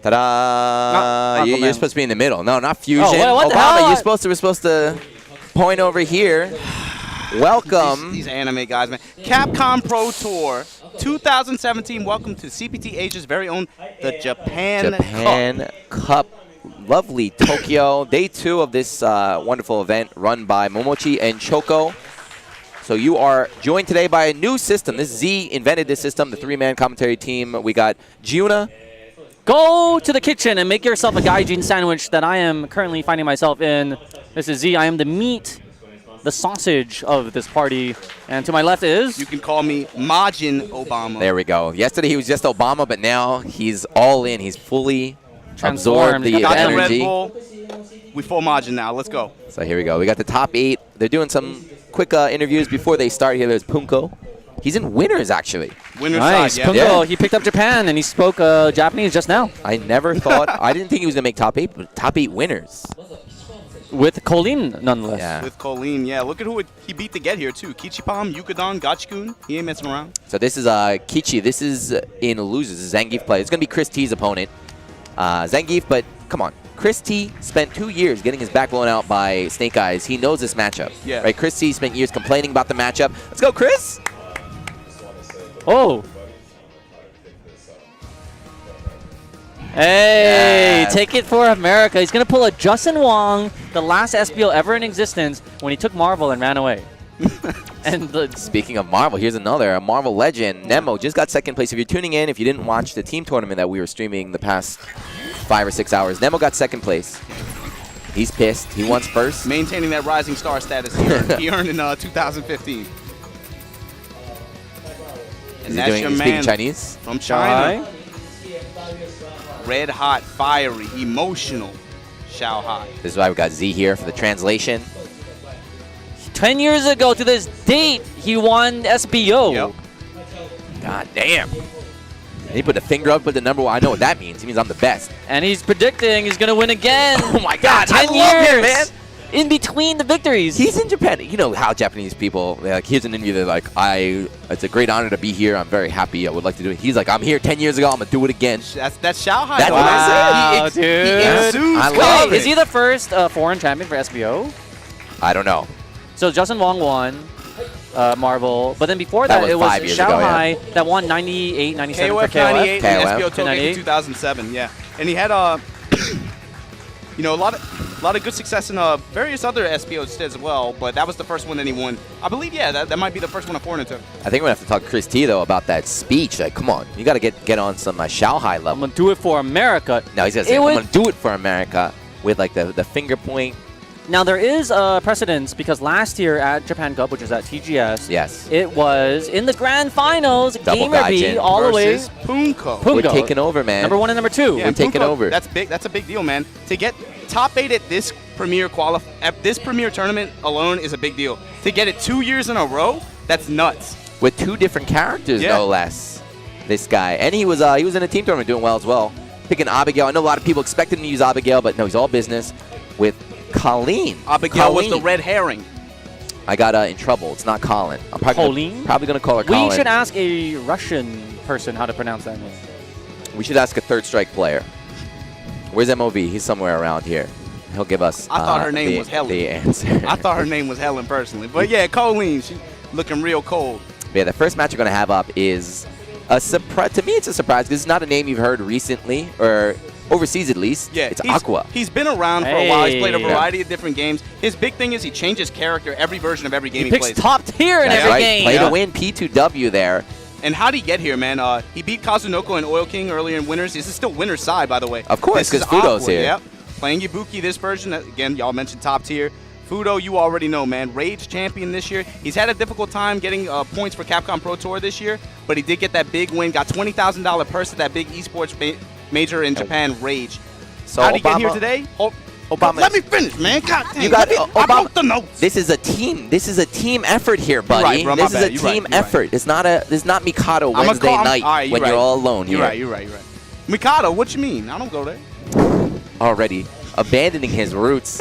Ta-da! You're supposed to be in the middle. No, not Fusion. Oh, what the Obama, hell? we're supposed to point over here. Welcome. These anime guys, man. Capcom Pro Tour 2017. Welcome to CPT Asia's very own, the Japan Cup. Lovely Tokyo. Day 2 of this wonderful event run by Momochi and Choco. So you are joined today by a new system. This Z invented this system, the 3-man commentary team. We got Giuna. Go to the kitchen and make yourself a gaijin sandwich that I am currently finding myself in. This is Z. I am the meat, the sausage of this party. And to my left is... You can call me Majin Obama. There we go. Yesterday he was just Obama, but now he's all in. He's fully absorbed the energy. Red Bull. We full Majin now. Let's go. So here we go. We got the top 8. They're doing some quick interviews before they start here. There's Poongko. He's in winners, actually. Winners nice. side, yeah. Poongko, he picked up Japan, and he spoke Japanese just now. I never thought, I didn't think he was going to make top 8, but top 8 winners. With Kolin, nonetheless. Yeah. With Kolin, yeah. Look at who he beat to get here, too. Kichipa-mu, Yukadon, Gachikun. He ain't messing around. So this is Kichi. This is in losers. This is Zangief play. It's going to be Chris T's opponent. Zangief, but come on. Chris T spent 2 years getting his back blown out by Snake Eyes. He knows this matchup. Yeah. Right? Chris T spent years complaining about the matchup. Let's go, Chris! Oh. Hey, yes. Take it for America. He's going to pull a Justin Wong, the last SBO ever in existence, when he took Marvel and ran away. And speaking of Marvel, here's another, a Marvel legend. Nemo just got second place. If you're tuning in, if you didn't watch the team tournament that we were streaming the past 5 or 6 hours, Nemo got second place. He's pissed. He wants first. Maintaining that rising star status he earned in 2015. And that's your man speaking Chinese? from China. Red hot, fiery, emotional XiaoHai. This is why we got Z here for the translation. 10 years ago to this date, he won SBO. Yep. God damn. And he put a finger up with the number 1. I know what that means. He means I'm the best. And he's predicting he's going to win again. Oh my God. 10 I love years him, man. in between the victories. He's in Japan. You know how Japanese people, they're like, here's an interview. They're like, it's a great honor to be here. I'm very happy. I would like to do it. He's like, I'm here 10 years ago. I'm going to do it again. That's XiaoHai. That's what I said. He exudes I love confidence. it. Is he the first foreign champion for SBO? I don't know. So Justin Wong won Marvel, but then before that, was it was 5 years ago, XiaoHai that won 98, 97 for KOF 98 KOF. and SBO Tokyo 98. in 2007, yeah. And he had a lot of good success in various other SBOs as well, but that was the first one that he won. I believe, yeah, that might be the first one a foreigner took. I think we're going to have to talk to Chris T, though, about that speech. Like, come on. You got to get on some XiaoHai I'm level. going to do it for America. No, he's going to say, I'm going to do it for America with, like, the finger point. Now, there is a precedence because last year at Japan Cup, which is at TGS, Yes. it was in the grand finals, Double Gamer B gaijin all the way. Versus Poongko. Poongko. We're taking over, man. Number 1 and number 2. Yeah, We're taking Poongko, over. That's big. That's a big deal, man. To get top 8 at this premier tournament alone is a big deal. To get it 2 years in a row, that's nuts. With 2 different characters, Yeah. no less. This guy. And he was in a team tournament doing well as well. Picking Abigail. I know a lot of people expected him to use Abigail, but no, he's all business with Kolin. Abigail was the red herring. I got in trouble. It's not Colin. I'm probably going to call her Colin. We should ask a Russian person how to pronounce that name. We should ask a Third Strike player. Where's MOV? He's somewhere around here. He'll give us I thought her name was Helen. the answer. I thought her name was Helen personally. But yeah, Kolin, she's looking real cold. But yeah, the first match you're going to have up is a surprise. To me, it's a surprise because it's not a name you've heard recently or overseas at least. Yeah, it's Acqua. He's been around for a while. He's played a Hey. variety of different games. His big thing is he changes character every version of every game He he picks plays. top tier in That's every right. game. Play Yeah. to win, P2W there. And how'd he get here, man? He beat Kazunoko and Oil King earlier in winners. This is still winner's side, by the way. Of course, This is 'cause Fuudo's Acqua, here. Yep. Playing Ibuki this version. Again, y'all mentioned top tier. Fuudo, you already know, man. Rage champion this year. He's had a difficult time getting points for Capcom Pro Tour this year, but he did get that big win. Got $20,000 purse at that big esports major in Japan, Rage. So How'd he get here Obama- today? Obama. Let me finish, man. God dang. You got I Obama. wrote the notes. This is a team. This is a team effort here, buddy. right, bro, my this is bad. a You're right, team you're right. effort. It's not Mikado I'm Wednesday night all right, when right. you're all alone You're here. right, you're right, you're right. Mikado, what you mean? I don't go there. Already abandoning his roots.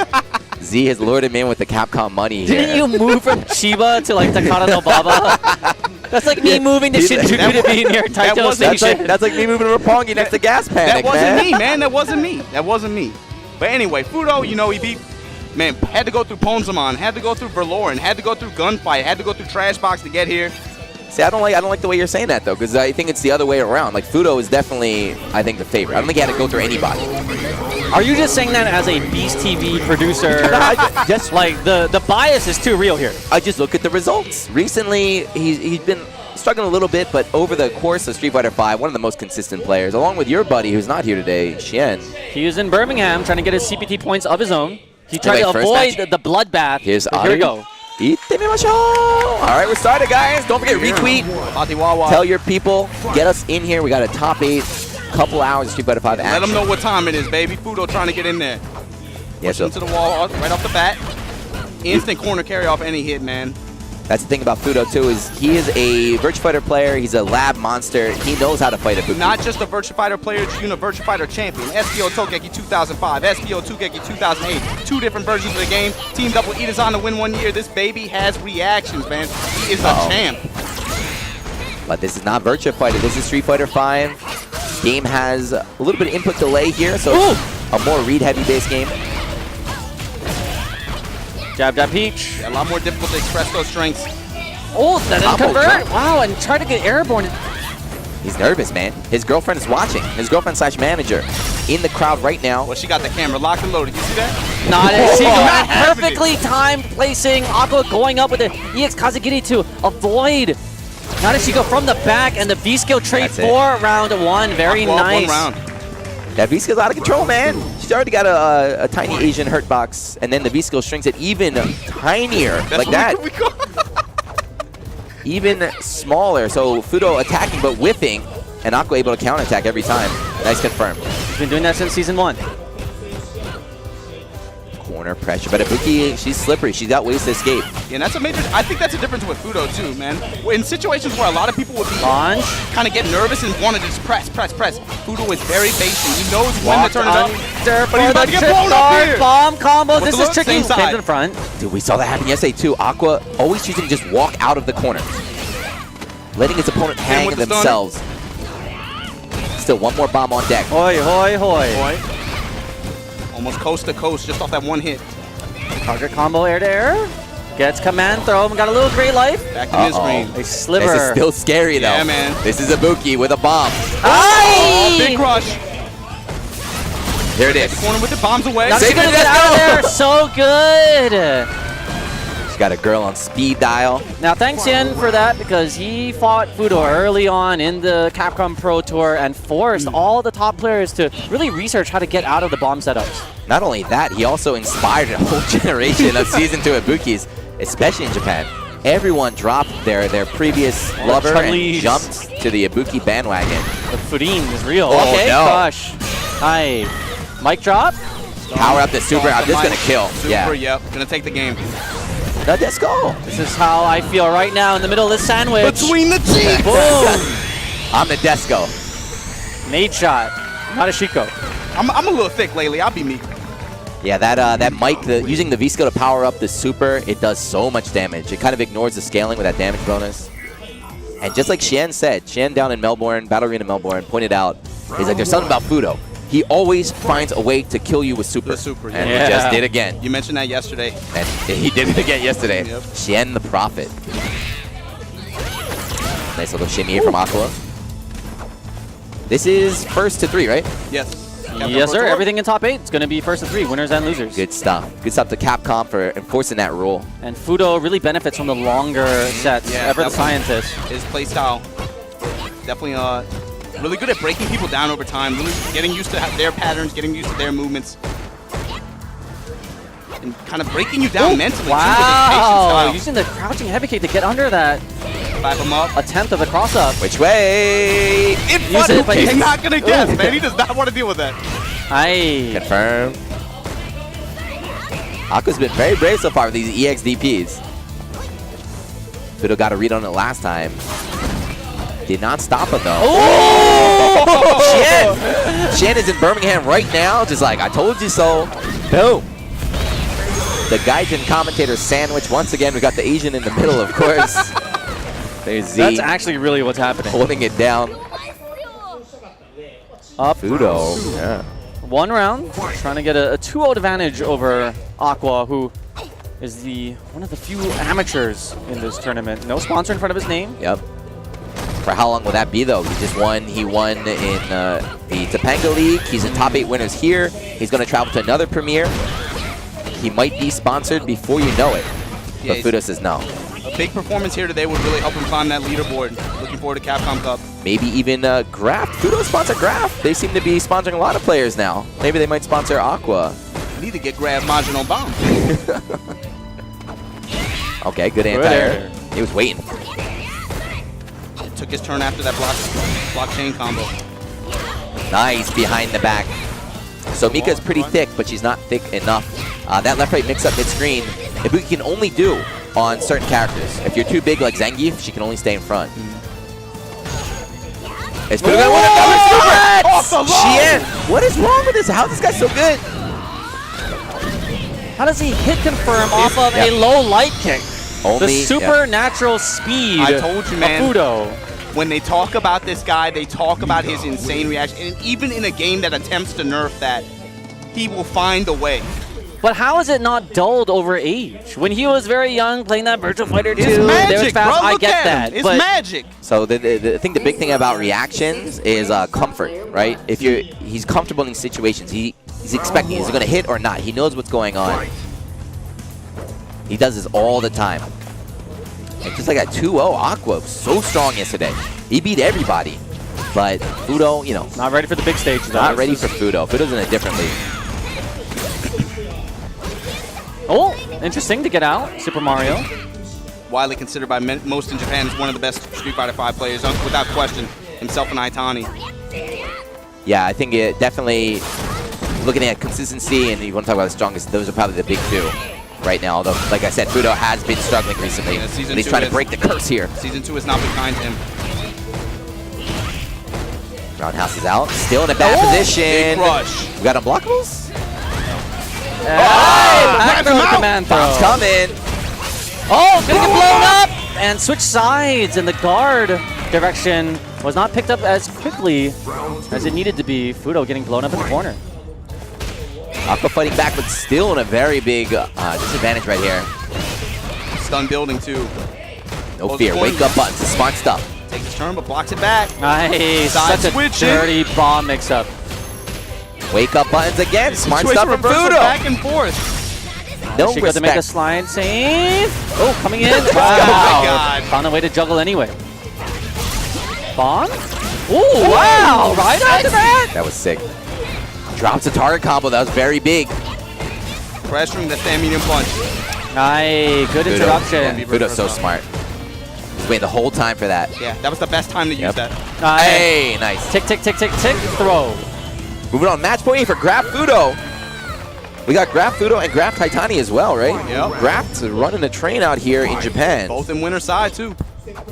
Z has lured him in with the Capcom money here. Didn't you move from Chiba to like Takara no Baba? That's like me moving to Shinjuku to be near Taito Station. That's like me moving to Roppongi next to Gas Panic, That wasn't me, man. That wasn't me. That wasn't me. But anyway, Fuudo, you know, he beat, man, had to go through Ponzamon, had to go through Verloren, had to go through Gunfight, had to go through Trash Box to get here. See, I don't like the way you're saying that though, because I think it's the other way around. Like Fuudo is definitely, I think, the favorite. I don't think he had to go through anybody. Are you just saying that as a Beast TV producer? Just like the bias is too real here. I just look at the results. Recently, he's been struggling a little bit, but over the course of Street Fighter V, one of the most consistent players, along with your buddy who's not here today, Xian. He was in Birmingham trying to get his CPT points of his own. He tried to avoid the bloodbath. Here we go. All right, we're started, guys. Don't forget, retweet. Tell your people. Get us in here. We got a top 8, couple hours of Street Fighter V action. Let them know what time it is, baby. Fuudo trying to get in there. Yeah, so into the wall right off the bat. Instant corner carry off any hit, man. that's the thing about Fuudo, too, is he is a Virtua Fighter player. He's a lab monster. He knows how to fight a Ibuki. Not just a Virtua Fighter player, he's a Virtua Fighter champion. SPO Togeki 2005, SPO Togeki 2008. 2 different versions of the game. Team Double Itazan to win 1 year. This baby has reactions, man. He is a champ. But this is not Virtua Fighter. This is Street Fighter V. Game has a little bit of input delay here, so a more read-heavy base game. Jab, jab, peach. Yeah, a lot more difficult to express those strengths. Oh, that didn't convert. Wow, and try to get airborne. He's nervous, man. His girlfriend is watching. His girlfriend/manager in the crowd right now. Well, she got the camera locked and loaded. You see that? Not as she got perfectly timed placing. Acqua going up with the EX Kazagiri to avoid. Now does she go from the back and the V-skill trade for round 1. Very nice. 1 round. That V-skill's out of control, man. She's already got a tiny Asian hurt box, and then the V-skill strings it even tinier, like that. Even smaller. So Fuudo attacking but whiffing, and Acqua able to counterattack every time. Nice confirm. He's been doing that since season 1. Corner pressure, but Ibuki, she's slippery. She's got ways to escape. Yeah, and that's a major. I think that's a difference with Fuudo too, man. In situations where a lot of people would be kind of get nervous and want to just press. Fuudo is very patient. He knows when to turn it up. But he's about to get blown up here. Bomb combo. This is tricky. Same side. To the front. Dude, we saw that happen yesterday too. Acqua always choosing to just walk out of the corner, letting his opponent hang themselves. Still one more bomb on deck. Hoi, hoi, hoi. Almost coast to coast, just off that one hit. Target combo air to air. Gets command throw. Got a little gray life. Back to his screen. A sliver. This is still scary though. Yeah, man. This is Ibuki with a bomb. Oh, big crush. Here it is. The corner with the bombs away. Now she's gonna get out of there. So good. She's got a girl on speed dial. Now thanks Yen for that, because he fought Fuudo early on in the Capcom Pro Tour and forced all the top players to really research how to get out of the bomb setups. Not only that, he also inspired a whole generation of Season 2 Ibukis, especially in Japan. Everyone dropped their previous lover and jumped to the Ibuki bandwagon. The Furin is real. Oh, okay, no. crush. Hi. Mic drop. Power up the super. I'm just going to kill. Super, yep. Going to take the game. Let's go. This is how I feel right now in the middle of this sandwich. Between the cheeks. Boom. I'm the Desco. Nade shot. Not a Shiko. I'm a little thick lately. I'll be Mika. Yeah, that mic, using the V-skill to power up the super, it does so much damage. It kind of ignores the scaling with that damage bonus. And just like Xian said, Xian down in Melbourne, Battle Arena Melbourne, pointed out, he's like, there's something about Fuudo. He always finds a way to kill you with super. And he just did again. You mentioned that yesterday. And he did it again yesterday. Yep. Xian the Prophet. Nice little shimmy here from Acqua. This is first to 3, right? Yes. Yes, sir. Everything in top 8. It's going to be first to 3, winners and losers. Good stuff. Good stuff to Capcom for enforcing that rule. And Fuudo really benefits from the longer sets. Yeah, Ever the scientist. His playstyle, definitely really good at breaking people down over time, really getting used to their patterns, getting used to their movements, and kind of breaking you down mentally. Wow! Using the crouching heavy kick to get under that. Clap him up. Attempt of the cross up. Which way? In front. He's not gonna guess, man. He does not want to deal with that. Aye. Confirm. Aqua's been very brave so far with these EXDPs. Fuudo got a read on it last time. Did not stop him though. Oh! Xian is in Birmingham right now, just like, I told you so. Boom. The Gaijin commentator sandwich. Once again, we got the Asian in the middle, of course. There's Z. That's actually really what's happening. Holding it down. Up. Fuudo. Yeah. 1 round. Trying to get a 2-0 advantage over Acqua, who is one of the few amateurs in this tournament. No sponsor in front of his name. Yep. For how long will that be, though? He just won. He won in the Topanga League. He's in top 8 winners here. He's going to travel to another premiere. He might be sponsored before you know it. Yeah, But Fuudo says no. A big performance here today would really help him climb that leaderboard. Looking forward to Capcom Cup. Maybe even Graph. Fuudo sponsor Graph. They seem to be sponsoring a lot of players now. Maybe they might sponsor Acqua. Need to get Grab Majin on bomb. Okay, good anti-air. He was waiting. Took his turn after that blockchain combo. Nice behind the back. So Mika's pretty thick, but she's not thick enough. That left-right mix-up mid-screen, Ibuki can only do on certain characters. If you're too big like Zangief, she can only stay in front. It's pretty good. Off the Xian, what is wrong with this? How is this guy so good? How does he hit confirm off of a low light kick? Only, the supernatural speed I told you, man. of Fuudo. When they talk about this guy, they talk about his insane reaction. And even in a game that attempts to nerf that, he will find a way. But how is it not dulled over age? When he was very young, playing that Virtua Fighter 2, It's magic, they was fast. bro. I Look get at that. him. It's but magic. So the big thing about reactions is comfort, right? If he's comfortable in these situations, he's expecting, is it going to hit or not? He knows what's going on. He does this all the time. And just like that 2-0, Acqua was so strong yesterday. He beat everybody. But Fuudo, you know. not ready for the big stage, though. Not ready for Fuudo. Fuudo's in a different league. Oh, interesting to get out. Super Mario. Widely considered by most in Japan as one of the best Street Fighter V players, without question. Himself and Haitani. Yeah, I think it definitely, looking at consistency, and you want to talk about the strongest, those are probably the big two right now. Although, like I said, Fuudo has been struggling recently. Yeah, but he's trying to break the curse here. Season 2 has not been kind to him. Roundhouse is out. Still in a bad position. Big crush. We got unblockables? Back throw command throw. Bomb's coming. Oh, gonna get blown up! And switch sides, and the guard direction was not picked up as quickly as it needed to be. Fuudo getting blown up in the corner. Acqua fighting back, but still in a very big disadvantage right here. Stun building, too. No fear. Wake up buttons. It's smart stuff. Takes his turn, but blocks it back. Nice. Side Such a switching. dirty bomb mix-up. Wake up buttons again. Smart Switch stuff from reversal Fuudo. back and forth. No She got to make a respect. slide save. Oh, coming in. Oh my God. Found a way to juggle anyway. Bomb? Oh, wow. Right after that. That was sick. Drops a target combo. That was very big. Pressuring the stand medium punch. Nice. Good interruption. Fuudo's so smart. He's waiting the whole time for that. Yeah, that was the best time to use that. Nice. Hey, nice. Tick, tick, tick, tick, tick. Throw. Moving on, match point for Graph Fuudo. We got Graph Fuudo and Graph Haitani as well, right? Yep. Graph's running a train out here in Japan. Both in winner side, too.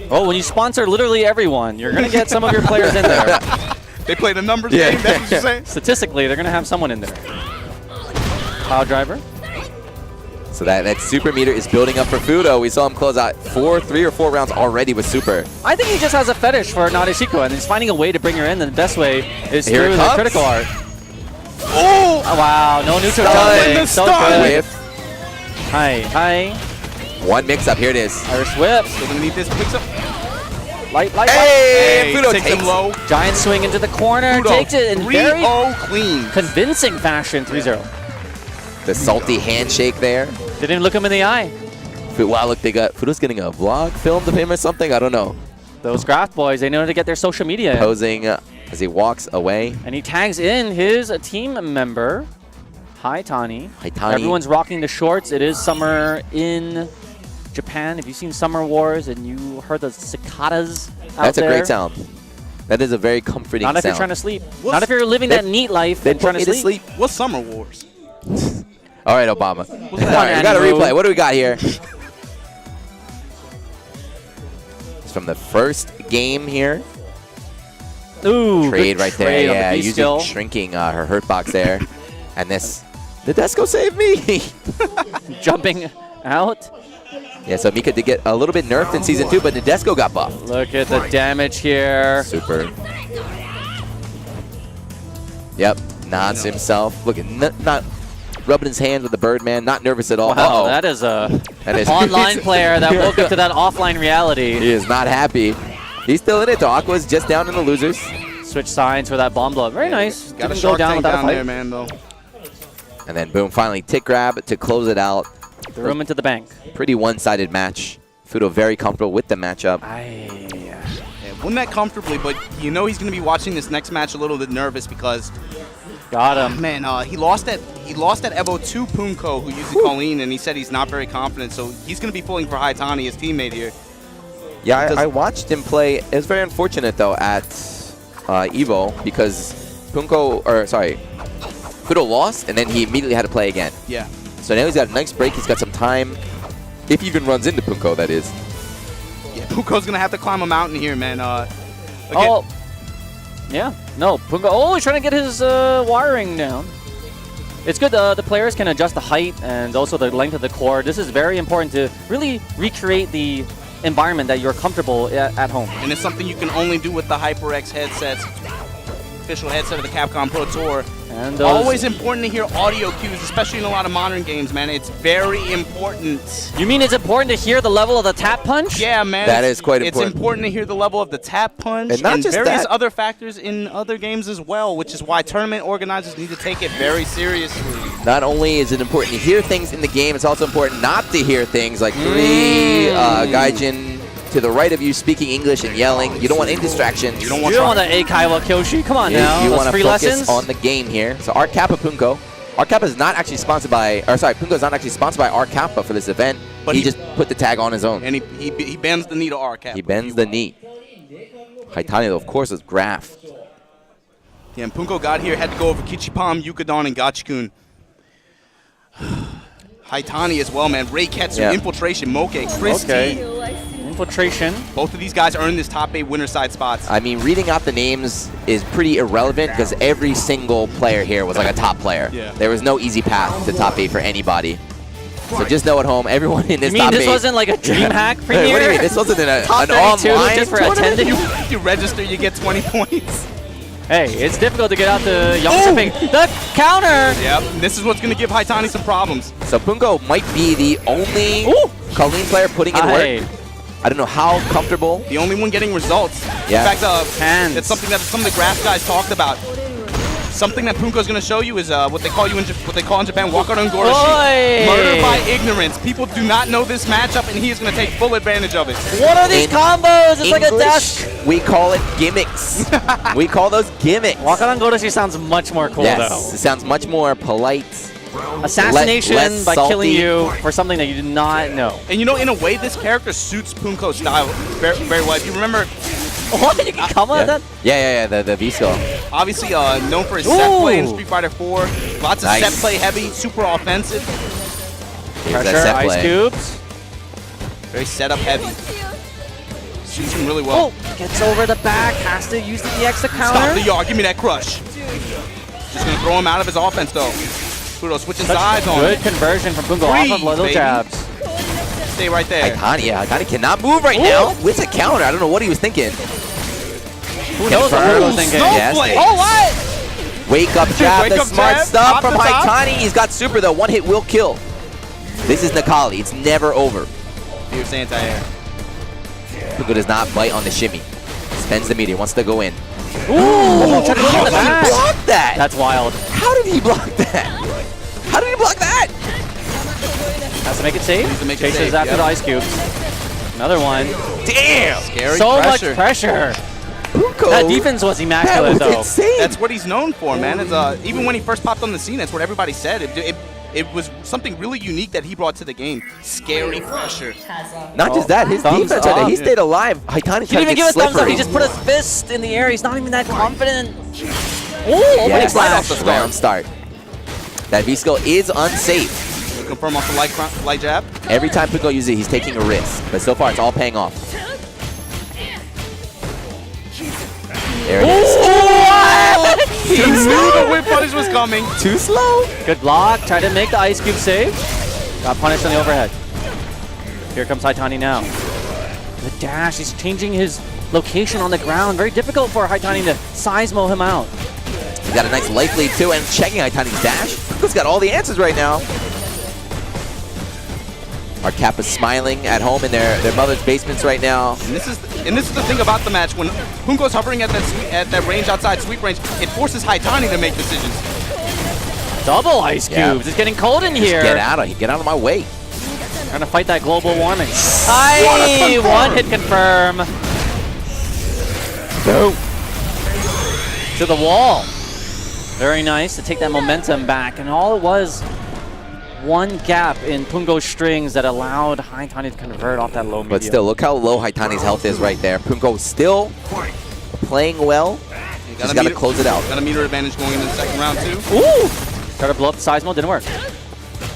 Oh, when you sponsor literally everyone, you're going to get some of your players in there. They play the numbers Yeah. game, that's what you're saying? Statistically, they're going to have someone in there. Power driver. So that super meter is building up for Fuudo. We saw him close out 3 or 4 rounds already with super. I think he just has a fetish for Nadeshiko, and he's finding a way to bring her in. And the best way is Here through it the comes. critical art. Oh! Oh, wow, no neutral Stun. jumping. So Stun. good. Whip. Hi. One mix-up. Here it is. Irish whip. Still gonna need this mix up. Light. Hey! Fuudo takes takes him low. Giant swing into the corner. Fuudo, Takes it in very 3-0 clean. convincing fashion. 3-0. the salty handshake there. Didn't even look him in the eye. Wow, look, they got Fuudo's getting a vlog filmed of him or something. I don't know. Those Graph boys, they know to get their social media in. Posing as he walks away. And he tags in his team member, Haitani. Haitani. Everyone's rocking the shorts. It is summer in Japan. If you've seen Summer Wars and you heard the cicadas out That's a there, great sound. That is a very comforting Not if sound. you're trying to sleep. Not if you're living They- that neat life They and put trying me to to sleep. sleep. What's Summer Wars? All right, Obama. All right, we got a Annie replay. Wu. What do we got here? It's from the first game here. Ooh, Trade good right there. trade on the Yeah, B using skill. shrinking her hurt box there. And this. Did Desco save me? Jumping out. Yeah, so Mika did get a little bit nerfed in Season 2, but Nadesco got buffed. Look at the damage here. Super. Yep, nods himself. Look at not rubbing his hands with the Birdman, not nervous at all. Wow, that is a That is online player that woke up to that offline reality. He is not happy. He's still in it though. Aqua's just down in the losers. Switch sides for that bomb blow. Very nice. Got a Didn't shark tank without a down fight. there, man, though. And then boom, finally tick grab to close it out. The room into the bank. Pretty one-sided match. Fuudo very comfortable with the matchup. Yeah, won that comfortably, but you know he's going to be watching this next match a little bit nervous because Got him. man, he lost at Evo to Poongko, who uses Kolin, and he said he's not very confident, so he's going to be pulling for Haitani, his teammate here. Yeah, I watched him play. It was very unfortunate though at Evo because Fuudo lost and then he immediately had to play again. Yeah. So now he's got a nice break. He's got some time. If he even runs into Poongko, that is. Yeah, Poongko's going to have to climb a mountain here, man. Again, Oh. Yeah. No. Poongko. Oh, he's trying to get his wiring down. It's good the players can adjust the height and also the length of the core. This is very important to really recreate the environment that you're comfortable at home. and it's something you can only do with the HyperX headsets, official headset of the Capcom Pro Tour. And Always important to hear audio cues, especially in a lot of modern games, man. It's very important. You mean it's important to hear the level of the tap punch? Yeah, man. That is quite important. It's important to hear the level of the tap punch And not just various that. other factors in other games as well, which is why tournament organizers need to take it very seriously. Not only is it important to hear things in the game, it's also important not to hear things like three Gaijin to the right of you speaking English and yelling. You don't want any distractions. You don't You want don't want the Eikaiwa Kyoshi. Come on now. You Those want to free focus lessons. on the game here. So our Kappa Poongko. Our Kappa is not actually sponsored by, Poongko is not actually sponsored by our Kappa for this event. But he he- just put the tag on his own. And he bends the knee to our cap. He bends the knee. Haitani, though, of course, is Graph. Yeah, and Poongko got here, had to go over Kichipa-mu, Yukadon, and Gachikun. Haitani as well, man. Reiketsu, Yeah. Infiltration, Moke, Christie. Okay. Infiltration. Both of these guys earned this top 8 winner side spots. I mean, reading out the names is pretty irrelevant because every single player here was like a top player. Yeah. There was no easy path to top 8 for anybody. So just know at home, everyone in this You mean top this 8. wasn't like a DreamHack Hey, premiere? what do you mean? This wasn't an Top 32 online just for tournament? attending? You register, you get 20 points. Hey, it's difficult to get out the Yongchiping. The counter! Yep, this is what's going to give Haitani some problems. So Poongko might be the only Kolin player putting in Hey. work. I don't know how comfortable. The only one getting results. Yeah. In fact, Hands. that's something that some of the graph guys talked about. Something that Poongko's going to show you is what they call in Japan Wakaran Goroshi. Oi! Murder by ignorance. People do not know this matchup, and he is going to take full advantage of it. What are these In combos? It's like a dash. English, we call it gimmicks. We call those gimmicks. Wakaran Goroshi sounds much more cool, Yes, it sounds much more polite. though. Assassination less by killing salty. you for something that you did not know. And you know, in a way, this character suits Poongko's style very, very well. If you remember, What? You can come Yeah, at that? yeah, the V-Skull. obviously known for his set play in Ooh. Street Fighter 4. Lots of Nice. set play heavy, super offensive, Here's that Pressure, set ice play. cubes. very setup heavy. Shoots him really well. Oh, gets over the back, has to use the EX to Stop counter. the yard, give me that crush. Just gonna throw him out of his offense though. Fuudo switching sides on Good him. conversion from Poongko off of Freeze, little baby. jabs. Stay right there. Haitani cannot move right now. With a counter, I don't know what he was thinking. Who knows what Poongko was thinking? Yes. Snowflake. Oh, what? Wake up jab, Wake the up smart jab, stuff top from to top. Haitani. He's got super though. One hit will kill. This is Necalli. It's never over. Fierce anti-air. Poongko does not bite on the shimmy. Spends the meter, wants to go in. Ooh, trying to look How at the did he back. block that? That's wild. How did he block that? How did he block that? Has to make it safe. Needs to make it Chases safe, after yep. the ice cubes. Another one. Damn! Scary So pressure. much pressure. Poongko, That defense was that immaculate, was though. insane. That's what he's known for, man. It's, even when he first popped on the scene, that's what everybody said. It was something really unique that he brought to the game. Scary pressure. Not just that, his Thumbs defense right there. up. He stayed alive. Haitani He tried didn't to even get give a thumbs up. slippery. He just put his fist in the air. He's not even that confident. Ooh, opening Yes, right off slash. the start. round start. That V-Skull is unsafe. Confirm off the light jab. Every time Poongko uses it, he's taking a risk. But so far, it's all paying off. There it is. He knew the whip punish was coming. Too slow. Good block. Tried to make the ice cube save. Got punished on the overhead. Here comes Haitani now. The dash, he's changing his location on the ground. Very difficult for Haitani to seismo him out. He's got a nice life lead too, and checking Haitani's dash. Puongko's got all the answers right now. Our Kappa's smiling at home in their mother's basements right now. And this is the thing about the match. When Poongko's hovering at that range outside sweep range, it forces Haitani to make decisions. Double ice cubes. It's getting cold in here. Get out of my way. Trying to fight that global warming. Aye! One hit confirm. Boom. To the wall. Very nice to take that momentum back. And all it was, one gap in Poongko's strings that allowed Haitani to convert off that low medium. But still, look how low Haitani's health is right there. Poongko still playing well. Just got to close it out. Got a meter advantage going into the second round too. Ooh! Tried to blow up the seismo, didn't work.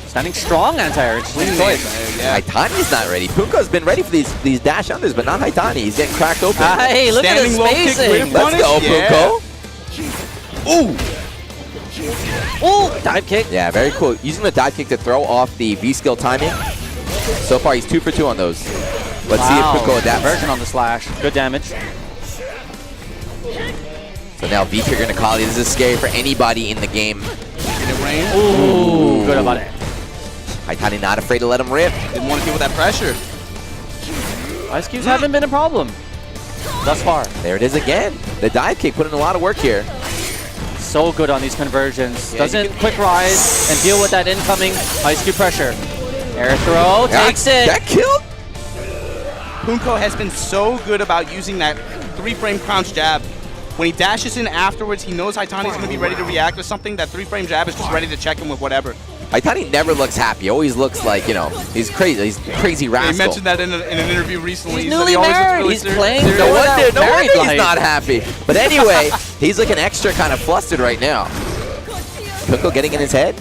Standing strong anti-air. Yeah. Haitani's not ready. Poongko's been ready for these dash unders, but not Haitani. He's getting cracked open. Hey, look at the spacing. Let's go, Poongko. Ooh! Ooh! Dive kick. Yeah, very cool. Using the dive kick to throw off the V-skill timing. So far, he's 2 for 2 on those. Let's see if Poongko adapts. Version on the slash. Good damage. So now V-trigger Necalli. This is scary for anybody in the game. Ooh, good about it. Haitani not afraid to let him rip. Didn't want to deal with that pressure. Ice cubes haven't been a problem thus far. There it is again. The dive kick put in a lot of work here. So good on these conversions. Yeah, Doesn't quick rise and deal with that incoming ice cube pressure. Air throw, takes it. That killed? Poongko has been so good about using that 3-frame crouch jab. When he dashes in afterwards, he knows Haitani's going to be ready to react with something. That 3-frame jab is just ready to check him with whatever. Haitani never looks happy. Always looks like, you know, he's crazy. He's a crazy rascal. He mentioned that in an interview recently. He's newly married. Really he's serious. playing. No wonder he's life. not happy. But anyway, he's looking extra kind of flustered right now. Poongko getting in his head.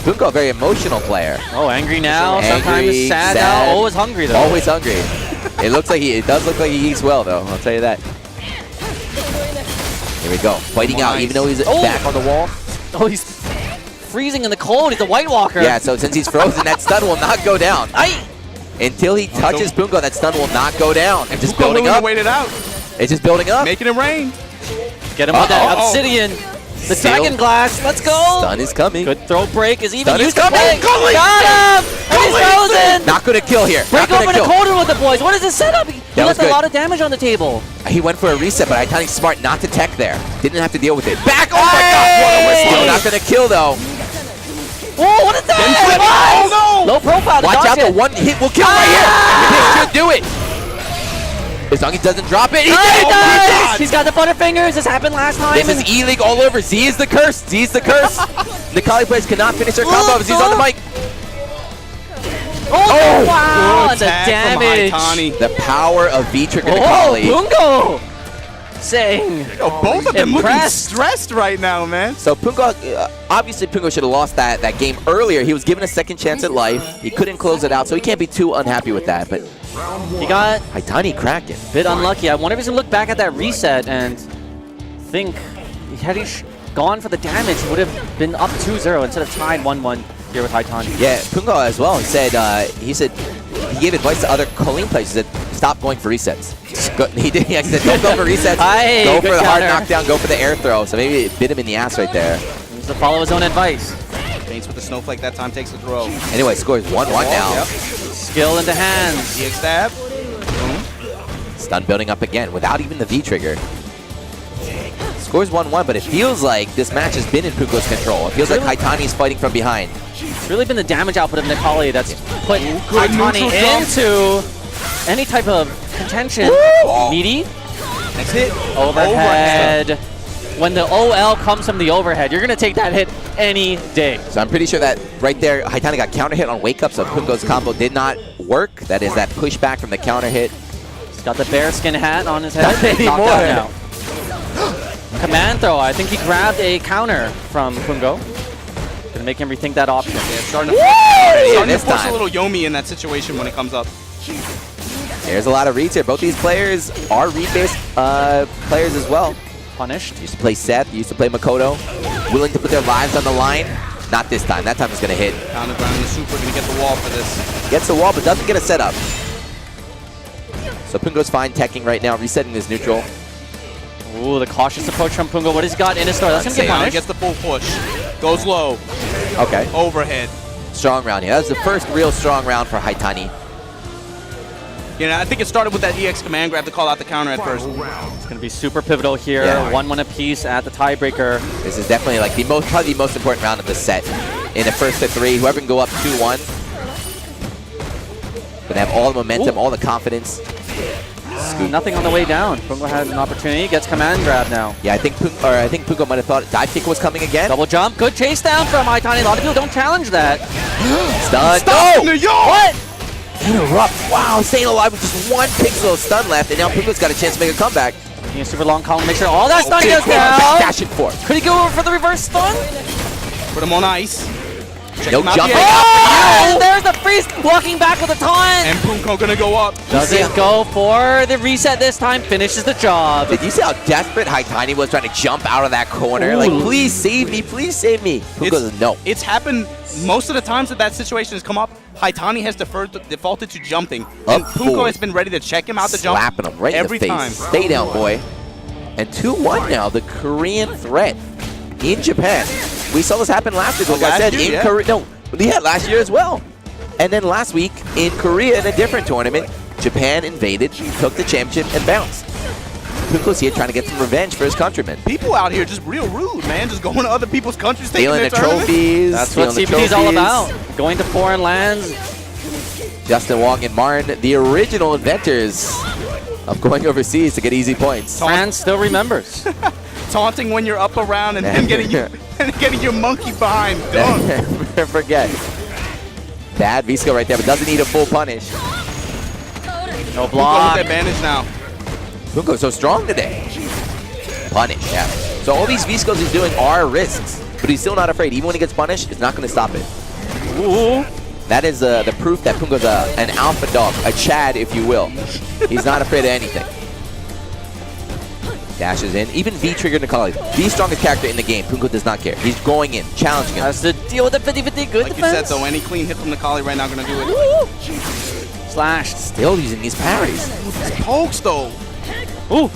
Poongko, a very emotional player. Oh, angry now. Angry, Sometimes sad now. Always hungry though. Always hungry. It does look like he eats well though. I'll tell you that. Here we go. Fighting out, even though he's back on the wall. Oh, he's freezing in the cold. He's a White Walker. Yeah, so since he's frozen, that stun will not go down. Until he touches Poongko, that stun will not go down. It's just building up. Wait it out. It's just building up. Making it rain. Get him with that obsidian. The dragon glass. Let's go. Stun is coming. Good throw break is even Stun is used to coming. play. Kolin. Got him. And he's frozen. Not going to kill here. Break open a Kolin with the boys. What is this setup? He left a lot of damage on the table. He went for a reset, but Haitani's smart not to tech there. Didn't have to deal with it. Back! Oh my gosh, what a whistle. Still not going to kill, though. Whoa, what is that? Oh, no! Low profile. Watch out, the one hit will kill right here. It should do it. As long as he doesn't drop it, he did it! Does. He's got the butterfingers. This happened last time. This is E-League all over. Z is the curse. Z is the curse. Necalli players cannot finish their combo if Z's on the mic. Oh, wow. The damage. The power of V-Trigger Oh, Necalli. Poongko. Saying. Both of them looking Impressed. stressed right now, man. So Poongko, obviously Poongko should have lost that game earlier. He was given a second chance at life. He couldn't close it out, so he can't be too unhappy with that. But He got Haitani cracked it. a bit unlucky. I wonder if he's going to look back at that reset and think, had he gone for the damage, he would have been up 2-0 instead of tied 1-1 here with Haitani. Yeah, Poongko as well. He said he gave advice to other Kolin players. He said, stop going for resets. He said, don't go for resets. Go for the hard knockdown. Go for the air throw. So maybe it bit him in the ass right there. He's to follow his own advice. Faints with the snowflake that time, takes the throw. Anyway, scores 1-1 now. Yep. Skill into hands. DX stab. Stun building up again without even the V-trigger. Scores 1-1, but it feels like this match has been in Poongko's control. It feels like Haitani's fighting from behind. It's really been the damage output of Necalli that's put Good Haitani neutral into any type of contention. Meaty. Next hit. Overhead. When the OL comes from the overhead, you're going to take that hit any day. So I'm pretty sure that right there, Haitani got counter hit on wake up, so Poongko's combo did not work. That is that pushback from the counter hit. He's got the bearskin hat on his head. Not anymore. Knocked out now. Command throw. I think he grabbed a counter from Poongko. Gonna make him rethink that option. Yeah, starting to this force time. a little Yomi in that situation when it comes up. There's a lot of reads here. Both these players are read-based players as well. Punished. Used to play Seth, used to play Makoto. Willing to put their lives on the line. Not this time. That time is going to hit. Down the ground, the super going to get the wall for this. Gets the wall, but doesn't get a setup. So Poongko's fine teching right now, resetting his neutral. Ooh, the cautious approach from Poongko. What has he got in his store? That's going to get punished. Gets the full push. Goes low. Okay. Overhead. Strong round here. That was the first real strong round for Haitani. You know, I think it started with that EX command grab to call out the counter at first. It's going to be super pivotal here. Yeah. 1-1 apiece at the tiebreaker. This is definitely like probably the most important round of the set. In the first to 3, whoever can go up 2-1. Gonna have all the momentum, all the confidence. Nothing on the way down. Poongko has an opportunity. Gets command grab now. Yeah, I think Poongko might have thought dive kick was coming again. Double jump. Good chase down from Haitani. A lot of people don't challenge that. Stun. Stop No! in the What? Interrupt. Wow, staying alive with just 1 pixel of stun left, and now Poongko's got a chance to make a comeback. Taking a super long column. Make sure all that stun Big goes one. down. Dash it for. Could he go over for the reverse stun? Put him on ice. Check No him out. jump. Yeah. Oh, and there's the freeze. Walking back with a taunt. And Poongko going to go up. Doesn't go for the reset this time. Finishes the job. Did you see how desperate Haitani was trying to jump out of that corner? Ooh. Like, please save me, please save me. Poongko says no. It's happened most of the times that situation has come up. Haitani has defaulted to jumping. And Up Poongko forward. has been ready to check him out the jump. Slapping him right every in the face. time. Stay down, boy. And 2-1 now, the Korean threat in Japan. We saw this happen last week, like I Last said, year, in yeah. Korea. No, yeah, last year as well. And then last week in Korea in a different tournament, Japan invaded, took the championship, and bounced. Poongko's here trying to get some revenge for his countrymen. People out here just real rude, man. Just going to other people's countries, taking Stealing their the tournament. trophies. That's what stealing the CPT is all trophies. about. Going to foreign lands. Justin Wong and Martin, the original inventors of going overseas to get easy points. France still remembers. Taunting when you're up around and then getting your monkey behind. Dunk. Never forget. Bad V-skill right there, but doesn't need a full punish. No Poongko with block. the advantage now. Poongko's so strong today. Punish, yeah. So all these V-skills he's doing are risks, but he's still not afraid. Even when he gets punished, it's not going to stop it. Ooh. That is the proof that Poongko's an alpha dog, a Chad, if you will. He's not afraid of anything. Dashes in. Even V-triggered Necalli. The strongest character in the game. Poongko does not care. He's going in, challenging him. Has to deal with the 50-50. Good Like defense. you said, though, any clean hit from Necalli right now going to do it. Slashed. Still using these parries. Pokes, though. Ooh.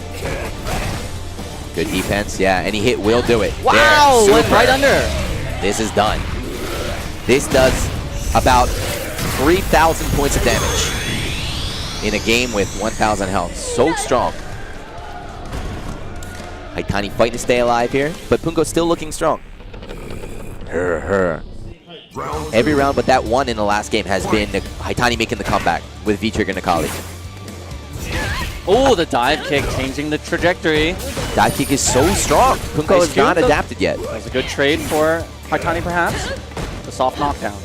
Good defense, yeah. Any hit will do it. Wow. There, Went super. right under. This is done. This does about 3,000 points of damage in a game with 1,000 health. So strong. Haitani fighting to stay alive here, but Poongko's still looking strong. Every round but that one in the last game has been Haitani making the comeback with V-trigger Necalli. Oh, the dive kick changing the trajectory. Dive kick is so strong. Poongko Nice has not cube, though. adapted yet. That was a good trade for Haitani, perhaps. The soft knockdown.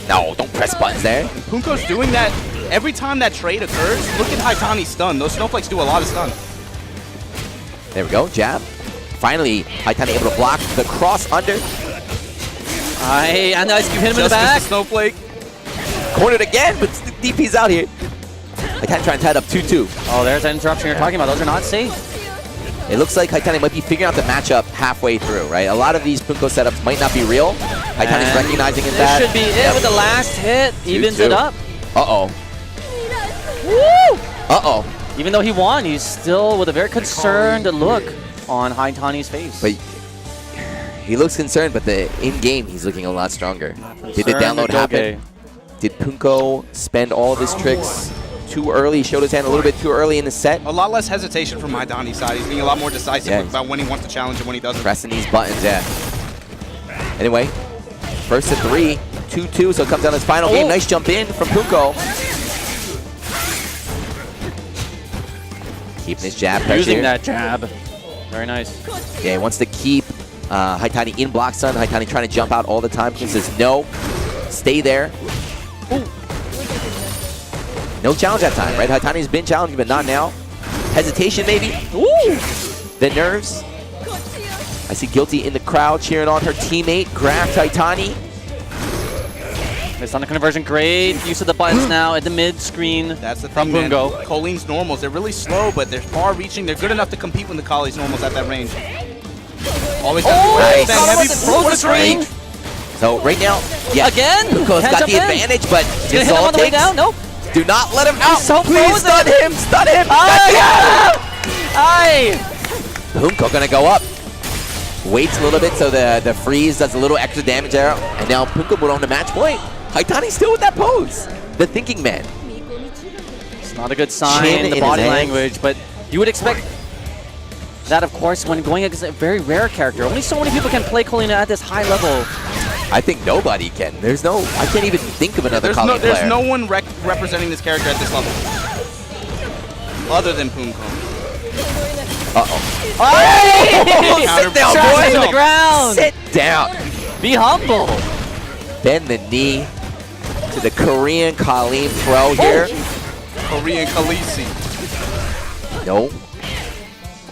No, don't press buttons there. Poongko's doing that every time that trade occurs. Look at Haitani's stun. Those snowflakes do a lot of stun. There we go, jab. Finally, Haitani able to block the cross under. And ice cube hit him in the Just back. missed the snowflake. Cornered again, but DP's out here. Haitani trying to tie it up 2-2. Oh, there's that interruption you're talking about. Those are not safe. It looks like Haitani might be figuring out the matchup halfway through, right? A lot of these Poongko setups might not be real. Haitani's And recognizing this that. should be it with the last hit. Evens it 2-2. up. Uh-oh. Woo! Uh-oh. Even though he won, he's still with a very concerned look on Haitani's face. But he looks concerned, but in-game, he's looking a lot stronger. Did the Concerned download happen? Doge. Did Poongko spend all of his tricks too early? He showed his hand a little bit too early in the set. A lot less hesitation from Haitani's side. He's being a lot more decisive Yeah. about when he wants to challenge and when he doesn't. Pressing these buttons, yeah. Anyway, first to 3, 2-2, so it comes down to his final game. Nice jump in from Poongko. Keeping his jab pressure. Using that jab. Very nice. Yeah, he wants to keep Haitani in block stun. Haitani trying to jump out all the time. He says no, stay there. Ooh. No challenge that time, right? Haitani's been challenging, but not now. Hesitation maybe. Ooh. The nerves. I see Guilty in the crowd cheering on her teammate, Graft Haitani. Missed on the conversion. Great use of the buttons now at the mid screen. That's the from thing, man. Poongko. Kolin's normals, they're really slow, but they're far-reaching. They're good enough to compete with Necalli's normals at that range. Always Nice. Throws the screen. So right now, yeah, Again. Poongko's Can't got jump the in. advantage, but Gonna this hit is him all on it the way takes. down. Nope. Do not let him out. so Please frozen. stun him. Stun him. Aye. Poongko gonna go up. Waits a little bit so the freeze does a little extra damage there, and now Poongko put on the match point. Haitani still with that pose. The thinking man. It's not a good sign Chin in the in body his hands. language, but you would expect that, of course, when going against a very rare character. Only so many people can play Kolin at this high level. I think nobody can. There's no. I can't even think of another Kolin player. There's no one representing this character at this level other than Poongko. Uh-oh. Oh! Sit down, Trash boy. to the ground. Sit down. Be humble. Bend the knee to the Korean Kolin throw here. Korean Khaleesi. No.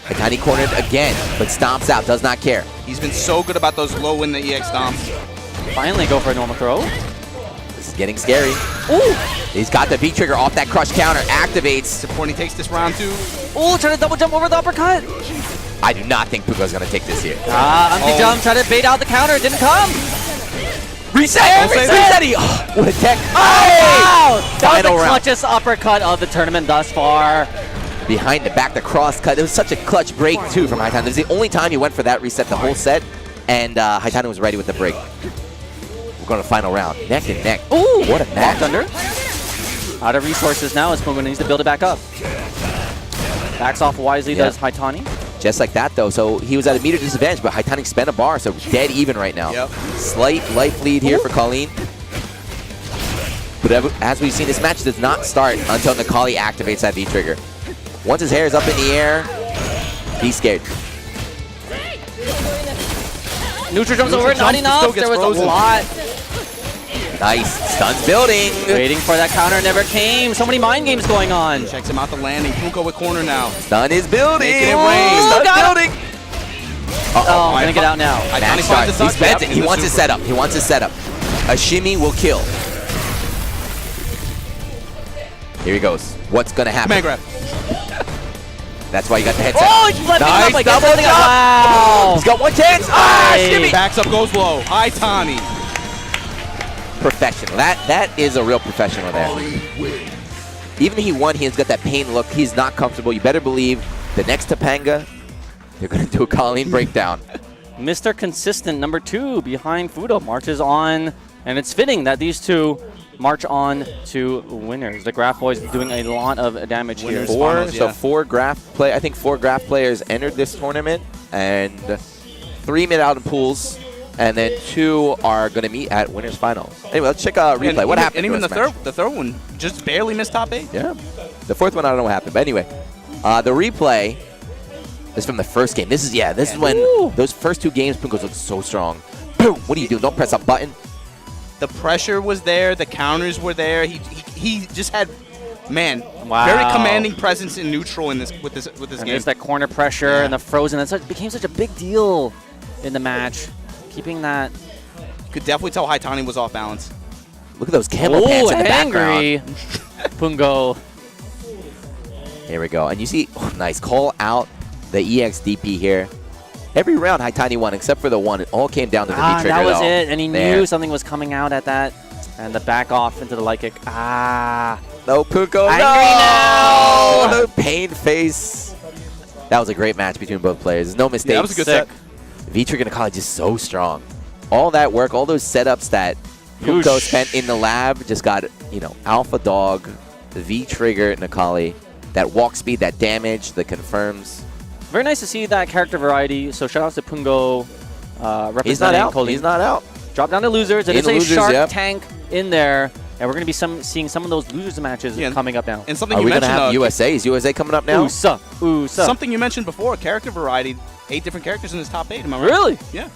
Haitani cornered again, but stomps out. Does not care. He's been so good about those low in the EX stomps. Finally go for a normal throw. This is getting scary. Ooh! He's got the V-trigger off that crush counter. Activates. Supporting takes this round 2. Ooh, trying to double jump over the uppercut. I do not think Poongko's going to take this here. Empty jump, trying to bait out the counter. Didn't come. Reset! Reset! What a tech. Oh, wow! That was Final the round. clutchest uppercut of the tournament thus far. Behind the back, the cross cut. It was such a clutch break, too, from Haitani. It was the only time he went for that reset the whole set, and Haitani was ready with the break. We're going to final round. Neck and neck. Ooh! What a match. Under. Out of resources now as Poongko needs to build it back up. Backs off wisely, Yeah. does Haitani. Just like that, though. So he was at a meter disadvantage, but Haitani spent a bar, so dead even right now. Yep. Slight life lead here for Kolin. But as we've seen, this match does not start until Necalli activates that V-trigger. Once his hair is up in the air, be scared. Neutral jumps over, not jump, enough. still gets There was frozen. a lot. Nice. Stuns building. Waiting for that counter, never came. So many mind games going on. Checks him out the landing. Poongko with corner now. Stun is building. Making it rain. Stun Got building. Oh, gonna get out now. Match Haitani start. finds He the spends touch. it. Yep, He in the wants his super. setup. He wants his setup. A shimmy will kill. Here he goes. What's going to happen? Command grab. That's why you got the headset. Oh, he's flipping Nice up like double something. jump. Wow. He's got one chance. Ah, Hey. shimmy. Backs up, goes low. Haitani. Professional. That is a real professional there. Even if he won, he's got that pain look. He's not comfortable. You better believe the next Topanga, they're going to do a Kolin breakdown. Mr. Consistent number 2 behind Fuudo marches on, and it's fitting that these two march on to winners. The Graph Boys doing a lot of damage here. Winners. Finals, yeah. Four Graph players entered this tournament, and 3 made out in pools, and then 2 are going to meet at winners finals. Anyway, let's check a replay. What happened? And even during the this match? third one just barely missed top 8. Yeah. The fourth one, I don't know what happened. But anyway, the replay is from the first game. This is when those first 2 games, Poongko looked so strong. Boom! What do you do? Don't press a button. The pressure was there. The counters were there. He just had, man, Wow. very commanding presence in neutral in this with this And game. there's that corner pressure Yeah. and the frozen. That became such a big deal in the match. Keeping that. You could definitely tell Haitani was off balance. Look at those camel pants in the angry. background. Poongko. Here we go. And you see, nice call out the EXDP here. Every round, Haitani won, except for the one. It all came down to the V-trigger, That was though. it. And he There. knew something was coming out at that. And the back off into the light kick. No, Poongko, Angry no! now! The pain face. That was a great match between both players. There's no mistakes. Yeah, that was a good Sick. set. V-trigger Necalli just so strong. All that work, all those setups that Poongko Yoosh. spent in the lab just got, alpha dog, the V-trigger Necalli, that walk speed, that damage, the confirms. Very nice to see that character variety. So shout out to Poongko representing He's not out. Kolin. He's not out. Drop down to losers. It In is a losers, Shark yep. Tank in there. And we're going to be seeing some of those losers matches Yeah. coming up now. And something Are you we going to mentioned, have USA? Is USA coming up now? Ooh, something you mentioned before, character variety. 8 different characters in this top 8. Am I right? Really? Yeah.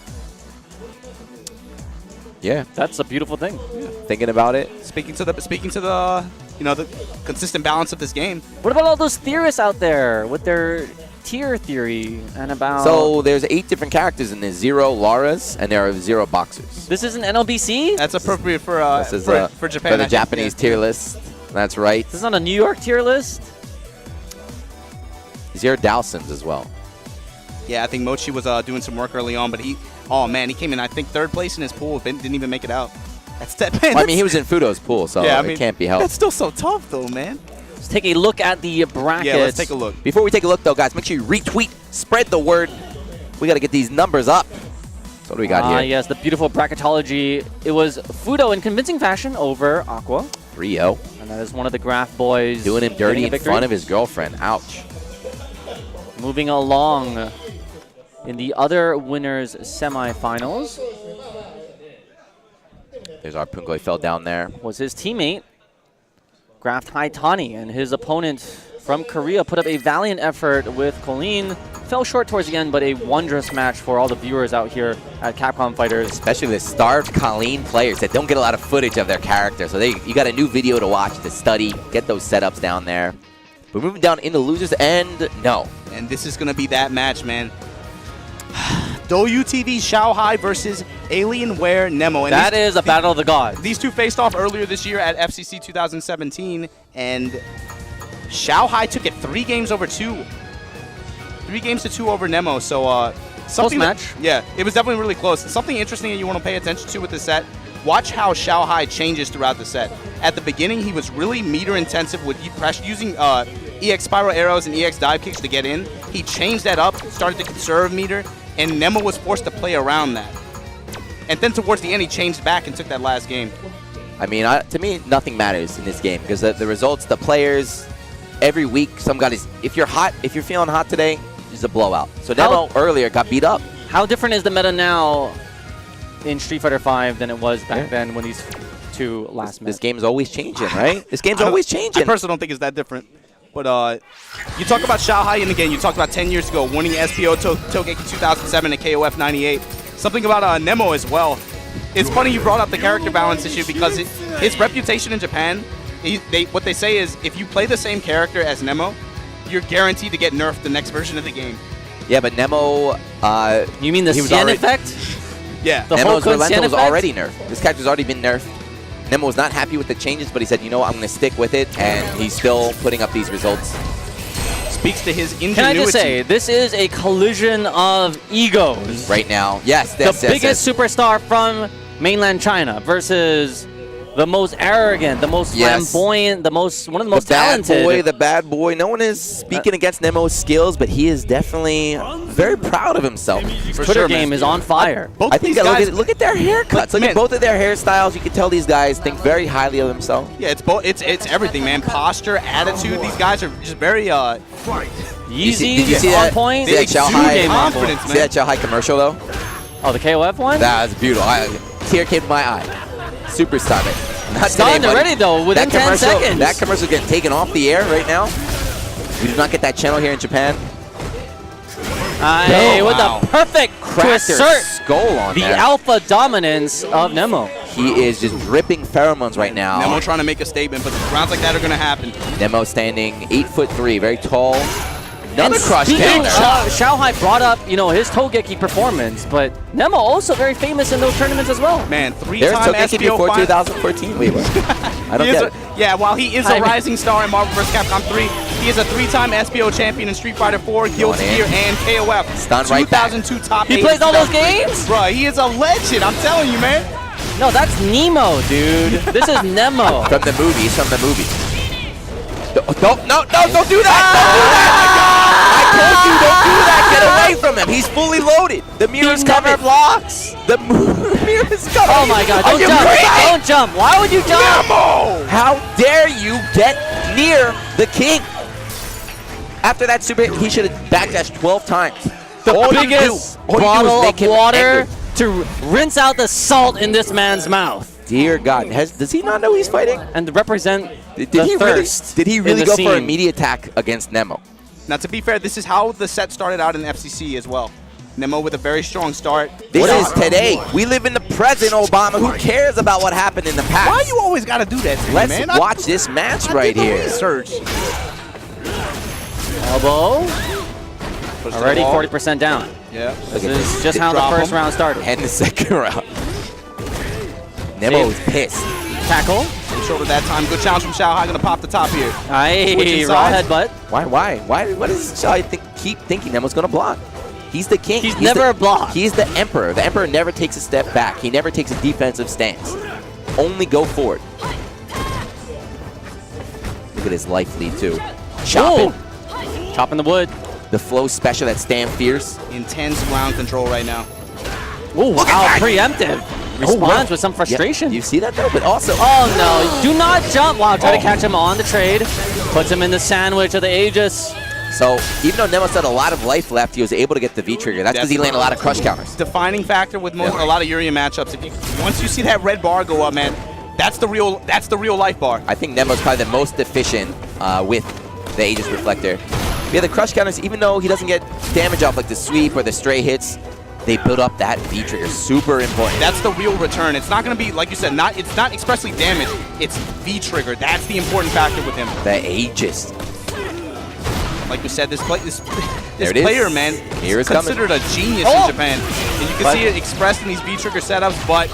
Yeah. That's a beautiful thing. Thinking about it. Speaking to the the consistent balance of this game. What about all those theorists out there with their tier theory and about... So there's 8 different characters in this. 0 Lauras, and there are 0 boxers. This isn't NLBC? That's appropriate for This is for Japan. for the I think. Japanese tier list. That's right. This is on a New York tier list? 0 Dowsons as well. Yeah, I think Mochi was doing some work early on, but he came in, I think, 3rd place in his pool. Didn't even make it out. That's that, man. Well, I mean, he was in Fuudo's pool, so yeah, it can't be helped. That's still so tough, though, man. Let's take a look at the brackets. Yeah, let's take a look. Before we take a look, though, guys, make sure you retweet, spread the word. We got to get these numbers up. So what do we got here? Yes, the beautiful bracketology. It was Fuudo in convincing fashion over Acqua. 3-0. And that is one of the Graph boys. Doing him dirty getting a in front of his girlfriend. Ouch. Moving along in the other winners' semifinals There's our Poongko. He fell down there. was his teammate, Graph Haitani, and his opponent from Korea put up a valiant effort with Kolin. Fell short towards the end, but a wondrous match for all the viewers out here at Capcom Fighters. Especially the starved Kolin players that don't get a lot of footage of their character. So you got a new video to watch, to study, get those setups down there. We're moving down into losers, and no. And this is going to be that match, man. DouYu XiaoHai versus Alienware Nemo. And That is a battle of the gods. These two faced off earlier this year at FCC 2017, and XiaoHai took it 3 games over 2. 3 games to 2 over Nemo. So something match. Yeah, it was definitely really close. Something interesting that you want to pay attention to with the set. Watch how XiaoHai changes throughout the set. At the beginning, he was really meter intensive with using EX spiral arrows and EX dive kicks to get in. He changed that up, started to conserve meter, and Nemo was forced to play around that. And then towards the end, he changed back and took that last game. I mean, to me, nothing matters in this game because the results, the players, every week, some guys, if you're feeling hot today, it's a blowout. So Nemo earlier got beat up. How different is the meta now in Street Fighter V than it was back then when these two last met? This game's always changing, right? This game's always changing. I personally don't think it's that different. But you talk about XiaoHai, and again, you talked about 10 years ago, winning SPO Togeki 2007 and KOF 98. Something about Nemo as well. It's funny you brought up the character balance issue because his reputation in Japan, what they say is if you play the same character as Nemo, you're guaranteed to get nerfed the next version of the game. Yeah, but Nemo... you mean the Cien effect? Yeah. Nemo's Relento was already nerfed. This character's already been nerfed. Nemo was not happy with the changes, but he said, you know what, I'm going to stick with it, and he's still putting up these results. Speaks to his ingenuity. Can I just say, this is a collision of egos. Right now. Yes, the biggest superstar from mainland China versus the most arrogant, the most flamboyant, one of the most talented. The bad boy. No one is speaking against Nemo's skills, but he is definitely very proud of himself. His Twitter game is on fire. I think look at their haircuts. Look at both of their hairstyles. You can tell these guys think very highly of themselves. Yeah, it's everything, man. Posture, attitude. These guys are just very easy. Did you see on that? point. See that XiaoHai confidence, man. See that XiaoHai commercial though? Oh, the KOF one? That was beautiful. Tear came to my eye. Super stunning. Stunned already though, within 10 seconds. That commercial getting taken off the air right now. We do not get that channel here in Japan. With a perfect to assert skull on the alpha dominance of Nemo. He is just dripping pheromones right now. Nemo trying to make a statement, but rounds like that are going to happen. Nemo standing 8'3", very tall. Another crush counter. XiaoHai brought up, his Togeki performance, but Nemo also very famous in those tournaments as well. Man, 3-time Togeki SPO before 2014. Wait, what? I don't get it. Yeah, while he is a rising star in Marvel vs. Capcom 3, he is a 3-time SPO champion in Street Fighter 4, Guilty Gear, and KOF. Stunned right back. 2002 top 8. He plays all those games? Bro, he is a legend. I'm telling you, man. No, that's Nemo, dude. This is Nemo. From the movie. Don't do that! Don't do that! I told you, don't do that! Get away from him! He's fully loaded! The mirror's coming! Blocks! The mirror is coming! Oh my god, don't jump! Don't jump! Why would you jump? Nemo! How dare you get near the king? After that super hit, he should have backdashed 12 times. The biggest bottle of water to rinse out the salt in this man's mouth. Dear God, does he not know he's fighting? And to represent Did he really go for a media attack against Nemo? Now, to be fair, this is how the set started out in FCC as well. Nemo with a very strong start. This is today. We live in the present, Obama. Who cares about what happened in the past? Why you always got to do that to me, man? Let's watch this match right here. Research. Elbow. Already 40% down. Yeah. This is just how the first round started. And the second round. Nemo's pissed. Tackle. Shoulder that time. Good challenge from XiaoHai. Going to pop the top here. Aye, raw headbutt. Why? What does XiaoHai keep thinking Nemo's going to block? He's the king. He's never a block. He's the emperor. The emperor never takes a step back. He never takes a defensive stance. Only go forward. Look at his life lead, too. Chopping. Chopping the wood. The flow special that Stan fears. Intense ground control right now. Oh, wow, preemptive. Responds wow. with some frustration. Yeah, you see that, though? But also... Oh, no. Do not jump. Wow, try to catch him on the trade. Puts him in the sandwich of the Aegis. So, even though Nemo had a lot of life left, he was able to get the V-trigger. That's because he landed a lot of crush counters. Defining factor with a lot of Urien matchups. Once you see that red bar go up, man, that's the real life bar. I think Nemo's probably the most efficient with the Aegis Reflector. Yeah, the crush counters, even though he doesn't get damage off like the sweep or the stray hits, they build up that V-trigger. Super important. That's the real return. It's not going to be, like you said, it's not expressly damage. It's V-trigger. That's the important factor with him. The Aegis. Like we said, this There it player, is. man, Here is it's considered a genius in Japan. And you can see it expressed in these V-trigger setups, but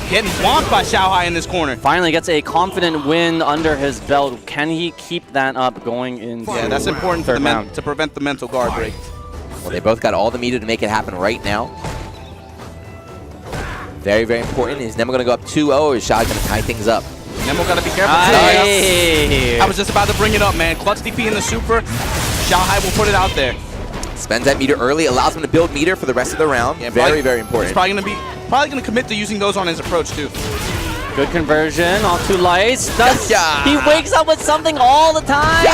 getting swamped by XiaoHai in this corner. Finally gets a confident win under his belt. Can he keep that up going into Yeah, that's important for to prevent the mental guard break. Well, they both got all the meter to make it happen right now. Very, very important. Is Nemo going to go up 2-0 or is XiaoHai going to tie things up? Nemo got to be careful. I was just about to bring it up, man. Clutch DP in the super. XiaoHai will put it out there. Spends that meter early, allows him to build meter for the rest of the round. Yeah, very important. He's probably going to commit to using those on his approach too. Good conversion off 2 lights. He wakes up with something all the time.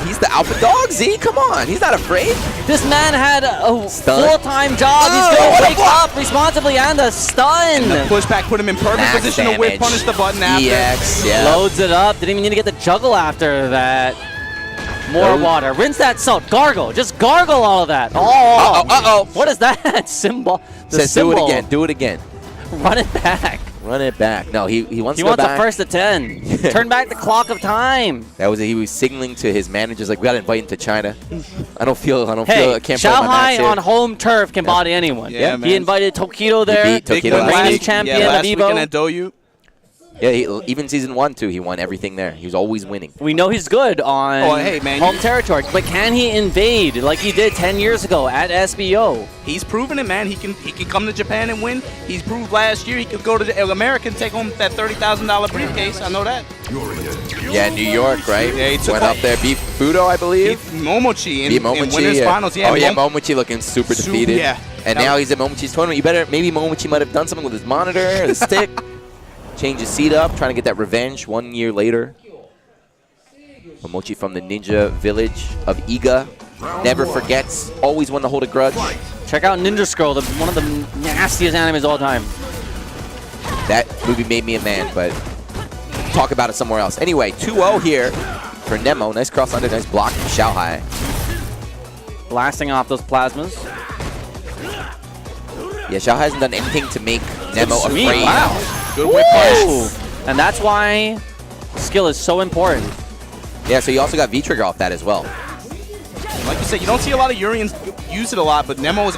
He's the alpha dog, Z. Come on. He's not afraid. This man had a full-time job. He's going to wake up responsibly and a stun. And the pushback put him in perfect position to whip punish the button after. EX, Loads it up. Didn't even need to get the juggle after that. More water. Rinse that salt. Gargle. Just gargle all of that. Oh. What is that? Symbol. Says do it again. Do it again. Run it back. Run it back. No, he wants to go wants back. a first to 10. Turn back the clock of time. He was signaling to his managers like, we got to invite him to China. I can't feel my XiaoHai on home turf can body anyone. Yeah, he invited Tokido there. He beat Tokido last champion of last Evo. weekend at Doyu. Yeah, even season 1 too, he won everything there. He was always winning. We know he's good on home territory, but can he invade like he did 10 years ago at SBO? He's proven it, man. He can come to Japan and win. He's proved last year he could go to America and take home that $30,000 briefcase. I know that. Yeah, New York, right? Yeah, he went up there, beat Fuudo, I believe. Momochi in winners finals. Yeah, Momochi looking super defeated. Yeah. And now he's at Momochi's tournament. Maybe Momochi might have done something with his monitor or the stick. Change his seat up, trying to get that revenge 1 year later. Momochi from the ninja village of Iga. Never forgets, always one to hold a grudge. Check out Ninja Scroll, one of the nastiest animes of all time. That movie made me a man, but talk about it somewhere else. Anyway, 2-0 here for Nemo. Nice cross under, nice block from XiaoHai. Blasting off those plasmas. Yeah, XiaoHai hasn't done anything to make Nemo afraid. Wow. Good whip punch. And that's why skill is so important. Yeah, so you also got V-trigger off that as well. Like you said, you don't see a lot of Uriens use it a lot, but Nemo is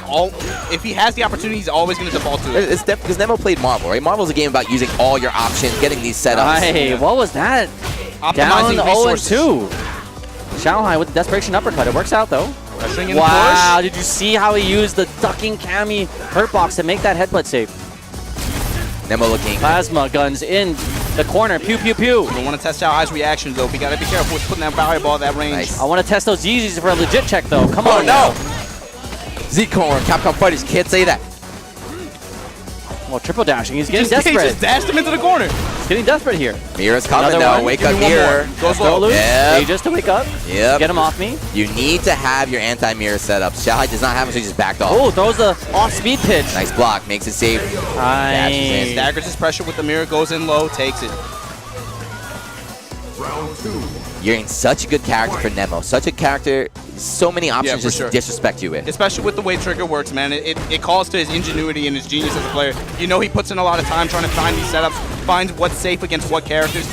if he has the opportunity, he's always going to default to it. It's because Nemo played Marvel, right? Marvel's a game about using all your options, getting these setups. Hey, what was that? Optimizing resources. Down 0-2. XiaoHai with the desperation uppercut. It works out though. Wow, did you see how he used the ducking Cammy hurt box to make that headbutt save? Nemo looking. Plasma guns in the corner. Pew, pew, pew. You don't want to test XiaoHai's reactions, though. We got to be careful with putting that fireball at that range. Nice. I want to test those Yeezys for a legit check, though. Come on, no. Z-Corn, Capcom Fighters, can't say that. Well, triple dashing. He's getting desperate. He just dashed him into the corner. He's getting desperate here. Mirror's coming, though. Wake up, Mirror. Goes low. Yep. Just to wake up. Yep. Get him off me. You need to have your anti-mirror set up. XiaoHai does not have it, so he just backed off. Oh, throws the off-speed pitch. Nice block. Makes it safe. Dashes in. Staggers his pressure with the mirror. Goes in low. Takes it. Round 2. You're in such a good character for Nemo. Such a character, so many options just sure. to disrespect you with. Especially with the way trigger works, man. It calls to his ingenuity and his genius as a player. You know he puts in a lot of time trying to find these setups, finds what's safe against what characters.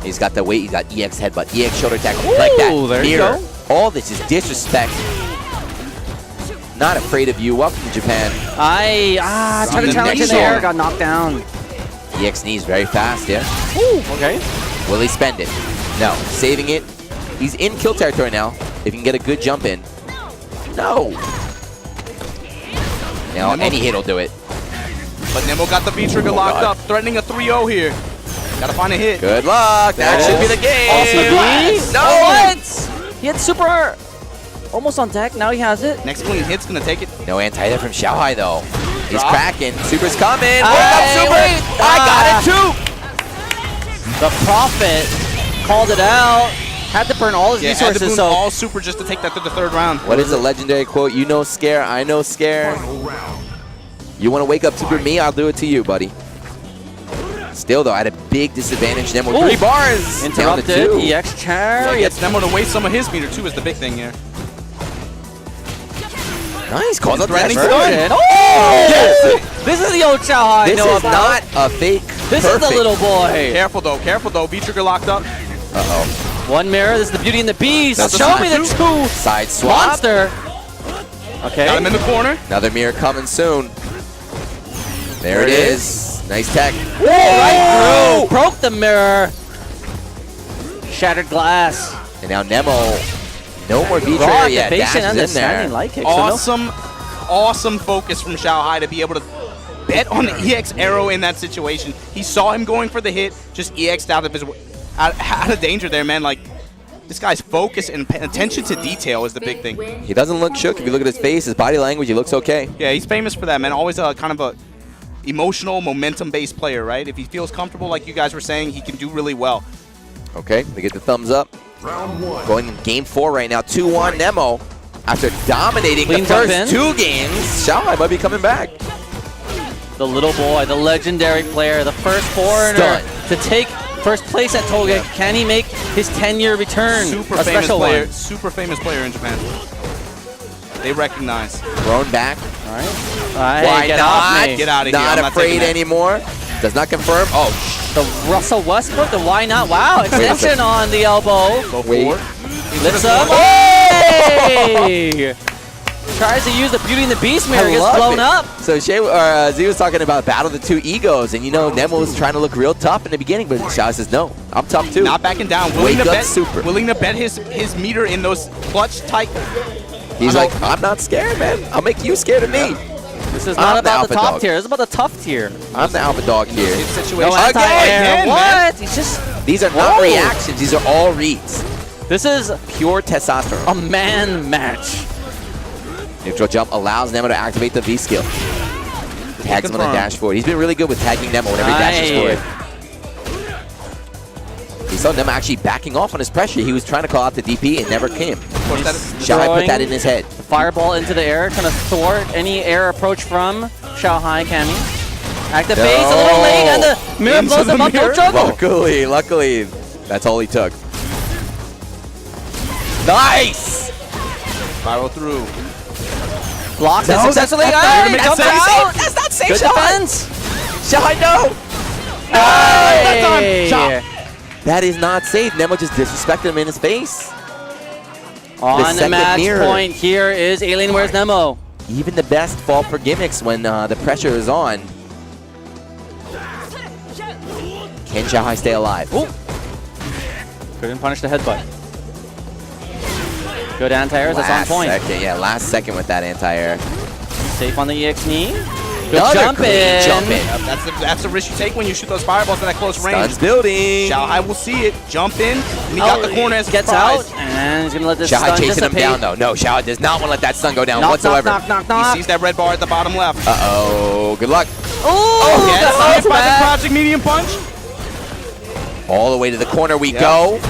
He's got the weight. He's got EX headbutt, EX shoulder attack, like that. There Mirror. you go. All this is disrespect. Not afraid of you. Welcome to Japan. Tried to challenge in the air, got knocked down. EX knees very fast, yeah. Ooh, okay. Will he spend it? No. Saving it. He's in kill territory now. If he can get a good jump in. No. Now, any hit will do it. But Nemo got the V trigger locked up, threatening a 3-0 here. Gotta find a hit. Good luck. That should be the game. Also No. What? He had super almost on deck. Now he has it. Next clean hit's gonna take it. No anti-hit from XiaoHai, though. He's Drop. cracking. Super's coming. Hey, Wake up, Super. wait. I got it, too. The Prophet called it out. Had to burn all his Yeah, had to resources. boon So all Super just to take that to the 3rd round. What is the legendary quote? You know scare, I know scare. You want to wake up Super me? I'll do it to you, buddy. Still, though, I had a big disadvantage. Nemo, 3 bars. interrupted. Down to 2. EX Chariot. Gets Nemo to waste some of his meter, too, is the big thing here. Nice. Calls out the Threatening conversion. stun. Oh! Yes. This is the old XiaoHai. This is not a fake. This is the little boy. Careful, though. Careful, though. V-trigger locked up. Uh-oh. One mirror. This is the Beauty and the Beast. That's Show a me the side 2 Side swap. monster. Okay. Got him in the corner. Another mirror coming soon. There it is. Nice tech. Right through. Broke the mirror. Shattered glass. And now Nemo, no more V Raw trigger yet. activation Dash and is the in there. standing light kick. So no- Awesome focus from XiaoHai to be able to bet on the EX arrow in that situation. He saw him going for the hit, just EX'd out of his out of danger there, man. Like, this guy's focus and attention to detail is the big thing. He doesn't look shook. If you look at his face, his body language, he looks okay. Yeah, he's famous for that, man. Always a kind of a emotional, momentum-based player, right? If he feels comfortable, like you guys were saying, he can do really well. Okay, they get the thumbs up. Going in game 4 right now, 2-1 Nemo. After dominating Clean the jump first in. 2 games, XiaoHai might be coming back. The little boy, the legendary player, the first foreigner Stunned. to take first place at Toge. Yeah. Can he make his 10-year return? Super a famous special player. one. Super famous player in Japan. They recognize. Thrown back. All right. Hey, Why get not? off me. Get out of here. Not I'm not afraid taking that. anymore. Does not confirm. Oh, The Russell Westbrook, the why not? Wow, extension on the elbow. Go Wait. forward. Lifts up. Hey! Tries to use the Beauty and the Beast mirror, gets love blown it. up. So Z was talking about battle of the 2 egos, and you know Nemo was trying to look real tough in the beginning, but XiaoHai says no, I'm tough too. Not backing down. Wake up, Super. Willing to bet his meter in those clutch tight. He's like, I'm not scared, man. I'll make you scared of me. This is I'm not the about alpha the top dog. tier. This is about the tough tier. I'm the alpha dog here. His situation. No anti-air. Again, man. What? He's just. These are not Whoa. reactions. These are all reads. This is Pure testosterone. a man match. Neutral jump allows Nemo to activate the V skill. Tags him on the Confirmed. dash forward. He's been really good with tagging Nemo whenever he dashes Nice. forward. He saw Nemo actually backing off on his pressure. He was trying to call out the DP and never came. Push that- XiaoHai put that in his head. The fireball into the air, trying to thwart any air approach from XiaoHai Cammy. Active base, a little late, and the mirror Into blows the him up, no mirror? trouble. Luckily, that's all he took. Nice! Spiral through. Blocks it No, successfully. that's Hey, not jumps safe. out. That's not safe, Good XiaoHai. defense. XiaoHai, no! Hey. Chop. That is not safe. Nemo just disrespected him in his face. On the second match mirror. point, here is Alien Where's Nemo. Even the best fall for gimmicks when the pressure is on. Can XiaoHai stay alive? Ooh. Couldn't punish the headbutt. Good anti-airs, that's on Last point. second, yeah, last second with that anti-air. Safe on the EX knee. Good Another jump great in. jump in. That's the risk you take when you shoot those fireballs at that close range. Stuns building. XiaoHai will see it, jump in, and he got the corner as a Gets surprise. out, and he's going to let this XiaoHai stun chasing him dissipate. down though. No, XiaoHai does not want to let that stun go down Knock, whatsoever. knock, knock, He knock. sees that red bar at the bottom left. Uh-oh, good luck. Oh, Yes, that's hit by the bad. Project Medium Punch. All the way to the corner we Yeah. go.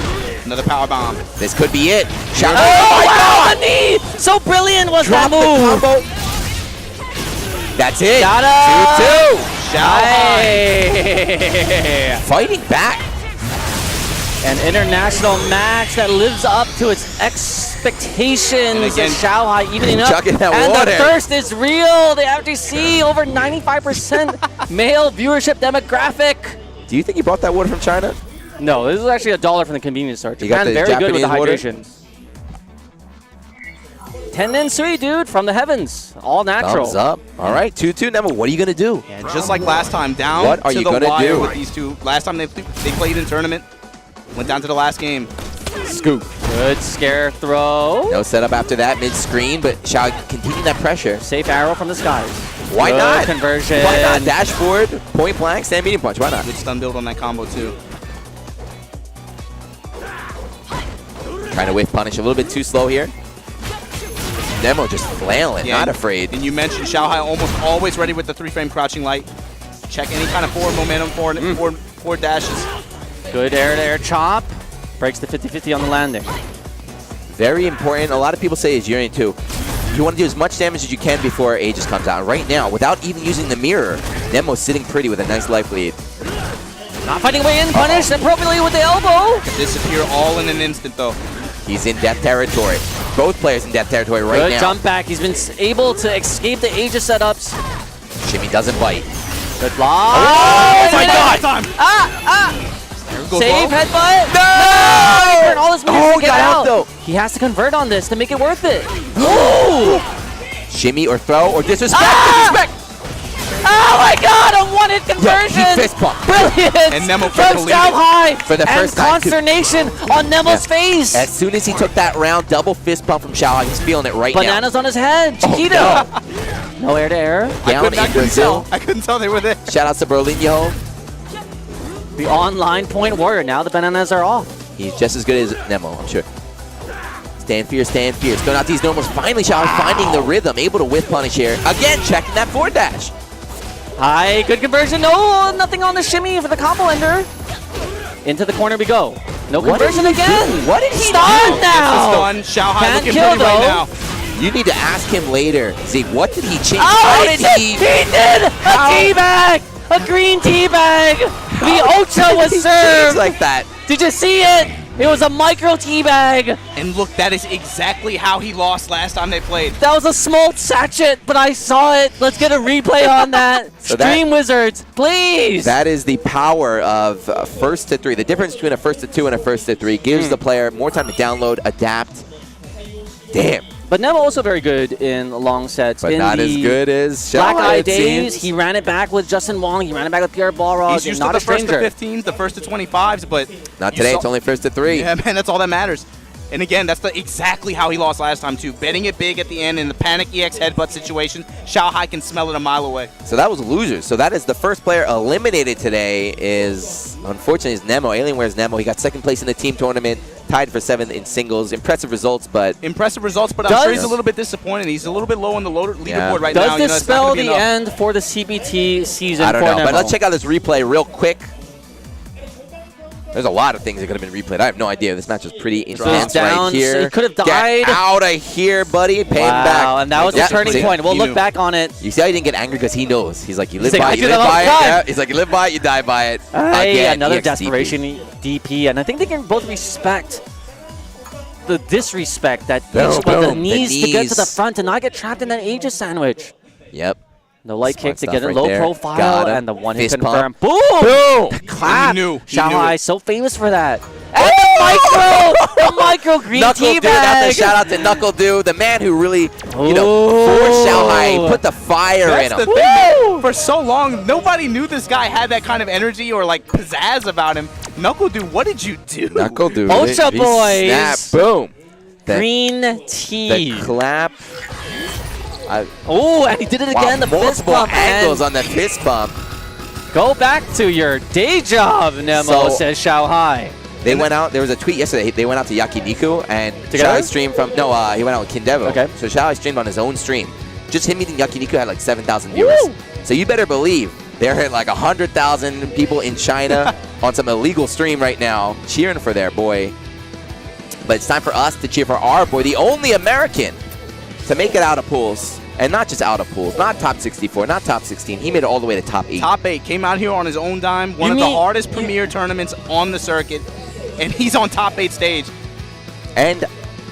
Another power bomb. This could be it. XiaoHai, Oh, wow, the knee! So brilliant was drop that the move. combo. That's it. Got him. 2-2. XiaoHai. Hey. Fighting back. An international match that lives up to its expectations. And again, XiaoHai evening up. chugging that and water. the thirst is real. The FGC over 95% male viewership demographic. Do you think you brought that water from China? No, this is actually $1 from the convenience store. You got Japan the very good with the Japanese water? hydration. Tenden Sui, dude, from the heavens. All natural. Thumbs up. All right, 2-2. Nemo, what are you going to do? And just like last time, down What are to you the gonna wire do? with these two. Last time they played in tournament, went down to the last game. scoop. Good scare throw. No setup after that, mid-screen, but Xiao continuing that pressure. Safe arrow from the skies. Why Good not? conversion. Why not? Dash forward, point blank, stand medium punch. Why not? Good stun build on that combo, too. Trying to whiff punish a little bit too slow here. Nemo just flailing, not afraid. And you mentioned XiaoHai almost always ready with the 3-frame crouching light. Check any kind of forward momentum, forward dashes. Good air-to-air chop. Breaks the 50-50 on the landing. Very important. A lot of people say it's Urien too. You want to do as much damage as you can before Aegis comes out. Right now, without even using the mirror, Nemo's sitting pretty with a nice life lead. Not fighting way in, punished appropriately with the elbow. Disappear all in an instant, though. He's in death territory. Both players in death territory right now. Good jump back. He's been able to escape the Aegis setups. Shimmy doesn't bite. Good block. Oh my God! Save headbutt. No! All this Oh, to get got out though. He has to convert on this to make it worth it. Ooh! Shimmy or throw or disrespect. Disrespect. Oh my God! A one-hit conversion. Yeah, he fist bump. Brilliant. And Nemo from XiaoHai for the first time. Consternation on Nemo's face. As soon as he took that round, double fist bump from XiaoHai. He's feeling it right now. Bananas on his head. Chiquito. Oh, no air to air. Down in Brazil. I couldn't tell they were there. Shout out to Berlinho. The online point warrior. Now the bananas are off. He's just as good as Nemo, I'm sure. Stand fierce, stand fierce. Going out these normals. Finally, XiaoHai finding the rhythm. Able to whiff punish here. Again, checking that forward dash. Hi, good conversion. No, nothing on the shimmy for the combo ender. Into the corner we go. No conversion again. What did he Stun do? now. This is done. XiaoHai Can't looking kill, pretty right now. You need to ask him later. Zeke, what did he change? Oh, How he did he? did a teabag. A green teabag. The Ocha was Change served. like that. Did you see it? It was a micro teabag. And look, that is exactly how he lost last time they played. That was a small sachet, but I saw it. Let's get a replay on that. So Stream Wizards, please. That is the power of first to three. The difference between a first to two and a first to three gives the player more time to download, adapt. Damn. But Nemo also very good in long sets. But in not the as good as Black XiaoHai, Eye it days, seems. he ran it back with Justin Wong. He ran it back with Pierre Balrog. He's used to not the a stranger. first to 15s, the first to 25s, but... Not today, it's only first to three. Yeah, man, that's all that matters. And again, that's exactly how he lost last time, too. Betting it big at the end in the Panic EX headbutt situation. XiaoHai can smell it a mile away. So that was losers. So that is the first player eliminated today is, unfortunately, is Nemo. Alienware's Nemo. He got second place in the team tournament, tied for 7th in singles. Impressive results, but... Impressive results, but I'm sure he's a little bit disappointed. He's a little bit low on the leaderboard right now. Does this spell the end for the CBT season I don't for know, Nemo? but let's check out this replay real quick. There's a lot of things that could have been replayed. I have no idea. This match was pretty intense down, right here. so he could have died. Get out of here, buddy. Pay him back. Wow, and that was the turning point. We'll look back on it. You see how he didn't get angry because he knows. He's like, you live He's by like, it, you I did live it all by it. the time. Yeah. He's like, you live by it, you die by it. Hey, Again, another EXDP. desperation DP, and I think they can both respect the disrespect that Boom, each one boom. needs The to get to the knees. front and not get trapped in that Aegis sandwich. Yep. The light Smart kick to stuff get it right low there. profile, Got him. and the one hit Fist confirm. pump. Boom! Boom! Clap. He knew XiaoHai it. so famous for that. And the micro green Knuckle Dude, that's a teabag. shout out to Knuckle Dude, the man who really, you know, forced XiaoHai, put the fire That's in the him. thing, man. For so long, nobody knew this guy had that kind of energy or like pizzazz about him. Knuckle Dude, what did you do? Knuckle Dude. Ocha he boys. snapped. Boom. The- Green tea. The clap. Oh, and he did it again. The fist multiple bump. angles And on the fist bump. go back to your day job, Nemo, So- says XiaoHai. They went out. There was a tweet yesterday. They went out to Yakiniku and Together? XiaoHai streamed from. No, he went out with Kindevo. Okay. So XiaoHai streamed on his own stream. Just him meeting Yakiniku had like 7,000 viewers. Woo! So you better believe there are like 100,000 people in China on some illegal stream right now cheering for their boy. But it's time for us to cheer for our boy, the only American to make it out of pools. And not just out of pools, not top 64, not top 16. He made it all the way to top 8. Top 8, came out here on his own dime. One of the hardest premier tournaments on the circuit. And he's on top 8 stage. And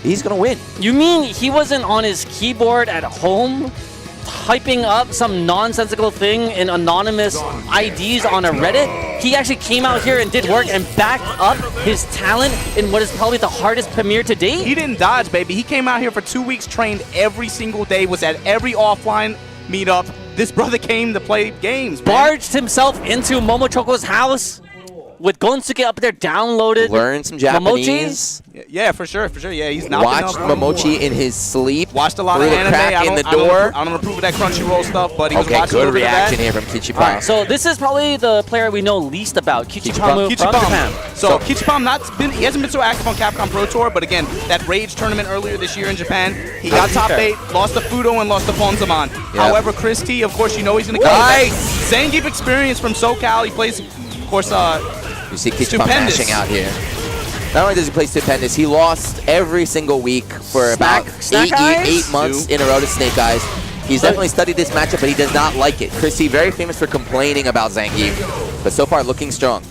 he's going to win. You mean he wasn't on his keyboard at home typing up some nonsensical thing in anonymous IDs on a Reddit? He actually came out here and did work and backed up his talent in what is probably the hardest premiere to date? He didn't dodge, baby. He came out here for 2 weeks, trained every single day, was at every offline meetup. This brother came to play games, man. Barged himself into Momochoko's house with Gonsuke up there downloaded. Learn some Japanese. Yeah, for sure. Yeah, he's not Watched Momochi in his sleep. Watched a lot of anime. Crack in the door. I don't approve of that Crunchyroll stuff, but he was watching a good little bit of reaction that. here from Kichipa. Alright, so this is probably the player we know least about, Kichipa-mu from Japan. So Kichipa-mu he hasn't been so active on Capcom Pro Tour, but again, that Rage tournament earlier this year in Japan, he got top 8, lost to Fuudo and lost to Ponzaman. However, Chris T, of course, you know he's going to come back. Zangief experience from SoCal. He plays, of course, you see Kichipa mashing out here. Not only does he play Stupendous, he lost every single week for about 8 months in a row to Snake Eyes. He's definitely studied this matchup, but he does not like it. Chris T, very famous for complaining about Zangief, but so far looking strong.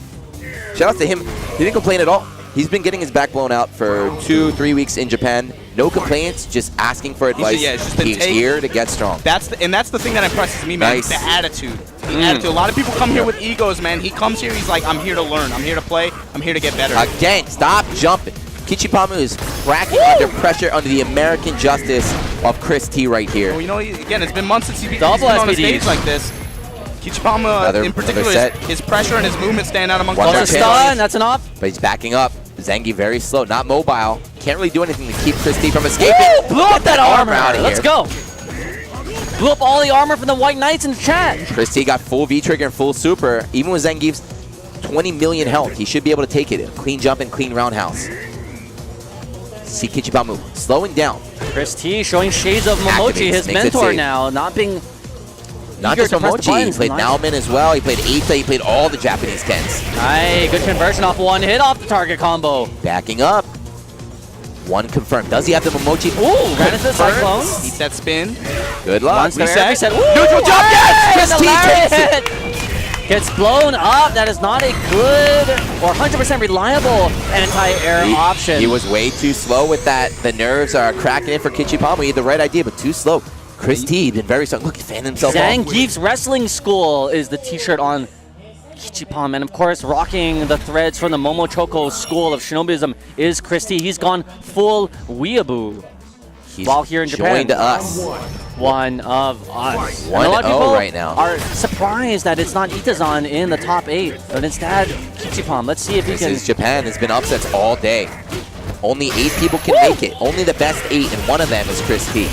Shout out to him. He didn't complain at all. He's been getting his back blown out for 2-3 weeks in Japan. No complaints, just asking for advice. He's here to get strong. That's the thing that impresses me, man. The attitude. The attitude. A lot of people come here with egos, man. He comes here, he's like, I'm here to learn. I'm here to play. I'm here to get better. Again, stop jumping. Kichipa-mu is cracking under pressure under the American justice of Chris T right here. Well, you know, again, it's been months since he's been on a stage like this. Kichipa-mu, in particular, his pressure and his movement stand out amongst the stun, that's enough. But he's backing up. Zangief very slow, not mobile. Can't really do anything to keep Chris T from escaping. Blew up that armor out of here. Let's go. Blew up all the armor from the White Knights in the chat. Chris T got full V-trigger and full super. Even with Zangief's 20 million health, he should be able to take it. Clean jump and clean roundhouse. See Kichipa-mu slowing down. Chris T showing shades of Momochi, his mentor now, not being... Not just Momochi, he played Naomin as well, he played Eita, he played all the Japanese Kens. Aye, good conversion off one hit off the target combo. Backing up. One confirmed. Does he have the Momochi? Ooh, ran into the Cyclone. Eats that spin. Good luck. Reset. Neutral jump, yes! Chris T takes it! Gets blown up. That is not a good or 100% reliable anti-air option. He was way too slow with that. The nerves are cracking in for Kichipa-mu. He had the right idea, but too slow. Chris T been very strong. Look, he fanned himself off. Zangief's Wrestling School is the t-shirt on Kichipa-mu. And of course, rocking the threads from the Momochoko School of Shinobism is Chris T. He's gone full weeaboo. He's while here in Japan. joined us. One of us. 1-0 right now. Are surprised that it's not Itazan in the top 8, but instead Kichipa-mu. Let's see if he can. This is Japan. There's been upsets all day. Only 8 people can make it. Only the best 8, and one of them is Chris T.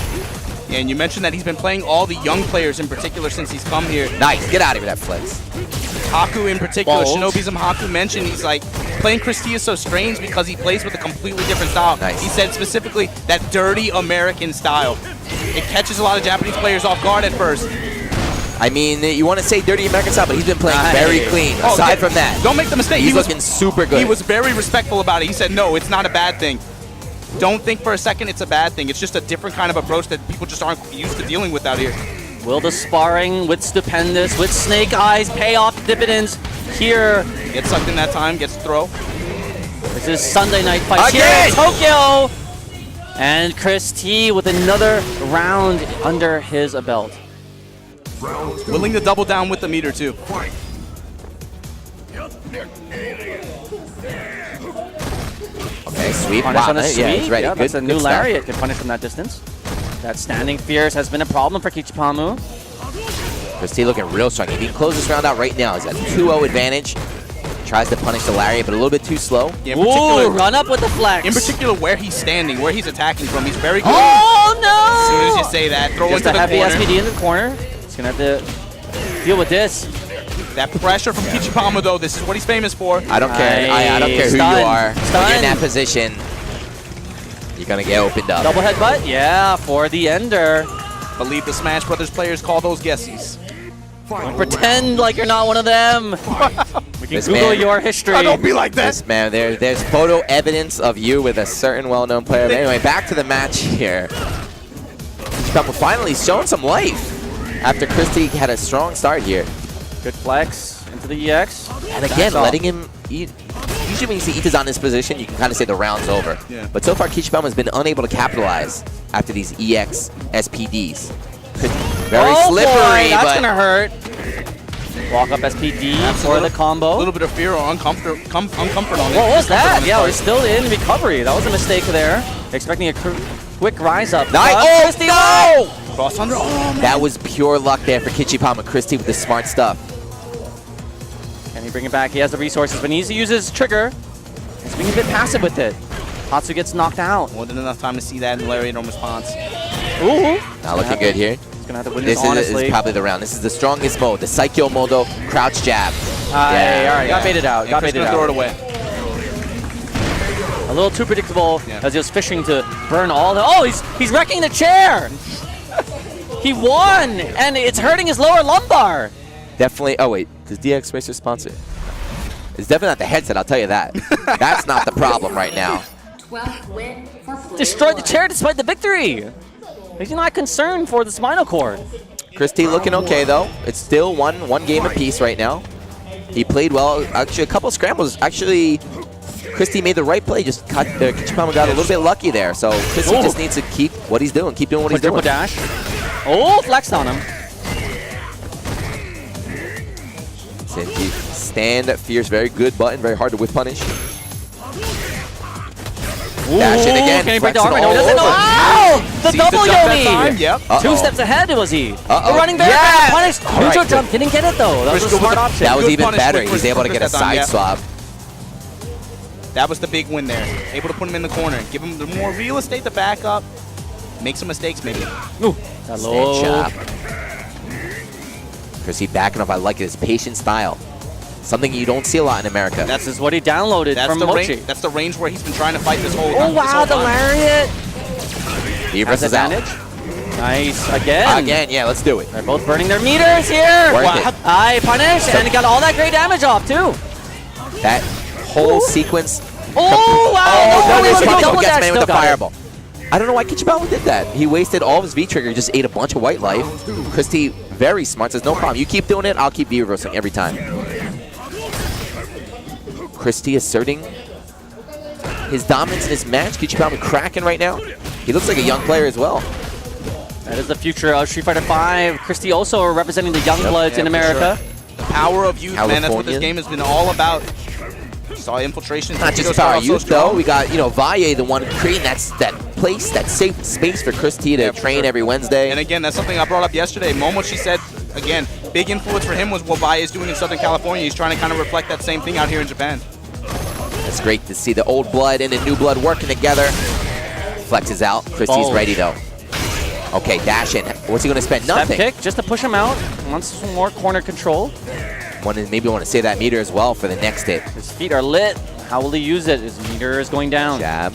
Yeah, and you mentioned that he's been playing all the young players in particular since he's come here. Nice. Get out of here, that flex. Haku in particular, Shinobism Haku mentioned he's like, playing Chris T is so strange because he plays with a completely different style. Nice. He said specifically that dirty American style. It catches a lot of Japanese players off guard at first. I mean, you want to say dirty American style, but he's been playing very clean. Aside from that, don't make the mistake. He's looking super good. He was very respectful about it. He said, no, it's not a bad thing. Don't think for a second it's a bad thing. It's just a different kind of approach that people just aren't used to dealing with out here. Will the sparring with Stupendous, with Snake Eyes pay off dividends here? Gets sucked in that time, gets throw. This is Sunday night fight here in Tokyo. And Chris T with another round under his belt. Willing to double down with the meter too. Okay, sweep. Punish on a sweep. Yeah, he's ready. Yeah, good, that's a new good lariat. Can punish from that distance. That standing fierce has been a problem for Kichipa-mu. Chris T looking real strong. If he can close this round out right now, he's got 2-0 advantage. Tries to punish the lariat, but a little bit too slow. Yeah, Ooh, run up with the flex. In particular, where he's standing, where he's attacking from, he's very good. Oh, no! As soon as you say that, throw just into the heavy corner. SPD in the corner. He's going to have to deal with this. That pressure from Kichipa-mu, though, this is what he's famous for. I don't care. I don't care who you are. When you're in that position, you're going to get opened up. Double headbutt? Yeah, for the ender. Believe the Smash Brothers players call those guessies. Don't pretend like you're not one of them. We can Google your history. Don't be like that. This man, there's photo evidence of you with a certain well-known player. But anyway, back to the match here. Kichipa-mu finally showing some life after Chris T had a strong start here. Good flex into the EX. And again, letting him eat. Usually when you see Ita's on this position, you can kind of say the round's over. Yeah. But so far, Kichipa-mu has been unable to capitalize after these EX SPDs. Very slippery, boy, that's but gonna hurt. Walk up SPD for the combo. A little bit of fear or uncomfort on it. What was that? Yeah, we're still in recovery. That was a mistake there. Expecting a quick rise up. Nice. Oh, no! Cross under. Oh, man. That was pure luck there for Kichipa-mu. Chris T with the smart stuff. Can he bring it back? He has the resources, but he needs to use his trigger. He's being a bit passive with it. Hatsu gets knocked out. More than enough time to see that and lariat on response. Ooh. Not looking good here. He's going to have to win This this, honestly. is probably the round. This is the strongest mode. The Psycho Modo crouch jab. Hey, all right, got baited out. And Got Chris baited gonna throw it out. away. A little too predictable as he was fishing to burn all the... Oh, he's wrecking the chair! He won! And it's hurting his lower lumbar! Definitely. Oh, wait. Does DX Racer sponsor? It's definitely not the headset, I'll tell you that. That's not the problem right now. Destroyed the chair despite the victory! He's not concerned for the spinal cord. Christie looking okay, though. It's still one game apiece right now. He played well. Actually, a couple scrambles. Actually, Christie made the right play. Just Kichipa-mu got a little bit lucky there. So Christie just needs to keep what he's doing. Keep doing what he's doing. Triple dash. Oh, flexed on him. Stand fierce, very good button, very hard to whiff punish. Dash in again. Can he break the flexing armor? No, all he doesn't. over. Ow! The Sees the double jump that Yomi! time. Yep. 2 steps ahead was he. Uh-oh. The running back Yes! punished. All Neutral right, jump, didn't get it though. That was a smart option. That was Good even punish better. with He's able to get a Chris that time, side yeah. swap. That was the big win there. Able to put him in the corner. Give him the more real estate to back up. Make some mistakes maybe. Ooh, that low. Stand chop. Christie backing up. I like his patient style. Something you don't see a lot in America. This is what he downloaded from Mochi. That's the range where he's been trying to fight this whole Oh wow, the lariat! He Has versus out. advantage. Nice, again. Again, yeah, let's do it. They're both burning their meters here. Worth it. I punish, and he got all that great damage off too. That whole sequence. Oh wow! Oh, he no, was Kichipa-mu double gets dash, man with still the got it. fireball. I don't know why Kichipa-mu did that. He wasted all of his V-trigger, just ate a bunch of white life. Christie, very smart, says no problem. You keep doing it, I'll keep V-reversing every time. Christie asserting his dominance in this match. Kichipa-mu cracking right now. He looks like a young player as well. That is the future of Street Fighter V. Christie also representing the young bloods in America. Sure. The power of youth, man. That's what this California. game has been all about. Saw infiltration. Not just Torpedoes power are also youth, strong. though. We got, Valle, the one creating that place, that safe space for Christie to for train sure. every Wednesday. And again, that's something I brought up yesterday. Momo, she said, again, big influence for him was what Valle is doing in Southern California. He's trying to kind of reflect that same thing out here in Japan. It's great to see the old blood and the new blood working together. Flexes out. Christie's ready, though. Okay, dash in. What's he going to spend? Step Nothing. kick just to push him out. Wants some more corner control. Maybe want to save that meter as well for the next hit. His feet are lit. How will he use it? His meter is going down. Jab.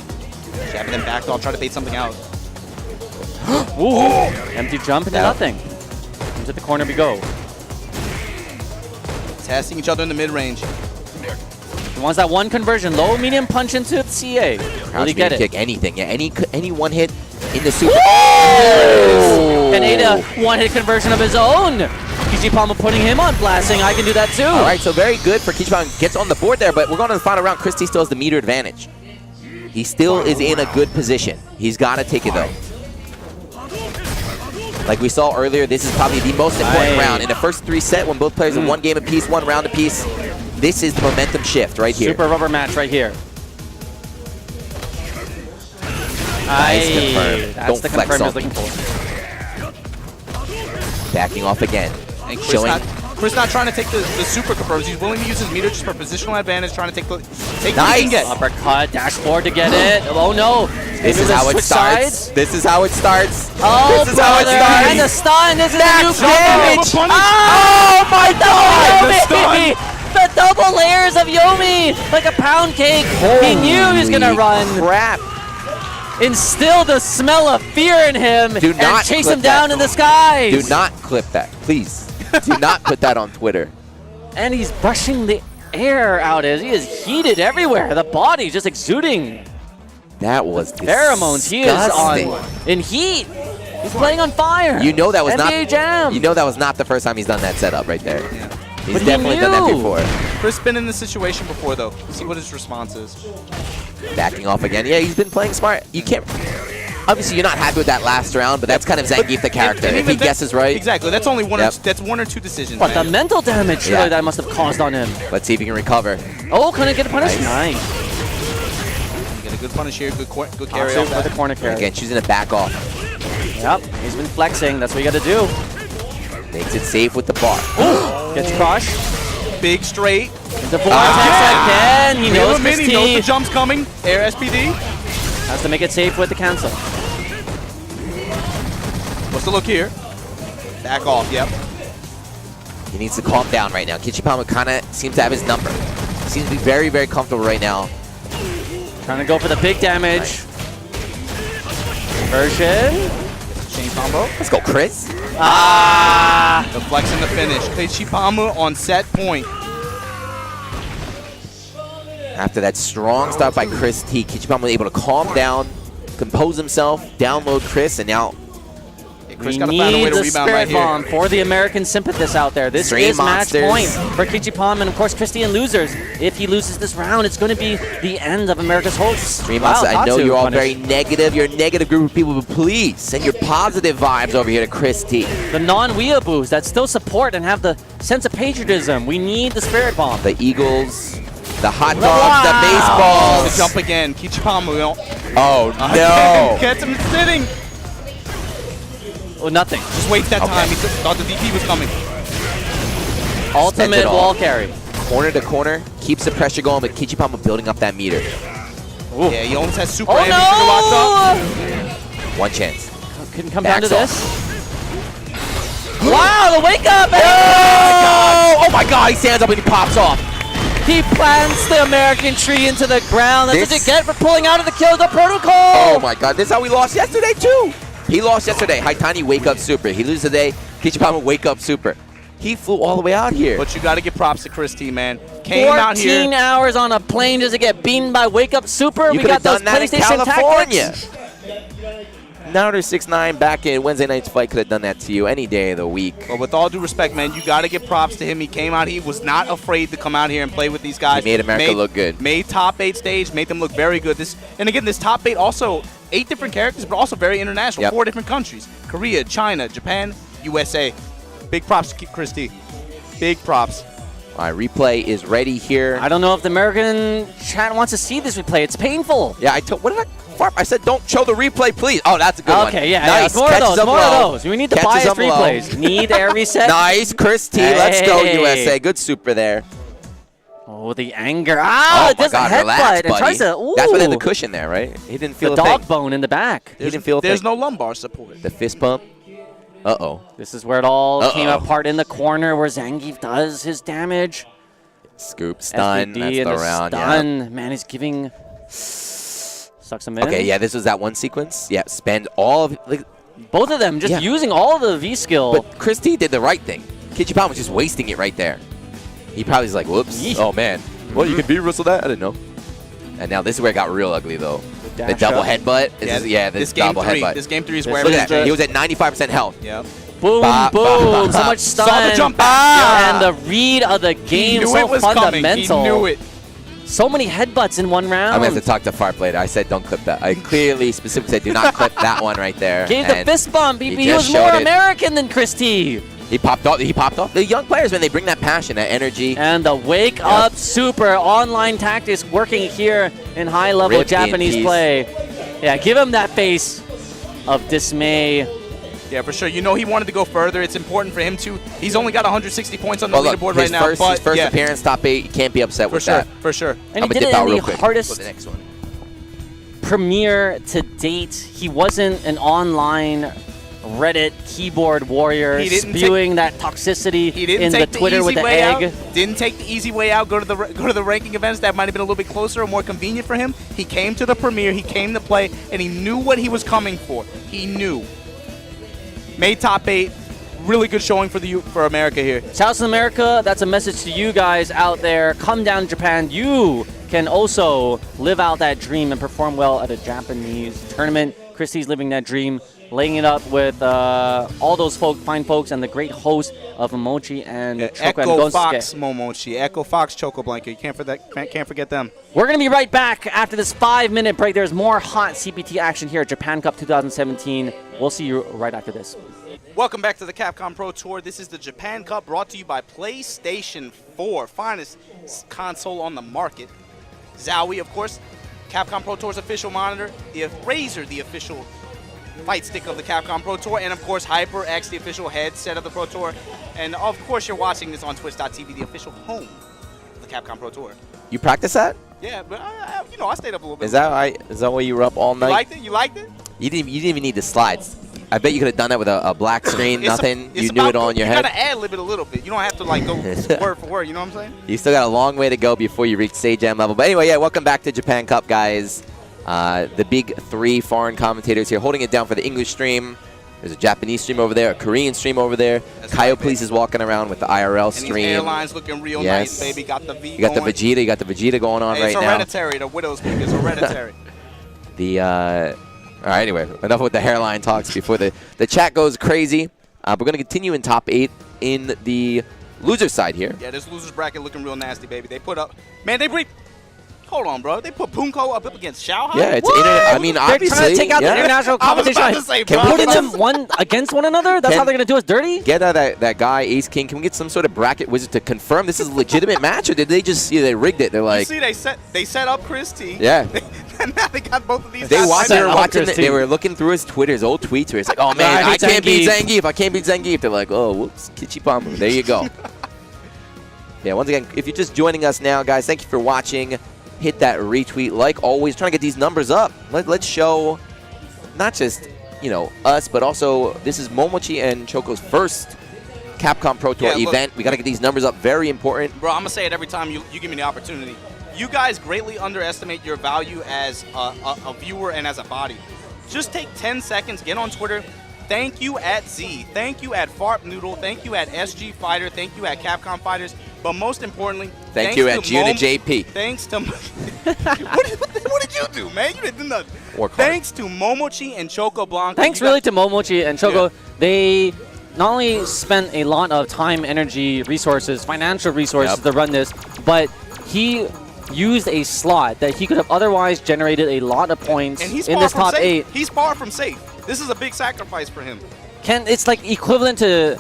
Jab and then back doll, try to bait something out. Ooh. Empty jump into nothing. Into the corner we go. Testing each other in the mid-range. He wants that one conversion. Low, medium punch into the CA. Will he get it? Kick, anything. Yeah, any one hit in the super. And Ada, one-hit conversion of his own. Kichipa-mu putting him on blast, saying I can do that too. All right, so very good for Kichipa-mu. Gets on the board there, but we're going to the final round. Christie still has the meter advantage. He still is in a good position. He's got to take it, though. Like we saw earlier, this is probably the most important round. In the first 3 sets, when both players are 1 game apiece, 1 round apiece, this is the momentum shift right here. Super rubber match right here. Nice confirm. That's Don't the flex confirm on he's looking for. Backing off again. And Showing. Chris not trying to take the super confirms. He's willing to use his meter just for positional advantage, trying to take what he can get. Uppercut, dash forward to get it. Oh no. This is how it Switch starts. sides. This is how it starts. Oh, this is how it brother. starts. And the stun. This is a Max new damage. combo. Oh my God! Yomi! The double layers of Yomi, like a pound cake. He knew he was gonna run. Crap! Instill the smell of fear in him Do not and chase clip him down that. in the skies. Do not clip that, please. Do not put that on Twitter. And he's brushing the air out as he is heated everywhere. The body just exuding That was pheromones. He is disgusting. in heat. He's playing on fire. You know that was NBA not. Jam. You know that was not the first time he's done that setup right there. He's But he definitely done that knew. before. Chris been in this situation before, though. See what his response is. Backing off again. Yeah, he's been playing smart. You can't. Obviously, you're not happy with that last round, but that's kind of Zangief the character. And If he even guesses right. Exactly. That's only one. Yep. That's 1 or 2 decisions. But the man. mental damage Yeah. that must have caused on him. Let's see if he can recover. Oh, couldn't get a punish. Nice. Nice. Get a good punish here. Good carry Hatsu off with the that. corner carry. Again, choosing to back off. Yep, he's been flexing. That's what you got to do. Makes it safe with the bar. Gets crushed. big straight. The vortex again. He knows He knows the Christie jump's coming. Air SPD. has to make it safe with the cancel. What's the look here? Back off, yep. He needs to calm down right now. Kichipa-mu kind of seems to have his number. Seems to be very, very comfortable right now. Trying to go for the big damage. Version. Chain combo. Let's go, Chris. The flex and the finish. Kichipa-mu on set point. After that strong start by Chris T, Kichipa-mu was able to calm down, compose himself, download Chris, and now Chris We got to find a way need to the rebound Spirit right here. Bomb for the American sympathists out there. This Stream is match monsters. point for Kichipa-mu and, of course, Christie and losers. If he loses this round, it's going to be the end of America's hopes. Stream Monster, I know Tatsu you're all punished. very negative. You're a negative group of people, but please send your positive vibes over here to Chris T. The non-weeaboos that still support and have the sense of patriotism. We need the Spirit Bomb. The Eagles, the hot dogs, Wow. the baseballs. The jump again. Kichipa-mu. Oh, Again, no. gets him sitting. Oh, nothing. Just waste that time. He thought the DP was coming. Ultimate it all. wall carry. Corner to corner, keeps the pressure going, but Kichipa-mu building up that meter. Ooh. Yeah, he almost has super Oh, every single locked up. no! One chance. Couldn't come down to Backs this. Wow, the wake up! Oh my god, he stands up and he pops off. He plants the American tree into the ground. That's what This- you get for pulling out of the kill the protocol. Oh my god, this is how we lost yesterday too. He lost yesterday. Haitani wake up super. He loses today. Kichipa-mu wake up super. He flew all the way out here. But you got to give props to Chris T, man. Came out 14 here. hours on a plane just to get beaten by Wake Up Super. You We could got have those done that in PlayStation California. tactics. Now there's 6'9" back in Wednesday night's fight. Could have done that to you any day of the week. But with all due respect, man, you got to give props to him. He came out. He was not afraid to come out here and play with these guys. He made America look good. Made top 8 stage. Made them look very good. And again, this top 8 also 8 different characters, but also very international. Yep. 4 different countries: Korea, China, Japan, USA. Big props to Chris T. Big props. All right, replay is ready here. I don't know if the American chat wants to see this replay. It's painful. Yeah, what did I? Farp, I said don't show the replay, please. Oh, that's a good one. Okay, yeah, nice. yeah. More of Catches those. them More low. of those. We need the Catches biased them low. replays. Need air reset. Nice, Chris T. Let's go, Hey. USA. Good super there. Oh, the anger. Ah, Oh it my does God, a headbutt. relax, It tries buddy. to. Ooh. That's within the cushion there, right? He didn't feel The a dog thing. bone in the back. He didn't feel a There's thing. no lumbar support. The fist bump. Uh-oh. This is where it all came Uh-oh. apart in the corner where Zangief does his damage. Scoop, stun. SPD That's and the the round, stun. Man, he's giving. Sucks him in. Okay, yeah, this was that one sequence. Yeah, spend all of like, Both of them just Yeah. using all of the V skill. but Chris T did the right thing. Kichipa-mu was just wasting it right there. He probably was like, whoops. Yeesh. Oh, man. Well, you can B-wrestle that? I didn't know. And now this is where it got real ugly, though. The dash double up. headbutt. This game double 3. headbutt. This game 3 is This where Look is at everything that. the- He was at 95% health. Yep. boom, Ba, ba, boom. ba, So ba. much Saw stun. the jump back. Ah. And the read of the He game knew so it was fundamental. coming. He knew it. So many headbutts in one round. I'm going to have to talk to Farp later. I said don't clip that. I clearly, specifically said do not clip that one right there. Gave the And fist bump. He just was more showed it. American than Chris T. He popped off. He popped off. The young players, when they bring that passion, that energy. And the wake up super online tactics working here in high level Rip in Japanese peace. play. Yeah, give him that face of dismay. Yeah, for sure. You know he wanted to go further. It's important for him to. He's only got 160 points on the Well, look, leaderboard his right now. first, But his first yeah, appearance, top 8. You can't be upset for with sure, that. for sure. And I'm he gonna did it dip out in real the quick. hardest Go to the next one. premiere to date. He wasn't an online Reddit keyboard warrior He didn't spewing that toxicity He didn't in the take the Twitter easy with the way egg. out. Didn't take the easy way out. Go to the ranking events that might have been a little bit closer or more convenient for him. He came to the premiere. He came to play, and he knew what he was coming for. He knew. Made top 8. Really good showing for America here. South America, that's a message to you guys out there. Come down to Japan. You can also live out that dream and perform well at a Japanese tournament. Christie's living that dream, laying it up with all those fine folks and the great host of Momochi and Choco and Echo Gonsuke. Fox Momochi. Echo Fox Choco Blanket. You can't forget them. We're going to be right back after this 5-minute break. There's more hot CPT action here at Japan Cup 2017. We'll see you right after this. Welcome back to the Capcom Pro Tour. This is the Japan Cup brought to you by PlayStation 4, finest console on the market. Zowie, of course, Capcom Pro Tour's official monitor. The Razer, the official fight stick of the Capcom Pro Tour, and of course HyperX, the official headset of the Pro Tour. And of course you're watching this on Twitch.tv, the official home of the Capcom Pro Tour. You practice that? Yeah, but you know, I stayed up a little bit. Is that right? Is that why you were up all night? You liked it? You liked it? You didn't even need the slides. I bet you could have done that with a black screen, nothing. You knew it all in your head. You gotta ad-lib it a little bit. You don't have to like go word for word, you know what I'm saying? You still got a long way to go before you reach Stage Jam level. But anyway, yeah, welcome back to Japan Cup, guys. The big 3 foreign commentators here holding it down for the English stream. There's a Japanese stream over there, a Korean stream over there. Kaio Police is walking around with the IRL stream. And these airlines looking real nice, baby. Got the V You got the Vegeta. You got the Vegeta going on right now. It's hereditary. The Widow's Peak is hereditary. All right, anyway, enough with the hairline talks before the chat goes crazy. We're going to continue in top 8 in the loser side here. Yeah, this loser's bracket looking real nasty, baby. They put up, man, they breathe. Hold on, bro. They put Poongko up against XiaoHai? Yeah, it's I mean, they're obviously. trying to take out the international competition. Can we putting them one against one another? That's how they're going to do us dirty? Get that guy, Ace King. Can we get some sort of bracket wizard to confirm this is a legitimate match, or did they just they rigged it? They're like, you see, they set up Chris T. Yeah. And now they got both of these. They were looking through his Twitter, his old tweets, where it's like, oh man, I can't beat Zangief. I can't beat Zangief. They're like, oh, whoops, Kichipa-mu. There you go. Yeah, once again, if you're just joining us now, guys, thank you for watching. Hit that retweet, like always, trying to get these numbers up. Let's show not just us, but also this is Momochi and Choco's first Capcom Pro Tour event. We got to get these numbers up. Very important. Bro, I'm gonna say it every time you give me the opportunity. You guys greatly underestimate your value as a viewer and as a body. Just take 10 seconds, get on Twitter. Thank you at Z. Thank you at Farp Noodle. Thank you at SG Fighter. Thank you at Capcom Fighters. But most importantly, thank you at Juna JP. Thanks to what did you do, man? You didn't do nothing. Thanks to Momochi and Choco Blanco. Thanks really to Momochi and Choco. Yeah. They not only spent a lot of time, energy, resources, financial resources to run this, but he used a slot that he could have otherwise generated a lot of points in this top 8. He's far from safe. This is a big sacrifice for him. It's like equivalent to,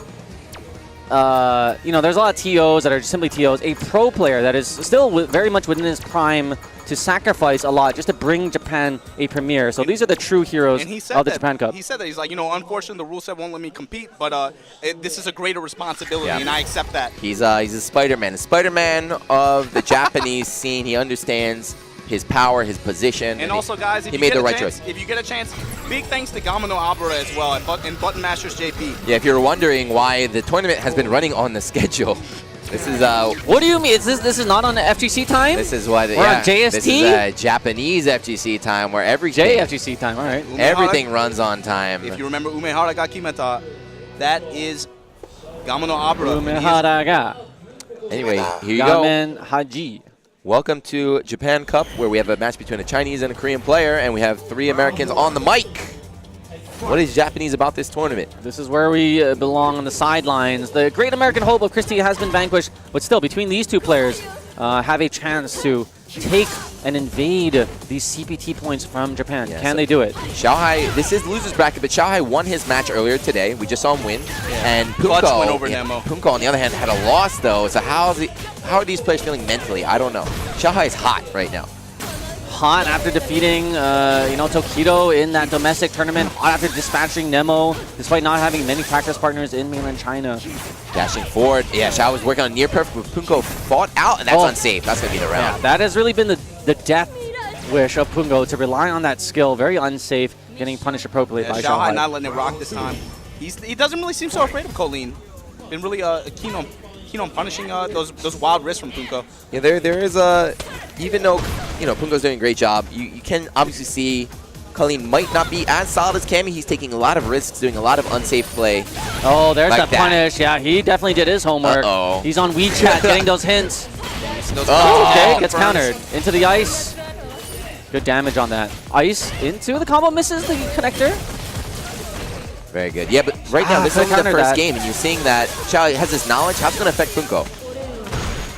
there's a lot of TOs that are simply TOs. A pro player that is still very much within his prime to sacrifice a lot just to bring Japan a premiere. So these are the true heroes of the Japan Cup. He said that. He's like, unfortunately the rule set won't let me compete, but this is a greater responsibility, and I accept that. He's a Spider-Man. A Spider-Man of the Japanese scene. He understands his power, his position. And also, guys, if you get a chance, big thanks to Gamino Abra as well and Button Masters JP. Yeah, if you're wondering why the tournament has been running on the schedule, this is what do you mean? This is not on the FGC time? This is why we're on JST. This is Japanese FGC time where JFGC time. All right. Everything runs on time. If you remember Umehara ga Kimeta, that is Gamino Abra. Umehara ga. Anyway, here you go. Gamen Haji. Welcome to Japan Cup, where we have a match between a Chinese and a Korean player, and we have 3 Americans on the mic. What is Japanese about this tournament? This is where we belong on the sidelines. The great American hope of Christie has been vanquished, but still, between these 2 players, have a chance to take and invade these CPT points from Japan. Yeah, Can they do it? XiaoHai, this is loser's bracket, but XiaoHai won his match earlier today. We just saw him win. Yeah. And Poongko went over Nemo. Poongko, on the other hand, had a loss, though. So how are these players feeling mentally? I don't know. XiaoHai is hot right now. Hot after defeating, Tokido in that domestic tournament. Hot after dispatching Nemo, despite not having many practice partners in mainland China. Dashing forward. Yeah, XiaoHai was working on near perfect, but Poongko fought out, and that's unsafe. That's going to be the round. Yeah, that has really been the death wish of Poongko, to rely on that skill. Very unsafe, getting punished appropriately by XiaoHai. Not letting it rock this time. He doesn't really seem so afraid of Kolin. Been really keen on punishing those wild risks from Poongko. Yeah, there is even though Poongko's doing a great job, you can obviously see Kolin might not be as solid as Cammy. He's taking a lot of risks, doing a lot of unsafe play. Oh, there's that punish. Yeah, he definitely did his homework. He's on WeChat getting those hints. Okay, gets countered into the ice. Good damage on that. Ice into the combo, misses the connector. Very good. Yeah, but right now, this is only the first game, and you're seeing that XiaoHai has this knowledge. How's it going to affect Poongko?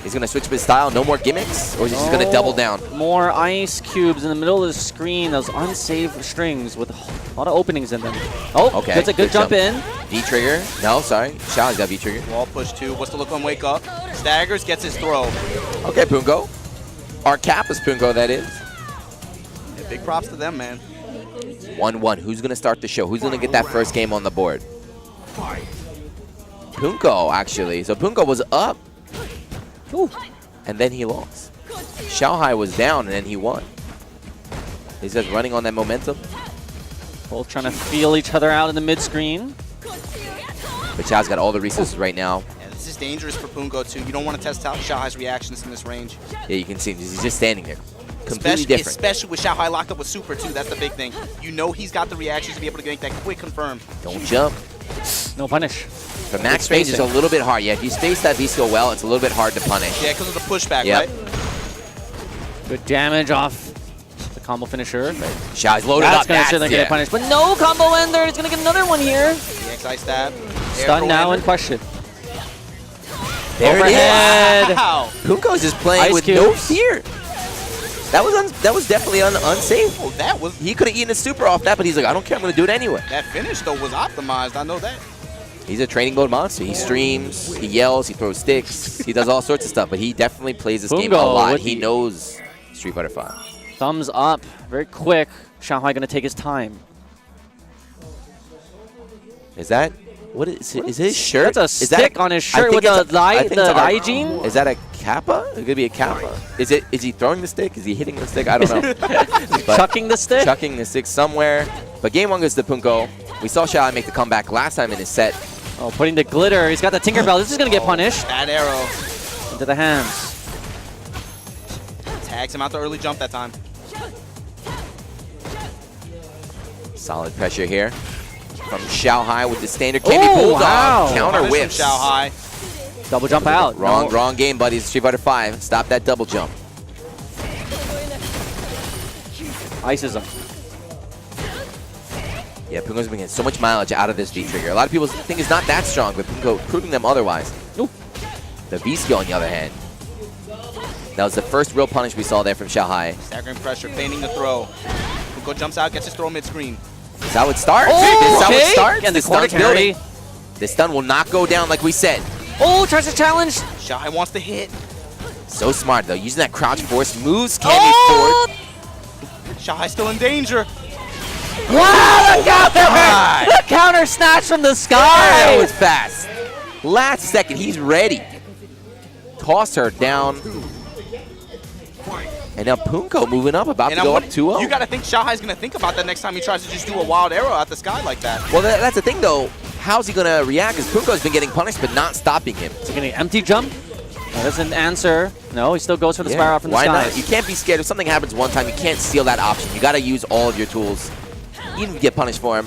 He's going to switch up his style, no more gimmicks, or is he just going to double down? More ice cubes in the middle of the screen, those unsafe strings with a lot of openings in them. Oh, okay. Gets a good jump in. V-trigger. No, sorry. XiaoHai's got V-trigger. Wall push 2. What's to look on wake up? Staggers, gets his throw. Okay, Poongko. Our cap is Poongko, that is. Yeah, big props to them, man. 1-1. Who's going to start the show? Who's going to get that first game on the board? Poongko, actually. So Poongko was up. Ooh. And then he lost. XiaoHai was down, and then he won. He's just running on that momentum. Both trying to feel each other out in the mid-screen. But Xiao's got all the resources right now. Yeah, this is dangerous for Poongko, too. You don't want to test out XiaoHai's reactions in this range. Yeah, you can see him. He's just standing there. Completely different. Especially with XiaoHai locked up with Super, too. That's the big thing. You know he's got the reactions to be able to make that quick confirm. Don't jump. No punish. The max range is a little bit hard. Yeah, if you space that V-skill well, it's a little bit hard to punish. Yeah, because of the pushback, right? Good damage off the combo finisher. Xiao's loaded up. That's going to get punished. But no combo ender. He's going to get another one here. The XI stab. Stun now in question. There Overhead. it is. Wow. Poongko's just playing Ice with cube. no fear. That was definitely unsafe. Oh, that was... He could have eaten a super off that, but he's like, I don't care. I'm going to do it anyway. That finish, though, was optimized. I know that. He's a training mode monster. He streams, he yells, he throws sticks, he does all sorts of stuff, but he definitely plays this game a lot. He knows Street Fighter V. Thumbs up. Very quick. XiaoHai going to take his time. Is that... What is his shirt? That's a stick on his shirt with the hygiene. Is that a kappa? It could be a kappa. Is he throwing the stick? Is he hitting the stick? I don't know. Chucking the stick? Chucking the stick somewhere. But game one goes to Poongko. We saw XiaoHai make the comeback last time in his set. Oh, putting the glitter. He's got the Tinkerbell. This is going to get punished. Bad arrow. Into the hands. Tags him out the early jump that time. Solid pressure here from XiaoHai with the standard Cammy Bulldog. Wow. Counter whip. XiaoHai. Double jump out. Wrong game, buddies. Street Fighter V. Stop that double jump. Ices him. Yeah, Poongko's been getting so much mileage out of this V-trigger. A lot of people think it's not that strong, but Poongko proving them otherwise. Ooh. The V-skill, on the other hand. That was the first real punish we saw there from XiaoHai. Staggering pressure, feigning the throw. Poongko jumps out, gets his throw mid-screen. This is how it starts. Oh, This is how it starts. And the This corner stun's carry. building. This stun will not go down like we said. Oh, tries to challenge. XiaoHai wants to hit. So smart, though. Using that crouch force moves Cammy forward. XiaoHai still in danger. Wow, the counter! The counter snatch from the sky! That was fast. Last second, he's ready. Toss her down. And now Poongko moving up, about to go up 2-0. You got to think XiaoHai's going to think about that next time he tries to just do a wild arrow out the sky like that. Well, that's the thing, though. How's he going to react? Because Poongko's been getting punished, but not stopping him. Is he getting an empty jump? That doesn't answer. No, he still goes for the spiral from the sky. Why not? You can't be scared. If something happens one time, you can't steal that option. You got to use all of your tools. Even if you get punished for him.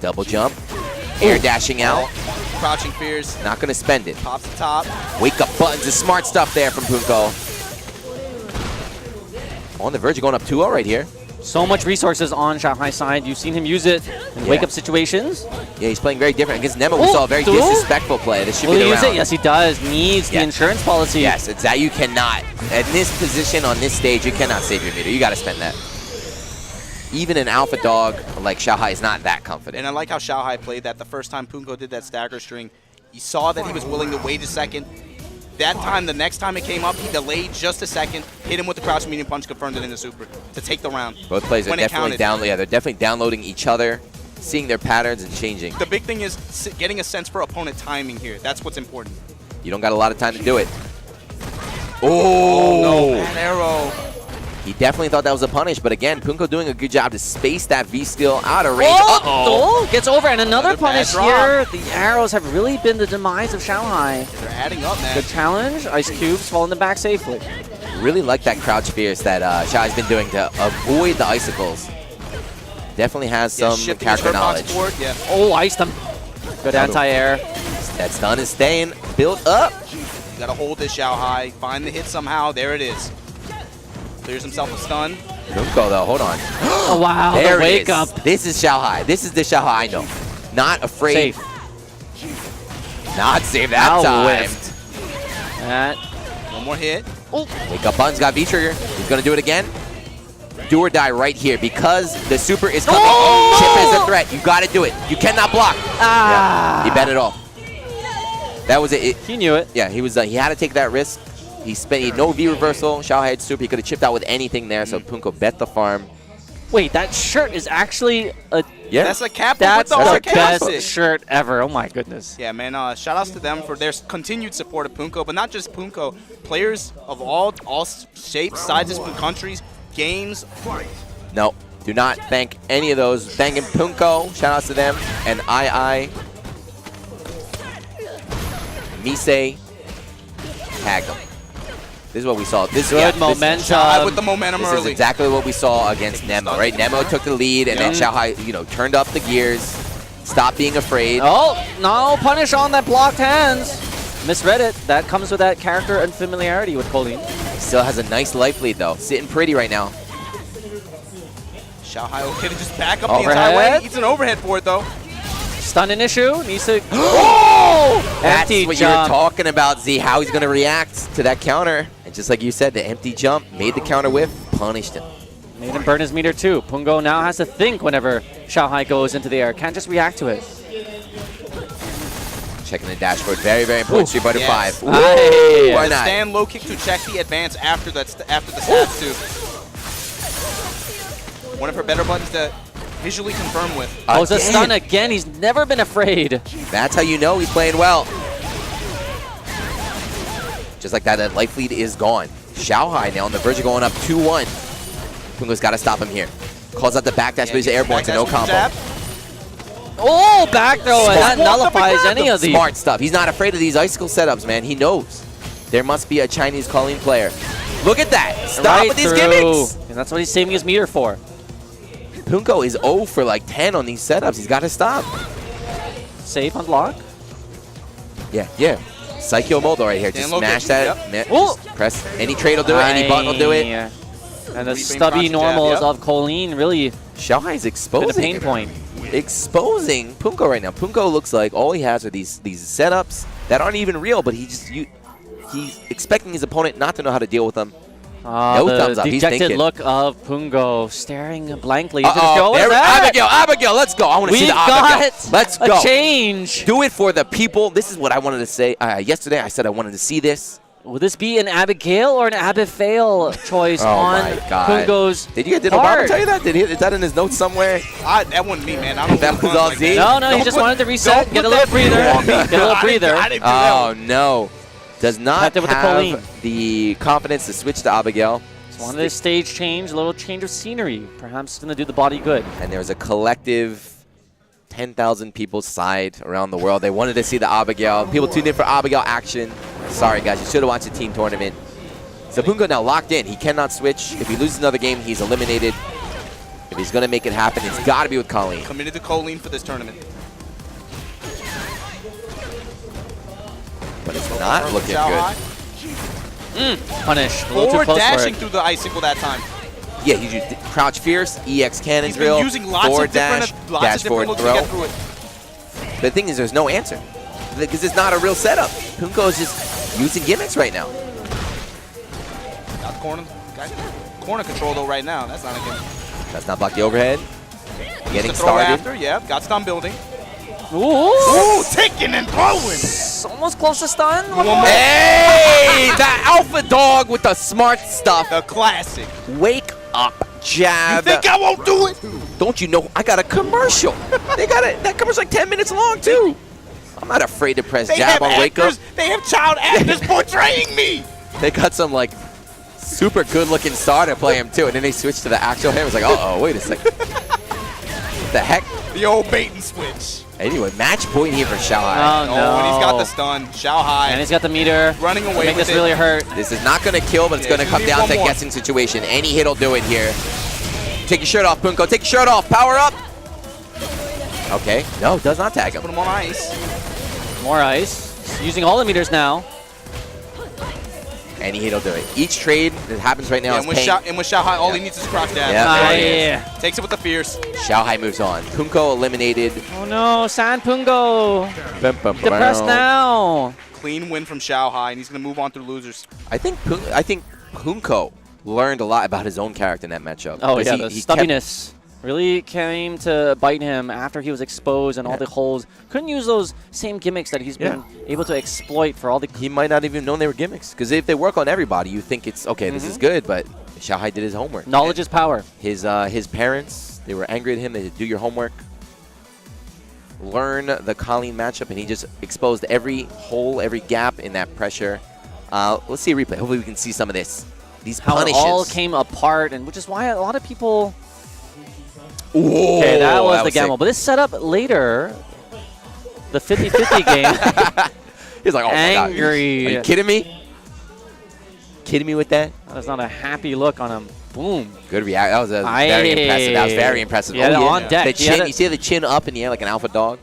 Double jump. Air dashing out. Crouching fears. Not going to spend it. Pops the top. Wake up buttons is smart stuff there from Poongko. On the verge of going up 2-0 right here. So much resources on XiaoHai's side. You've seen him use it in wake-up situations. Yeah, he's playing very different. Against Nemo, we saw a very disrespectful play. This should Will be he the use round. it? Yes, he does. Needs the insurance policy. Yes, it's that you cannot. At this position, on this stage, you cannot save your meter. You got to spend that. Even an alpha dog like XiaoHai is not that confident. And I like how XiaoHai played that the first time Poongko did that stagger string. You saw that he was willing to wait a second. That time, the next time it came up, he delayed just a second, hit him with the crouch medium punch, confirmed it in the super to take the round. Both players are definitely they're definitely downloading each other, seeing their patterns and changing. The big thing is getting a sense for opponent timing here. That's what's important. You don't got a lot of time to do it. Oh no, bad arrow. He definitely thought that was a punish, but again, Poongko doing a good job to space that V-skill out of range. Oh, gets over, and another punish here. drop. The arrows have really been the demise of XiaoHai. They're adding up, man. Good challenge. Ice cubes fall in the back safely. Really like that crouch fierce that XiaoHai's been doing to avoid the icicles. Definitely has some character knowledge. Yeah. Oh, iced him. Good anti-air. That stun is staying built up. You gotta hold this XiaoHai. Find the hit somehow. There it is. Clears himself a stun. Poongko though, hold on. Oh, wow, there the wake it is. up. This is XiaoHai. This is the XiaoHai I know. Not afraid. Safe. Not safe that time. Whiffed. That. One more hit. Oh. Wake up buttons, got V-trigger. He's gonna do it again. Do or die right here because the super is coming. Oh! Chip is a threat. You gotta do it. You cannot block. Ah. Yeah, he bet it all. That was it. He knew it. Yeah, he was. He had to take that risk. He had no V reversal. XiaoHai had super. He could have chipped out with anything there. So Poongko bet the farm. Wait, that shirt is actually a... Yeah. That's a captain That's with the the hard best classic. shirt ever. Oh my goodness. Yeah, man. Shout outs to them for their continued support of Poongko, but not just Poongko. Players of all shapes, sizes, from countries, games. No, do not thank any of those. Thanking Poongko, shout outs to them, and Mise, tag them. This is what we saw. This Good this- momentum. With the momentum This is early. exactly what we saw against Nemo, right? Nemo took the lead, and then XiaoHai, turned up the gears, stopped being afraid. Oh, no punish on that blocked hands. Misread it. That comes with that character unfamiliarity with Kolin. Still has a nice life lead, though. Sitting pretty right now. XiaoHai okay to just back up the Overhead. entire way. Eats an overhead for it, though. Stun an issue. Needs to... Oh! That's Empty what you were jump. talking about, Z, how he's going to react to that counter. And just like you said, the empty jump made the counter whiff, punished him. Made him burn his meter too. Poongko now has to think whenever XiaoHai goes into the air. Can't just react to it. Checking the dashboard. Very, very important. Street Fighter Yes. 5. Aye. Why The not? stand low kick to check the advance after the stats too. One of her better buttons to visually confirm with. Oh, it's a Again. stun again. He's never been afraid. That's how you know he's playing well. Just like that, that life lead is gone. XiaoHai now on the verge of going up 2-1. Poongko's got to stop him here. Calls out the backdash, but he's airborne, so no combo. Oh, back throw, and that Walked up and nullifies grabbed any him. of these. Smart stuff. He's not afraid of these icicle setups, man. He knows. There must be a Chinese Kolin player. Look at that. Stop Right with these through. gimmicks. And that's what he's saving his meter for. Poongko is 0 for like 10 on these setups. He's got to stop. Safe on block. Yeah, yeah. Psycho Moldo right here. Stand Just low smash kick. that. Yep. Just press. Any trade will do it. Any button will do it. Aye. And the Reframe stubby crouch jab, normals yep. of Kolin really XiaoHai's been a exposing pain him. point. Exposing Poongko right now. Poongko looks like all he has are these setups that aren't even real, but he's expecting his opponent not to know how to deal with them. No The thumbs up. He's dejected thinking. look of Poongko staring blankly into the Uh-oh. show. What is that? Abigail, let's go. I want to see We've the Abigail. got Let's a go. change. Do it for the people. This is what I wanted to say. Yesterday, I said I wanted to see this. Will this be an Abigail or an Abifail choice Oh on my God. Poongko's Did Obama part? tell you that? Is that in his notes somewhere? That wasn't me, man. I don't That do was fun all like Z? that. No, he Don't just put- wanted to reset, don't get a put little that breather. on me. Get a little breather. I didn't do that Oh, one. no. Does not Tapped it with the Kolin. have the confidence to switch to Abigail. Just wanted a stage change, a little change of scenery. Perhaps going to do the body good. And there was a collective 10,000 people sighed around the world. They wanted to see the Abigail. People tuned in for Abigail action. Sorry, guys. You should have watched the team tournament. So Poongko now locked in. He cannot switch. If he loses another game, he's eliminated. If he's going to make it happen, it's got to be with Colleen. Committed to Kolin for this tournament. But it's not looking XiaoHai. good. Punish. A little too Forward close for dashing it. through the icicle that time. Yeah, he used crouch fierce, EX cannon's He's been real, using lots forward of different, dash, dash forward looks throw. to get through it. But the thing is, there's no answer. Because it's not a real setup. Poongko is just using gimmicks right now. Got corner control though right now. That's not a good. Does not block the overhead. Getting The throw started. after, yeah. Got stun building. Ooh. Ooh, taking and throwing. It's almost close to stun. One more. Hey, the alpha dog with the smart stuff. The classic. Wake up, jab. Think I won't do it? Don't you know I got a commercial? They got it. That commercial's like 10 minutes long too. I'm not afraid to press They jab have on wake up. actors. They have child actors portraying me. They got some like super good looking star to play him tim, and then they switched to the actual him. It's like, uh-oh, wait a second. What the heck? The old bait and switch. Anyway, match point here for XiaoHai. Oh, Oh, no. and he's got the stun. XiaoHai. And he's got the meter. Running away Make with this it. really hurt. This is not going to kill, but it's Yeah, going to you come need down one to a more. guessing situation. Any hit will do it here. Take your shirt off, Poongko. Take your shirt off. Power up. Okay. No, does not tag him. Put him on ice. More ice. He's using all the meters now. Any hit will do it. Each trade that happens right now Yeah, is and with, pain. XiaoHai, all he needs is crouch dash. Yeah. There Aye. it is. Yeah. Takes it with the fierce. XiaoHai moves on. Poongko eliminated. Oh no, San Poongko. Depressed now. Clean win from XiaoHai, and he's going to move on through losers. I think Poongko learned a lot about his own character in that matchup. Oh 'Cause yeah, he the kept- stubbiness really came to bite him after he was exposed and all the holes. Couldn't use those same gimmicks that he's been able to exploit for all the... He might not even known they were gimmicks. Because if they work on everybody, you think it's, okay, this is good, but XiaoHai did his homework. Knowledge is power. His parents, they were angry at him. They said, do your homework. Learn the Kolin matchup, and he just exposed every hole, every gap in that pressure. Let's see a replay. Hopefully we can see some of this. These How punishes. it all came apart, and which is why a lot of people... Whoa, Okay, that was the sick. gamble. But this set up later, the 50-50 game. He's like, oh my God. Angry. Are you kidding me? Kidding me with that? That is not a happy look on him. Boom. Good react. That was very impressive. That was very impressive. Yeah, on deck. The chin, you see the chin up in the air like an alpha dog?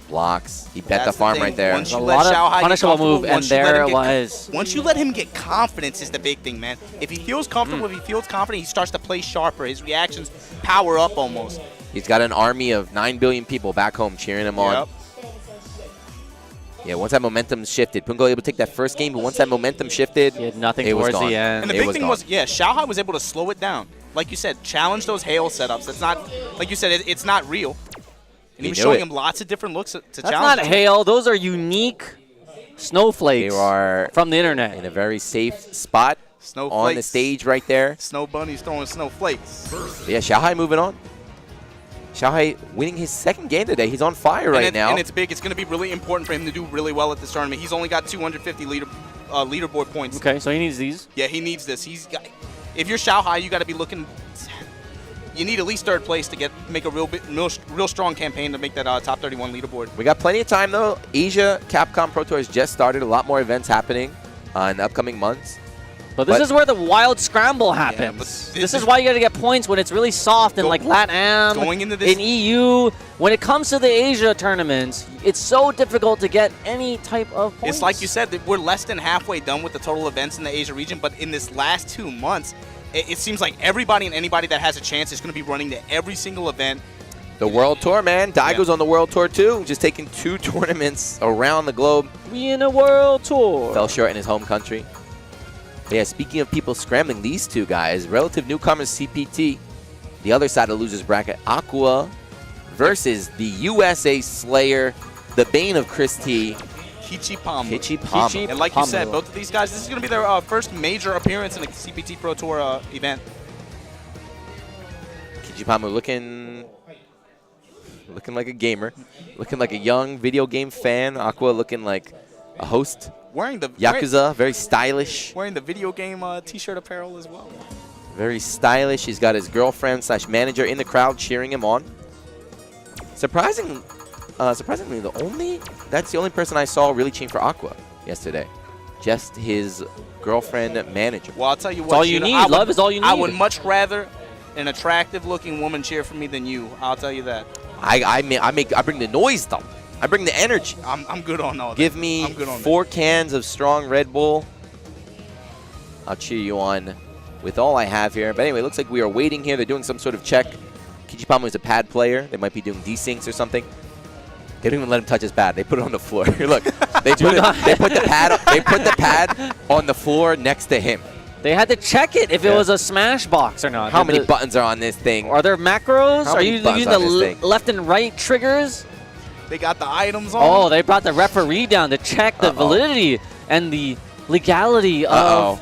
Blocks. He bet the farm right there. Once you A let lot of XiaoHai get punishable comfortable, move, and once you let there him it was. Once you let him get confidence is the big thing, man. If he feels comfortable, if he feels confident, he starts to play sharper. His reactions power up almost. He's got an army of 9 billion people back home cheering him on. Yep. Yeah, once that momentum shifted, Poongko able to take that first game, but once that momentum shifted, He had nothing it was towards gone. the end. And the It big was thing gone. was, yeah, XiaoHai was able to slow it down. Like you said, challenge those hail setups. It's not, like you said, it's not real. And he was knew showing it. him lots of different looks to That's challenge. not hail. Those are unique snowflakes They are from the internet. in a very safe spot Snowflakes. on the stage right there. Snow bunnies throwing snowflakes. But yeah, XiaoHai moving on. XiaoHai winning his second game today. He's on fire right now. And it's big. It's going to be really important for him to do really well at this tournament. He's only got 250 leaderboard points. Okay, so he needs these. Yeah, he needs this. If you're XiaoHai, you got to be looking. You need at least third place to make a real strong campaign to make that top 31 leaderboard. We got plenty of time, though. Asia Capcom Pro Tour has just started. A lot more events happening in the upcoming months. But this is where the wild scramble happens. but this is why you got to get points when it's really soft in like LATAM, going into this- in EU. When it comes to the Asia tournaments, it's so difficult to get any type of points. It's like you said, that we're less than halfway done with the total events in the Asia region, but in this last 2 months, it seems like everybody and anybody that has a chance is going to be running to every single event. The World Tour, man. Daigo's on the World Tour, too. Just taking 2 tournaments around the globe. We in a world tour. Fell short in his home country. But yeah, speaking of people scrambling, these two guys, relative newcomers CPT, the other side of the losers bracket, Acqua versus the USA Slayer, the bane of Chris T, Kichipa-mu. Kichipa-mu. And like you said, both of these guys, this is going to be their first major appearance in a CPT Pro Tour event. Kichipa-mu looking like a gamer, looking like a young video game fan. Acqua looking like a host. Wearing the Yakuza, very stylish. wearing the video game T-shirt apparel as well. Very stylish. He's got his girlfriend / manager in the crowd cheering him on. Surprisingly, that's the only person I saw really cheering for Acqua yesterday. Just his girlfriend manager. Well, I'll tell you what. It's all you need. Love is all you need. I would much rather an attractive-looking woman cheer for me than you. I'll tell you that. I bring the noise though. I bring the energy. I'm good on all that. Give me I'm good on 4 cans of strong Red Bull. I'll cheer you on with all I have here. But anyway, it looks like we are waiting here. They're doing some sort of check. Kichipa-mu is a pad player. They might be doing desyncs or something. They don't even let him touch his pad. They put it on the floor. Look, they put the pad on the floor next to him. They had to check it if it was a smash box or not. How many buttons are on this thing? Are there macros? How Are many you buttons using on this the thing? left and right triggers? They got the items on. Oh, they brought the referee down to check the validity and the legality of...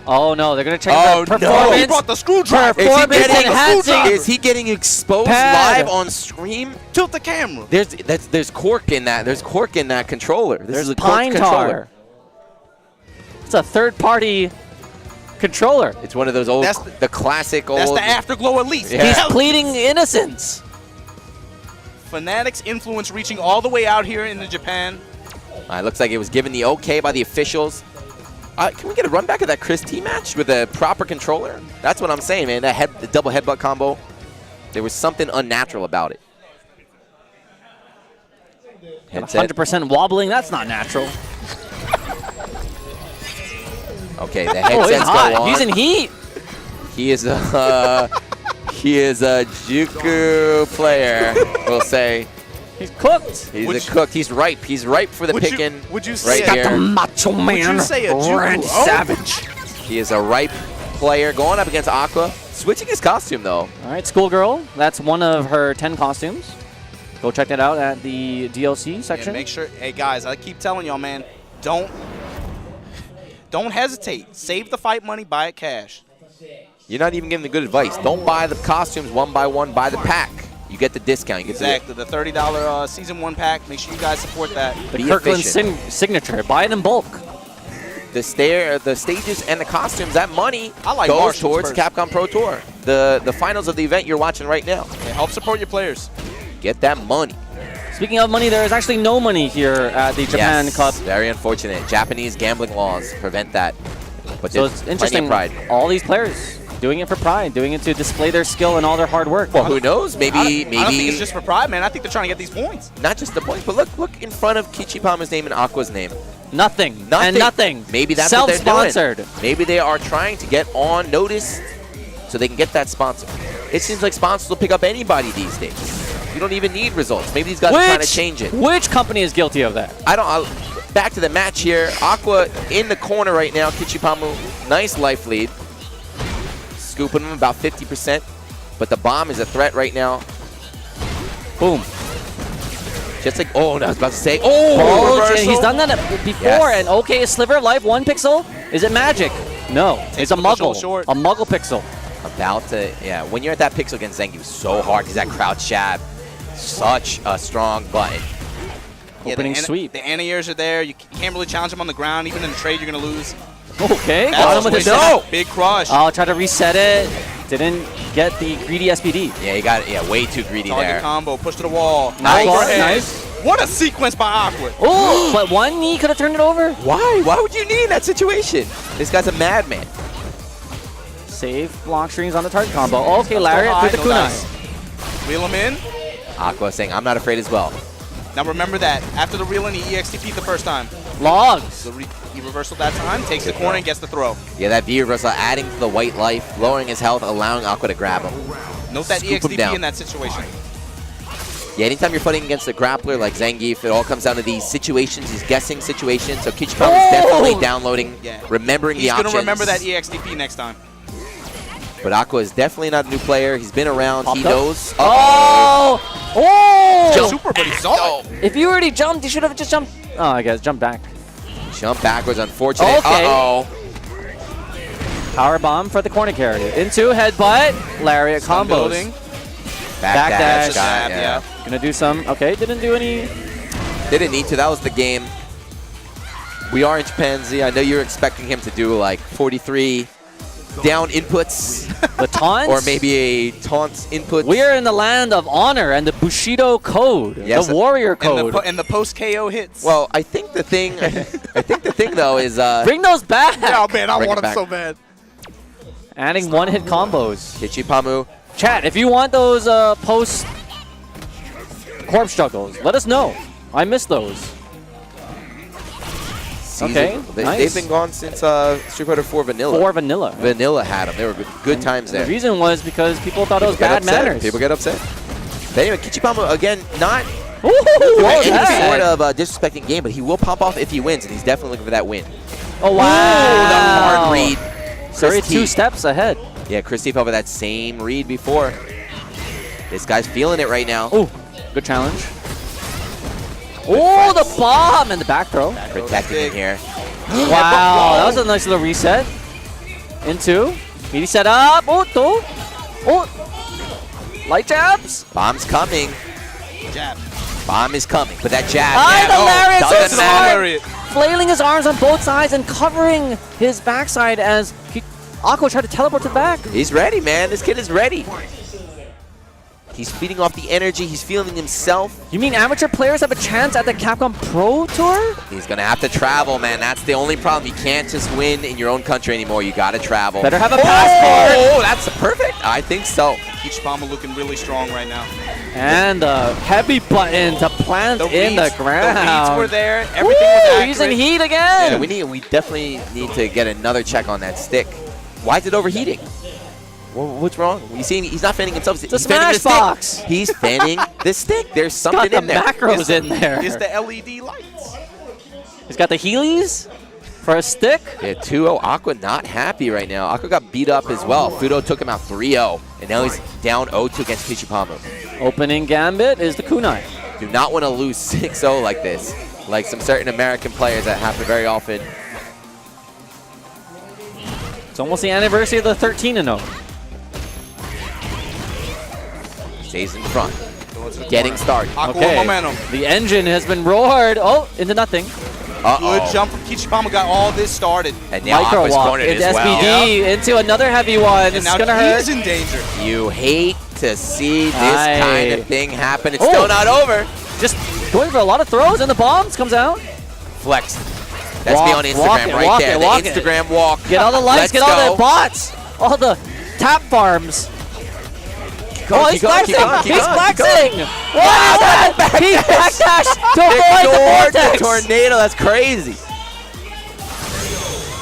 Oh, no, they're going to check the performance. He brought the screwdriver. Is he getting exposed Pad. live on stream? Tilt the camera. There's cork in that. There's cork in that controller. This There's is a pine cork controller. tar. It's a third-party controller. It's one of those old, That's the classic old. That's the Afterglow Elite. Yeah. He's pleading innocence. Fanatics influence reaching all the way out here in Japan. Looks like it was given the okay by the officials. Can we get a run back of that Chris T match with a proper controller? That's what I'm saying, man. The double headbutt combo. There was something unnatural about it. Headset. 100% wobbling. That's not natural. Okay, the Oh, he's headsets hot. go on. He's in heat. He is a Juku player, we'll say. He's cooked. He's a cook. He's ripe. He's ripe for the picking. Would you right say here. Macho Man. say a Juku? Randy Oh. Savage. He is a ripe player going up against Acqua. Switching his costume, though. All right, Schoolgirl. That's one of her 10 costumes. Go check that out at the DLC section. Yeah, make sure, hey guys, I keep telling y'all, man, don't hesitate. Save the fight money, buy it cash. You're not even giving the good advice. Don't buy the costumes one by one. Buy the pack. You get the discount. You get Exactly. The $30 Season 1 pack. Make sure you guys support that. The Be Kirkland efficient. signature. Buy it in bulk. the stages and the costumes. That money I like goes Marshall's towards version. Capcom Pro Tour. The finals of the event you're watching right now. Yeah, help support your players. Get that money. Speaking of money, there is actually no money here at the Japan Yes, Cup. very unfortunate. Japanese gambling laws prevent that. But So there's it's plenty interesting. of pride. All these players doing it for pride, doing it to display their skill and all their hard work. Well, who knows? I Maybe don't think it's just for pride, man. I think they're trying to get these points. not just the points, but look in front of Kichipa-mu's name and Acqua's name. Nothing. Nothing. And nothing. Maybe that's what they're doing. Self-sponsored. Maybe they are trying to get on notice so they can get that sponsor. It seems like sponsors will pick up anybody these days. You don't even need results. Maybe these guys are trying to change it. Which company is guilty of that? Back to the match here. Acqua in the corner right now. Kichipa-mu, nice life lead. Scooping him about 50%. But the bomb is a threat right now. Boom. Just like, oh, no, I was about to say, Oh, reversal. he's done that before. Yes. And okay, a sliver of life, 1 pixel. Is it magic? No, it's a the push hole muggle. short. A muggle pixel. About to, yeah, when you're at that pixel against Zangief, so hard because that crouch jab, such a strong button. Opening the sweep. The anti-airs are there. You can't really challenge him on the ground. Even in the trade, you're going to lose. Okay, That's got him with what the it is. no. Big crush. I'll try to reset it. Didn't get the greedy SPD. Yeah, you got it. Yeah, way too greedy Target there. combo. Push to the wall. Nice. Overhead. Nice. What a sequence by Acqua. Oh, but one knee could have turned it over. Why? Why would you need that situation? This guy's a madman. Save block strings on the target combo. Okay, Lariat high, through the no kunai. dice. Reel him in. Aqua saying, I'm not afraid as well. Now remember that. After the reel in, he EXTP'd the first time. Logs. He reversal that time, takes the corner, and gets the throw. Yeah, that V reversal adding to the white life, lowering his health, allowing Aqua to grab him. Note that Scoop him EXTP down. in that situation. Yeah, anytime you're fighting against a grappler like Zangief, it all comes down to these situations, these guessing situations. So Kichipa-mu is definitely downloading, Yeah. remembering the He's options. going to remember that EXTP next time. But Aqua is definitely not a new player. He's been around. Popped He up. knows. Oh! Oh! Super, but he saw it. If you already jumped, you should have just jumped. Oh, I guess jump back. Jump backwards, unfortunate. Okay. Uh-oh. Power bomb for the corner carry. Into headbutt. Lariat Stun combos. building. Back dash. Got it, Jab, yeah. Gonna do some. Okay, didn't do any. Didn't need to. That was the game. We are in Japan, Z. I know you're expecting him to do like 43 down inputs. The taunts? Or maybe a taunt input. We are in the land of honor and the Bushido code. Yes. The warrior code. And the post KO hits. Well, I think the thing, though is Bring those back. oh man, I Bring want it him back. so bad. Adding one-hit combos. Kichipa-mu. Chat, if you want those post corpse juggles, let us know. I miss those. Okay, They've nice. been gone since Street Fighter 4 Vanilla. 4 vanilla. Vanilla had them. They were good times The there. reason was because people thought it was People get bad upset. manners. People get upset. But anyway, Kichipa-mu, again, not Ooh, doing what was any that? sort of disrespecting game, but he will pop off if he wins, and he's definitely looking for that win. Oh, wow. Ooh, the hard read. Sorry, Chris T. 2 steps ahead. Yeah, Chris T fell for that same read before. This guy's feeling it right now. Oh, good challenge. Oh, the bomb and the back throw. Protecting him here. Wow, that was a nice little reset. Into. Meaty set up. Oh, two. Oh. Light jabs. Bomb's coming. Jab. Bomb is coming. But that jab. Ah, the lariat, so doesn't matter. Lariat. Flailing his arms on both sides and covering his backside as Acqua tried to teleport to the back. He's ready, man. This kid is ready. He's feeding off the energy. He's feeling himself. You mean amateur players have a chance at the Capcom Pro Tour? He's going to have to travel, man. That's the only problem. You can't just win in your own country anymore. You got to travel. Better have a passport. Oh, that's perfect. I think so. Kichipa-mu looking really strong right now. And a heavy button to plant in the ground. The reads were there. Everything was accurate. He's in heat again. Yeah, we definitely need to get another check on that stick. Why is it overheating? What's wrong? You see, he's not fanning himself. It's a He's fanning smash box. Stick. He's fanning the stick. There's He's something got the in there. macros in there. It's the LED lights. He's got the Heelys for a stick. Yeah, 2-0. Acqua not happy right now. Acqua got beat up as well. Fuudo took him out 3-0, and now he's down 0-2 against Kichipa-mu. Opening gambit is the kunai. Do not want to lose 6-0 like this, like some certain American players that happen very often. So almost the anniversary of the 13-0. Stays in front. Getting started. Acqua Okay. momentum. The engine has been roared. Oh, into nothing. Good jump from Kichipa-mu, got all this started. And now Micro Aqua's walk cornered into as well. SBD into another heavy one. And It's now gonna hurt. he's in danger. You hate to see this Aye. kind of thing happen. It's Oh. still not over. Just going for a lot of throws, and the bombs comes out. Flex. That's Walk, me on Instagram walk it, right walk there. it, The walk it. Instagram walk. Get all the likes, Let's get all go. the bots, all the tap farms. Oh, he's keep going, flexing! keep going, keep He's going, keep flexing! What is that? He backdashed to avoid the Ignored the vortex! tornado. That's crazy.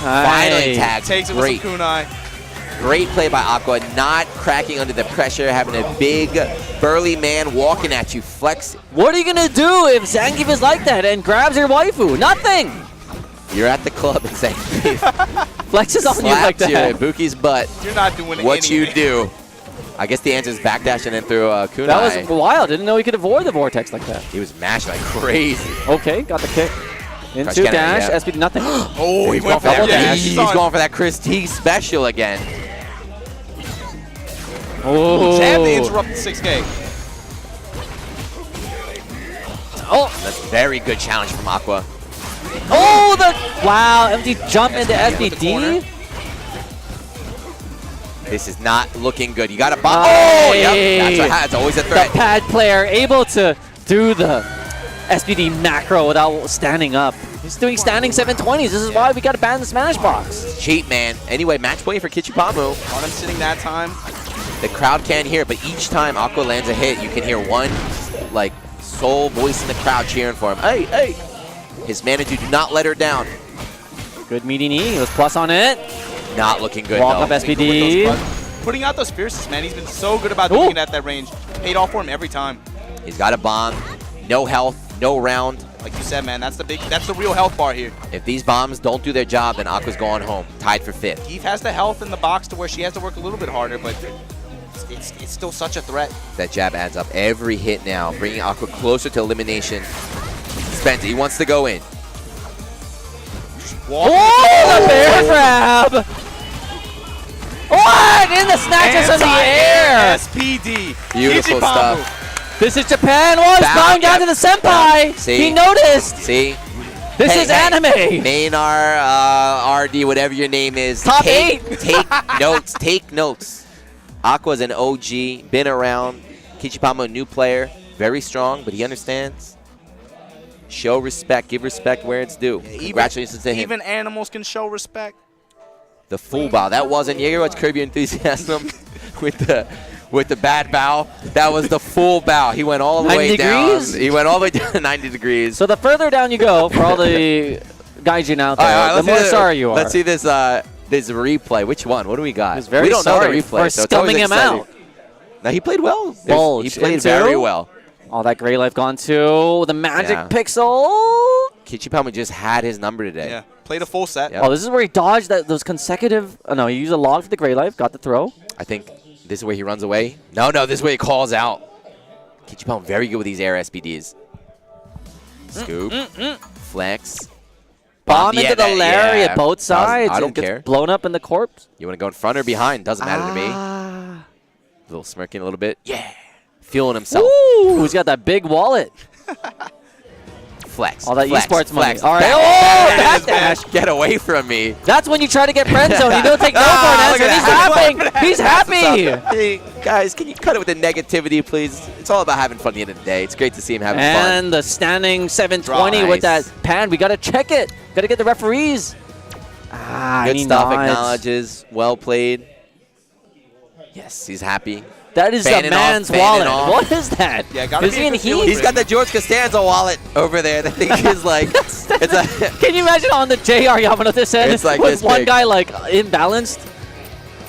Finally Aye. tagged. Takes it Great. with some kunai. Great play by Acqua, not cracking under the pressure, having a big, burly man walking at you, flexing. What are you gonna do if Zangief is like that and grabs your waifu? Nothing! You're at the club and Zangief Flexes on you like slaps you that. at Ibuki's butt. You're not doing What you anything. do? I guess the answer is backdash and then through kunai. That was wild. Didn't know he could avoid the vortex like that. He was mashing like crazy. Okay, got the kick. Into Kennedy, dash, yeah. SPD nothing. Oh, he He's went going for for double that. that. dash. He's Son. going for that Chris T special again. Oh. Jab to interrupt the 6K. Oh, That's a very good challenge from Acqua. oh, the wow, empty jump into SPD with the corner. SPD. This is not looking good. You got a bomb. Oh, yep. Aye. That's always a The threat. pad player able to do the SPD macro without standing up. He's doing standing 720s. This is why we got to ban the Smash Box. Cheat, man. Anyway, match point for Kichipa-mu. On him sitting that time. The crowd can't hear, but each time Acqua lands a hit, you can hear one, like, soul voice in the crowd cheering for him. Hey, hey. His manager, do not let her down. Good meaty knee. It was plus on it. Not looking good, Walk though. up SPD. Putting out those fierces, man. He's been so good about Ooh. doing it at that range. Paid off for him every time. He's got a bomb. No health, no round. Like you said, man, that's the real health bar here. If these bombs don't do their job, then Aqua's going home, tied for 5th. Eve has the health in the box to where she has to work a little bit harder, but it's still such a threat. That jab adds up every hit now, bringing Acqua closer to elimination. Spencer, he wants to go in. Oh, the bear grab! What? In the snatches in the air! SPD. Beautiful Kichipa-mu. stuff. This is Japan. Oh, he's Down, bowing down yep. to the senpai. See? He noticed. See? This Hey, is hey. anime. Main RD, whatever your name is. Top take, 8. Take notes. Take notes. Aqua's an OG, been around. Kichipa-mu, a new player. Very strong, but he understands. Show respect. Give respect where it's due. Congratulations to him. Even animals can show respect. The full bow. That wasn't Jaeger. Curb Your Enthusiasm with the bad bow. That was the full bow. He went all the 90 way degrees? down. He went all the way down to 90 degrees. So the further down you go, for all the gaijin out there, All right, the more sorry you are. Let's see this this replay. Which one? What do we got? He's very we don't know sorry the replay, for so it's always scumming him exciting. out. Now he played well. Bulge He played into- very well. All that gray life gone too. The magic Yeah. pixel. Kichipa-mu just had his number today. Yeah, played a full set. Yep. Oh, this is where he dodged those consecutive. Oh no, he used a log for the gray life. Got the throw. I think this is where he runs away. No, this is where he calls out. Kichipa-mu very good with these air SPDs. Scoop. Flex. Bomb Yeah, into the that- lariat, yeah. both sides. I It don't gets care. blown up in the corpse. You want to go in front or behind? Doesn't matter to me. Ah. A little smirking a little bit. Yeah. Feeling himself. Ooh, he's got that big wallet. Flex. All that flex, esports money. flex. All right. Back- Oh, backdash. Get away from me. That's when you try to get friend zone. You don't take no for Ah, an look answer. at He's that. happy. He's happy. Hey, guys, can you cut it with the negativity, please? It's all about having fun at the end of the day. It's great to see him having fun. And the standing 720 with Nice. that pan. We got to check it. Got to get the referees. Ah, Good he stuff. nods. Acknowledges. Well played. Yes, he's happy. That is Fanning a off, man's fanning wallet. off. What is that? Yeah, gotta is be he a in good feeling heat? He's got the George Costanza wallet over there. That thing is like, it's a. Can you imagine on the JR Yamanote set It's like with this one big. guy like imbalanced?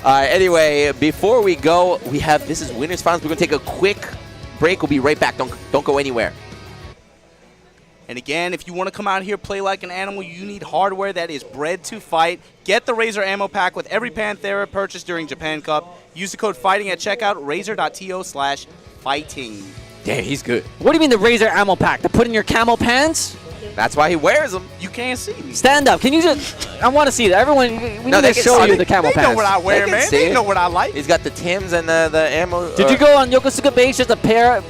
All right. Anyway, before we go, this is winners finals. We're gonna take a quick break. We'll be right back. Don't go anywhere. And again, if you want to come out here play like an animal, you need hardware that is bred to fight. Get the Razor ammo pack with every Panthera purchased during Japan Cup. Use the code FIGHTING at checkout, razor.to/fighting. Damn, he's good. What do you mean the Razor ammo pack? To put in your camo pants? That's why he wears them. You can't see me. Stand up. Can you just... I want to see that. Everyone, we need they to can show see you it. the camel They know pants. what I wear, can man. see They it. know what I like. He's got the Tims and the ammo. Did you go on Yokosuka base just to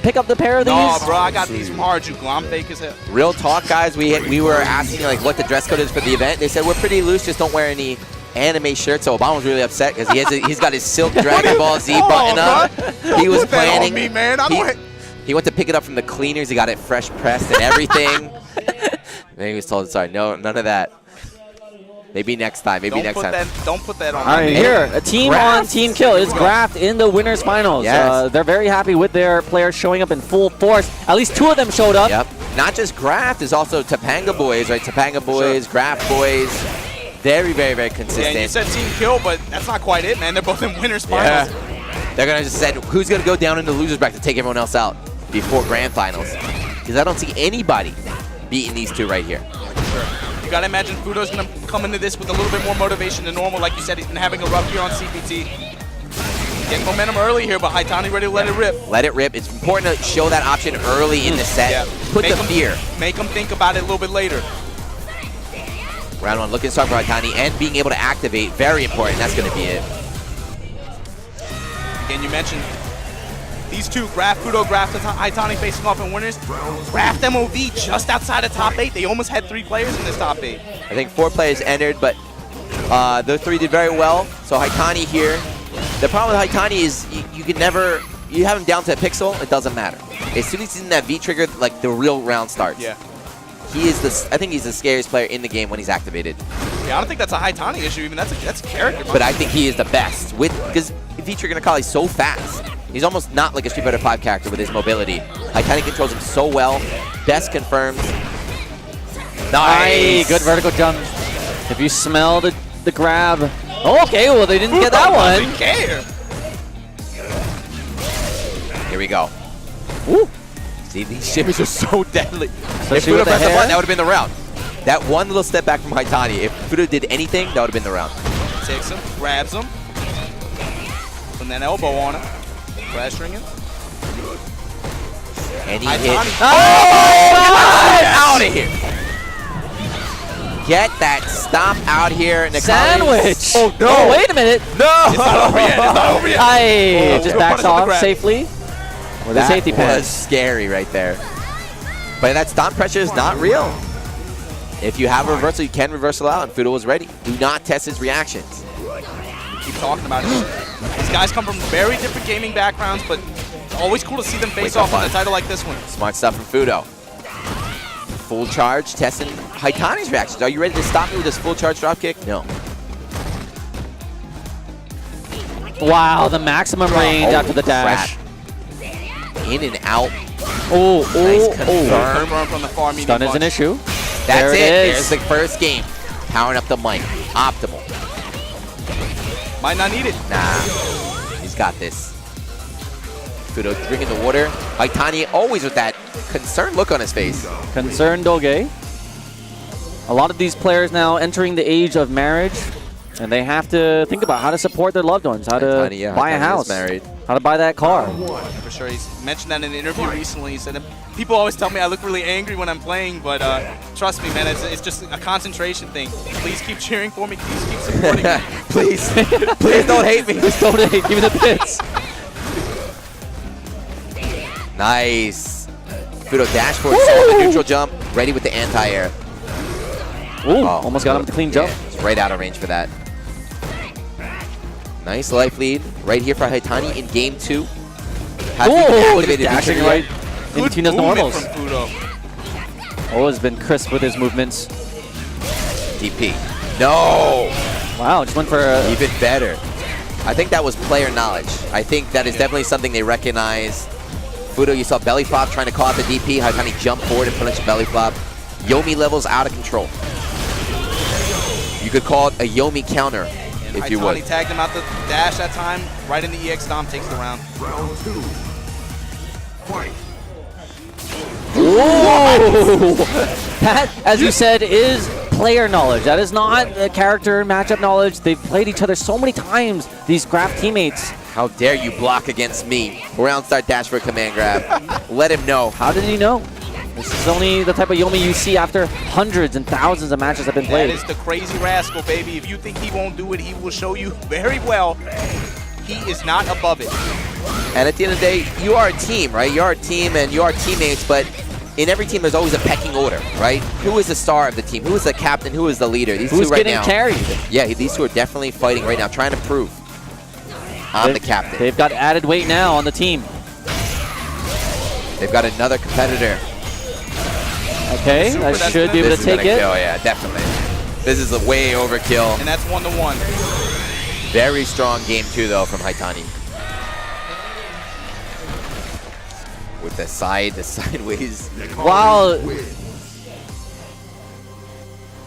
pick up the pair of these? No, bro, I got these from Harajuku. I'm fake as hell. Real talk, guys. We were asking like what the dress code is for the event. They said we're pretty loose. Just don't wear any anime shirts. So Obama was really upset because he's got his silk Dragon Ball Z button up. He was Put that on planning. me, man. He went to pick it up from the cleaners. He got it fresh pressed and everything. Then he was told, sorry, no, none of that. Maybe next time. Maybe next time. Don't put that on All right, me. here, a team on team kill is Graft in the winners finals. Yes. They're very happy with their players showing up in full force. At least 2 of them showed up. Yep. Not just Graft, there's also Topanga boys, right? Topanga boys, Graft boys. Very, very, very consistent. Yeah, you said team kill, but that's not quite it, man. They're both in winners finals. Yeah. They're gonna just say who's gonna go down in the losers bracket to take everyone else out before grand finals. Because I don't see anybody beating these 2 right here. You gotta imagine Fuudo's gonna come into this with a little bit more motivation than normal. Like you said, he's been having a rough year on CPT. Getting momentum early here, but Haitani ready to let it rip. Let it rip. It's important to show that option early in the set. Yeah. Put the fear. Make him think about it a little bit later. Round 1 looking strong for Haitani and being able to activate. Very important. That's gonna be it. Again, you mentioned these 2, Graft, Fuudo, Graft, and Haitani facing off in winners. Graft MOV just outside of top 8. They almost had 3 players in this top 8. I think 4 players entered, but those 3 did very well. So Haitani here. The problem with Haitani is you can never, you have him down to a pixel, it doesn't matter. As soon as he's in that V trigger, like the real round starts. Yeah. He is I think he's the scariest player in the game when he's activated. Yeah, I don't think that's a Haitani issue. Even that's a character. But I think he is the best because V trigger Necalli is so fast. He's almost not like a Street Fighter 5 character with his mobility. Haitani controls him so well. Best confirmed. Nice. Good vertical jump. If you smell the grab. Oh, okay, well, they didn't get that one. Doesn't care. Here we go. Ooh. See, these shivers are so deadly. Especially If Fuudo with the pressed the hair. button, that would have been the round. That one little step back from Haitani, if Fuudo did anything, that would have been the round. Takes him, grabs him, putting that elbow on him, pressuring him. And he Haitani. hit. Oh, Get out of here! Get that stop out here, Necalli. Sandwich. Oh, no. Oh, wait a minute. No! It's not over yet. It's not over yet. Aye, just still backs punishing the off grab. safely with a safety That pin. was scary right there. But that stomp pressure is not real. If you have a reversal, you can reversal out, and Fuudo was ready. Do not test his reactions. Keep talking about it. These guys come from very different gaming backgrounds, but it's always cool to see them face off on a title like this one. Smart stuff from Fuudo. Full charge, testing Haitani's reactions. Are you ready to stop me with this full charge dropkick? No. Wow, the maximum range after the dash. Crap. In and out. Oh, Nice confirm. Confirmed from the far medium Stun is an punch. issue. That's There it. it There's is. the first game. Powering up the mic. Optimal. Might not need it. Nah. He's got this. Fuudo drinking the water. Haitani always with that concerned look on his face. Concerned Doge. A lot of these players now entering the age of marriage, and they have to think about how to support their loved ones, how to Haitani, yeah, buy a Haitani is house, married. how to buy that car. For sure, he's mentioned that in an interview recently. He said, that people always tell me I look really angry when I'm playing, but trust me, man, it's just a concentration thing. Please keep cheering for me. Please keep supporting me. Please. Please don't hate me. Just don't hate, give me the bits. Nice. Fuudo dash forward, saw the neutral jump, ready with the anti-air. Ooh, almost got him with the clean jump. Yeah, it's right out of range for that. Nice life lead right here for Haitani in game 2. Oh, just dashing right in Good between his movement normals. from Fuudo. Oh, has been crisp with his movements. DP. No! Wow, just went for a... Even better. I think that was player knowledge. I think that is definitely something they recognize. Fuudo, you saw belly flop trying to call out the DP. Haitani jumped forward and punish a belly flop. Yomi levels out of control. You could call it a Yomi counter, if you would. Haitani tagged him out the dash that time, right in the EX stomp, takes the round. Round 2. Fight. Whoa! That, as you said, is player knowledge. That is not character matchup knowledge. They've played each other so many times, these Graf teammates. How dare you block against me? Round start dash for a command grab. Let him know. How did he know? This is only the type of Yomi you see after hundreds and thousands of matches have been That played. is the crazy rascal, baby. If you think he won't do it, he will show you very well. He is not above it. And at the end of the day, you are a team, right? You are a team and you are teammates, but in every team there's always a pecking order, right? Who is the star of the team? Who is the captain? Who is the leader? These Who's two right getting now. carried? Yeah, these two are definitely fighting right now, trying to prove I'm the captain. They've got added weight now on the team. They've got another competitor. Okay, Super, I that's should good. be able This to is take gonna it. kill, yeah, definitely. This is a way overkill. And that's 1-1. Very strong game 2 though from Haitani. With the sideways. Wow.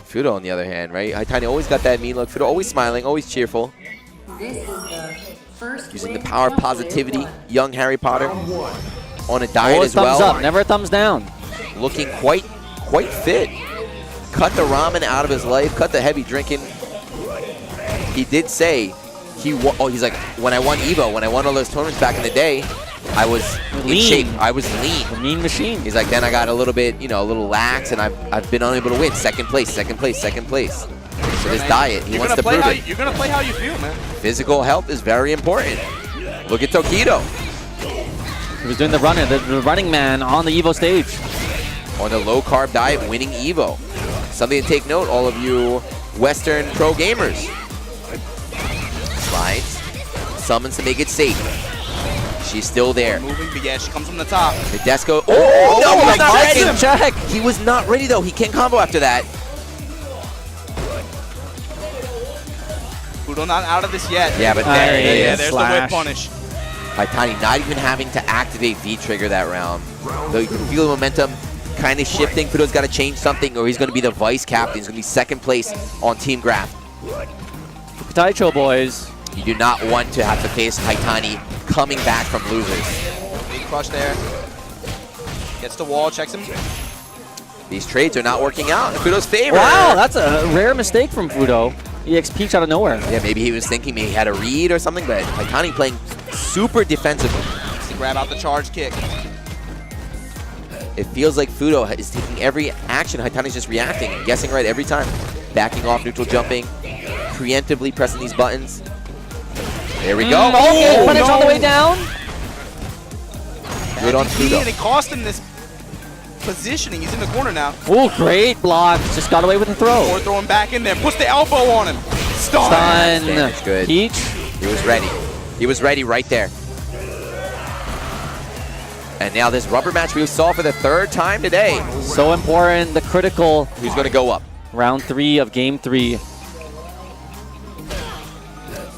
Fuudo on the other hand, right? Haitani always got that mean look. Fuudo always smiling, always cheerful. This is the first Using the win power of of the positivity. day. Young Harry Potter. On a diet Always as thumbs well. up, never thumbs down. Looking quite fit. Cut the ramen out of his life. Cut the heavy drinking. He did say he's like, when I won Evo, when I won all those tournaments back in the day, I was in Lean. shape. I was lean. The mean machine. He's like, then I got a little bit, a little lax, and I've been unable to win. Second place. So this diet, he wants to prove it. You're gonna play how you feel, man. Physical health is very important. Look at Tokido He was doing the running man on the Evo stage. on the low carb diet, winning Evo. Something to take note, all of you Western pro gamers. Slides, summons to make it safe. She's still there. Moving, but yeah, she comes from the top. Nadesco. Oh, no, he was not ready. Aggressive check. He was not ready though. He can't combo after that. Fuudo not out of this yet. Yeah, but there it Yeah, is. there's the Slash. whip punish. Haitani not even having to activate V-Trigger that round. Though you can feel the momentum kind of shifting. Fuudo's got to change something or he's going to be the vice captain. He's going to be second place on Team Graph. Taicho boys. You do not want to have to face Haitani coming back from losers. Big crush there. Gets the wall, checks him. These trades are not working out in Fuudo's favor. Wow, that's a rare mistake from Fuudo. EX peaks out of nowhere. Yeah, maybe he was thinking maybe he had a read or something, but Haitani playing super defensively. To grab out the charge kick. It feels like Fuudo is taking every action. Haitani's just reacting and guessing right every time. Backing off, neutral jumping, preemptively pressing these buttons. There we go. Okay, punish on the way down. Good on And Fuudo. it cost him this positioning. He's in the corner now. Oh, great block. Just got away with the throw. Or throw him back in there. Puts the elbow on him. Stun. Damage good. Peach. He was ready. He was ready right there. And now this rubber match we saw for the third time today. So important. The critical Who's going to go up? round 3 of game 3.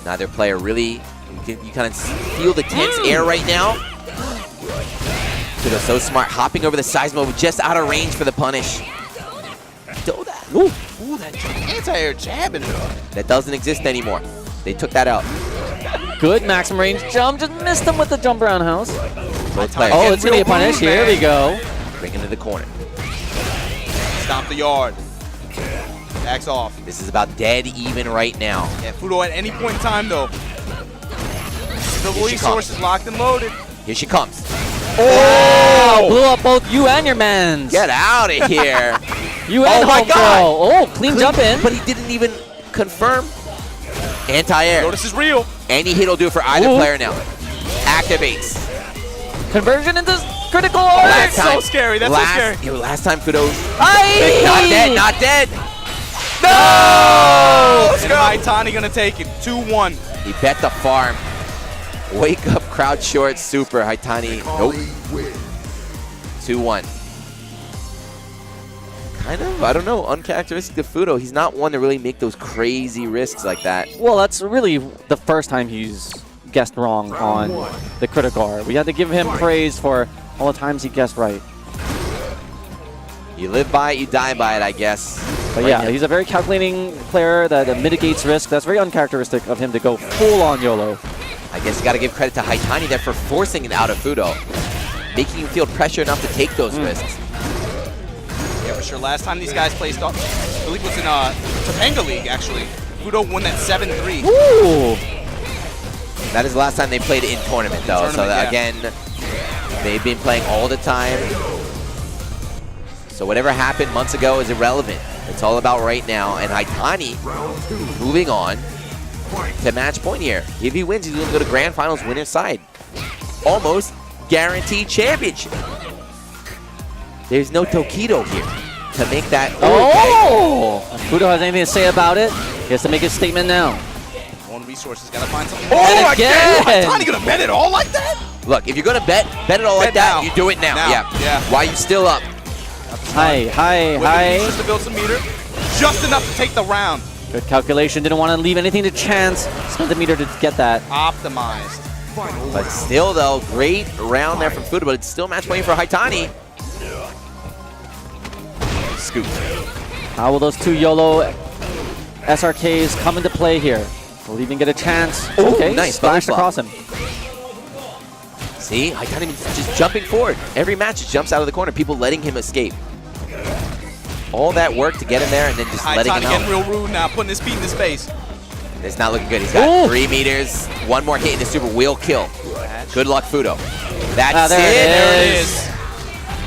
Neither player really, you kind of feel the tense air right now. Fuudo so smart, hopping over the Seismo just out of range for the punish. Do that. Ooh, that anti-air jabbing. That doesn't exist anymore. They took that out. Good maximum range jump. Just missed him with the jump roundhouse. Both players Oh, it's going to be a punish. Here we go. bring him to the corner. Stomp the yard. Backs off. This is about dead even right now. Yeah, Fuudo at any point in time, though. The Here she resource is locked and loaded. Here she comes. Oh! Blew up both you and your mans. Get out of here. You and Oh my home God. throw. Oh, clean jump in. But he didn't even confirm. Anti-air. Notice is real. Any hit will do for either Ooh. player now. Activates. Conversion into critical. Last so scary. That's so scary. Last time Fuudo. Aye! Not dead. Not dead. No! And Haitani gonna take it. 2-1. He bet the farm. Wake up, crowd short, super. Haitani. Nope. 2-1. Kind of, I don't know, uncharacteristic of Fuudo. He's not one to really make those crazy risks like that. Well, that's really the first time he's guessed wrong on the critical R. We had to give him praise for all the times he guessed right. You live by it, you die by it, I guess. But Right yeah, now. he's a very calculating player that mitigates risk. That's very uncharacteristic of him to go full on YOLO. I guess you got to give credit to Haitani there for forcing it out of Fuudo, making him feel pressure enough to take those risks. Yeah, for sure. Last time these guys placed off, I believe it was in Topanga League, actually. Fuudo won that 7-3. Ooh! That is the last time they played it in tournament, though. So Tournament, that, yeah. again, they've been playing all the time. So whatever happened months ago is irrelevant. It's all about right now. And Haitani moving on to match point here. If he wins, he's going to go to Grand Finals winner's side. Almost guaranteed championship. There's no Tokido here to make that. Oh! Fuudo has anything to say about it? He has to make his statement now. One resources, gotta find something. And again! Haitani gonna bet it all like that? Look, if you're going to bet it all like that. You do it now. Yeah. Why are you still up? Hi. Just to build some meter. Just enough to take the round. Good calculation. Didn't want to leave anything to chance. Spent the meter to get that. Optimized. But still, though, great round there from Fuudo, but it's still match point for Haitani. Scoop. How will those two YOLO SRKs come into play here? Will he even get a chance? Ooh, Okay, nice. splashed across him. See, Haitani just jumping forward. Every match just jumps out of the corner. People letting him escape. All that work to get him there and then just letting him Haitani out. getting real rude now, putting his feet in his face. It's not looking good. He's got 3 meters. One more hit and the super will kill. Good luck, Fuudo. That's it. There it is.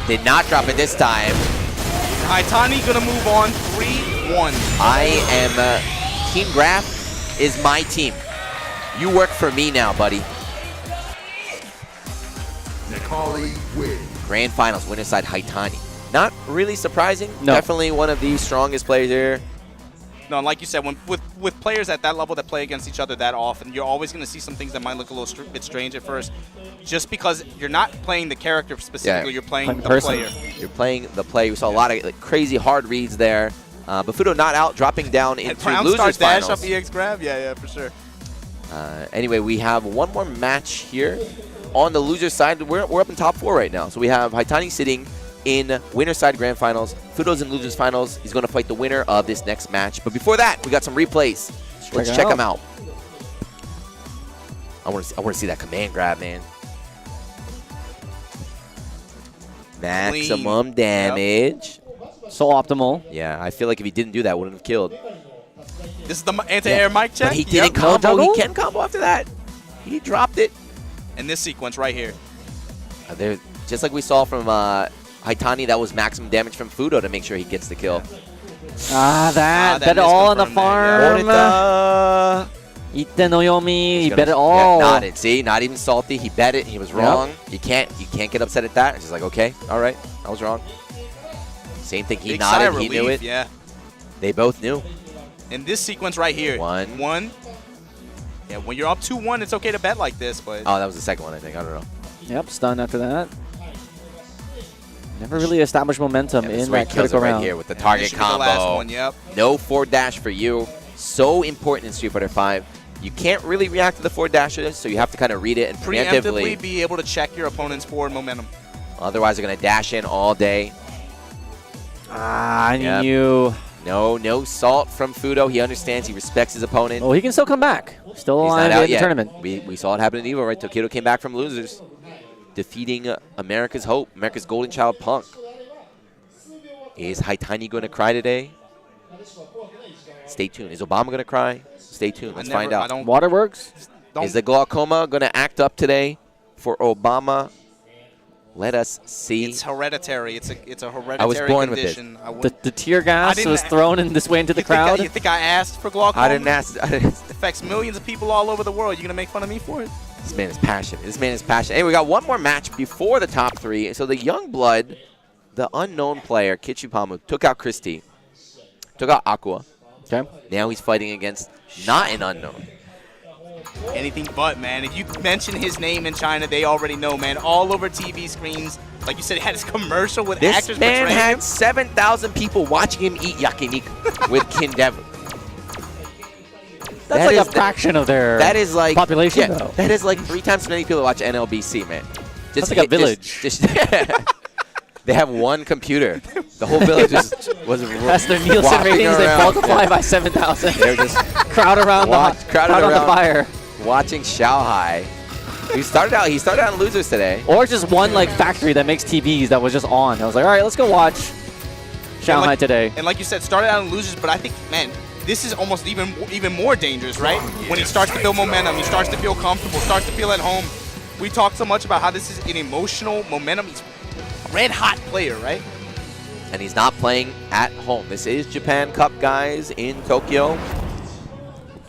Did not drop it this time. Haitani gonna move on 3-1. I am Team Graph is my team. You work for me now, buddy. Necalli wins. Grand Finals, winner side Haitani. Not really surprising. No. Definitely one of the strongest players here. No, and like you said, with players at that level that play against each other that often, you're always going to see some things that might look a little bit strange at first, just because you're not playing the character specifically, you're playing the player. You're playing the play. We saw a lot of crazy hard reads there. But Fuudo not out, dropping down into losers dash finals. up EX grab? Yeah, for sure. Anyway, we have one more match here. On the loser side, we're up in top 4 right now. So we have Haitani sitting in winner side grand finals. Fuudo's in losers finals. He's going to fight the winner of this next match. But before that, we got some replays. Let's check them out. I want to see that command grab, man. Maximum damage. So optimal. Yeah, I feel like if he didn't do that, wouldn't have killed. This is the anti-air mic check. But he didn't combo. He can combo after that. He dropped it. In this sequence right here. There, just like we saw from Haitani, that was maximum damage from Fuudo to make sure he gets the kill. Bet it all on the farm. Ite no yomi. He bet it all. Yeah, nodded. See, not even salty. He bet it. He was wrong. You can't get upset at that. It's just like, okay, all right, I was wrong. Same thing. He Big sigh nodded. of He knew relief, it. Yeah. They both knew. In this sequence right here. One. Yeah, when you're up 2-1, it's okay to bet like this, but... Oh, that was the second one, I think. I don't know. Yep, stun after that. Never really established momentum in that critical round. Right here with the target combo. The last one, yep. No forward dash for you. So important in Street Fighter V. You can't really react to the forward dashes, so you have to kind of read it and preemptively be able to check your opponent's forward momentum. Otherwise, they're going to dash in all day. I knew. No salt from Fuudo. He understands. He respects his opponent. Oh, he can still come back. Still alive in the tournament. We saw it happen in Evo, right? Tokido came back from losers, defeating America's hope, America's golden child, Punk. Is Haitani going to cry today? Stay tuned. Is Obama going to cry? Stay tuned. Let's find out. Waterworks? Is the glaucoma going to act up today for Obama? Let us see. It's hereditary. It's a hereditary I was born condition. with it. The tear gas was thrown in this way into the crowd? You think I asked for glaucoma? I didn't ask. It affects millions of people all over the world. You going to make fun of me for it? This man is passionate. This man is passionate. Anyway, we got one more match before the top 3. So the young blood, the unknown player, Kichipa-mu, took out Christie. Took out Acqua. Okay. Now he's fighting against not an unknown. Anything but, man. If you mention his name in China, they already know, man. All over TV screens. Like you said, he had his commercial with actors This man portraying had him. 7,000 people watching him eat yakiniku with Kindever. That's like a fraction of their population, though. That is like 3 times as many people watch NLBC, man. That's like a village. They have one computer. The whole village was That's their Nielsen ratings. They multiply by 7,000. They're just crowd around the fire. Watching XiaoHai. He started out in losers today. Or just one factory that makes TVs that was just on. I was like, all right, let's go watch XiaoHai today. And like you said, started out in losers, but I think, man, this is almost even more dangerous, right? When he starts to build momentum, he starts to feel comfortable, starts to feel at home. We talk so much about how this is an emotional momentum. He's a red hot player, right? and he's not playing at home. This is Japan Cup, guys, in Tokyo.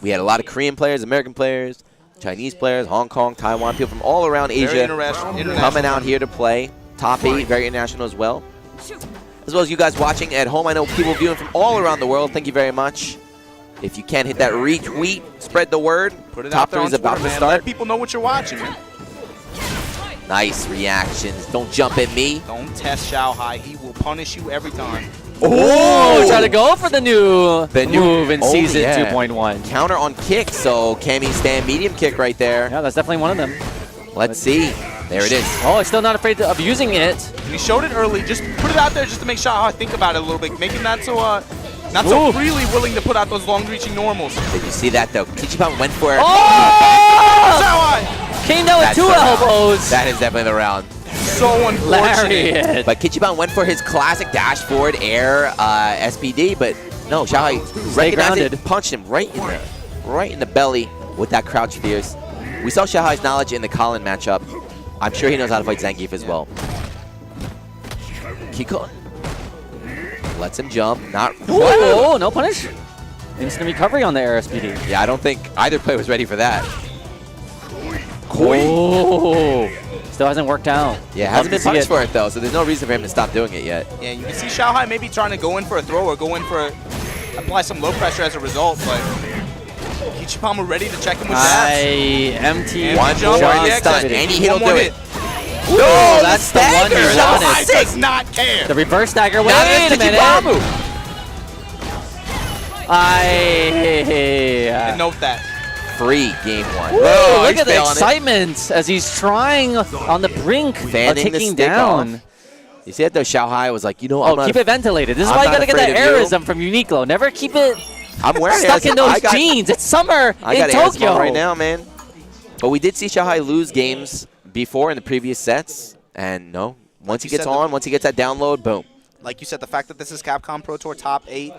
We had a lot of Korean players, American players, Chinese players, Hong Kong, Taiwan, people from all around Asia coming out here to play. Top 8, very international as well. As well as you guys watching at home. I know people viewing from all around the world. Thank you very much. If you can, hit that retweet, spread the word. Put it Top out there 3 on is about Twitter, to man. start. Let people know what you're watching, man. Nice reactions. Don't jump at me. Don't test XiaoHai. He will punish you every time. Oh, try to go for the new move in oh, Season yeah. 2.1. Counter on kick, so Cammy stand medium kick right there. Yeah, that's definitely one of them. Let's see. There it is. Oh, he's still not afraid of using it. And he showed it early. Just put it out there just to make XiaoHai think about it a little bit. Make him not so freely willing to put out those long-reaching normals. Did you see that, though? Kichipa-mu went for it. Oh! XiaoHai! Came down with That's 2 the round. elbows. That is definitely the round. So unfortunate. Lariat. But Kichipa-mu went for his classic dash forward air SPD, but no, XiaoHai recognized it, grounded. punched him right in the belly with that crouch fierce. We saw XiaoHai's knowledge in the Kolin matchup. I'm sure he knows how to fight Zangief as well. Kiko lets him jump. Not. Oh, no punish. Instant recovery on the air SPD. Yeah, I don't think either player was ready for that. Oh, still hasn't worked out. Yeah, hasn't been punished for it though, so there's no reason for him to stop doing it yet. Yeah, you can see XiaoHai maybe trying to go in for a throw or go in for apply some low pressure as a result, but Kichipa-mu ready to check him with that. empty One jump jump, on yeah, stunt. exactly. Any hit will One more do hit. it. Oh, that's the one you XiaoHai wanted. does not care. The reverse dagger. Wait Now a there's minute. Kichipa-mu. And note that. Free game 1. Woo, Whoa, look he's at the failing it. excitement as he's trying on the brink of Fanning the taking stick down. off. You see that though? XiaoHai was like, you know, Oh, I'm not keep it ventilated. This is I'm why you not gotta get that afraid of you. airism from Uniqlo. Never keep it I'm wearing stuck it. in those I got- jeans. It's summer I in got Arizona Tokyo right now, man. But we did see XiaoHai lose games before in the previous sets, and no, once he you gets said, on, once he gets that download, boom. Like you said, the fact that this is Capcom Pro Tour Top 8,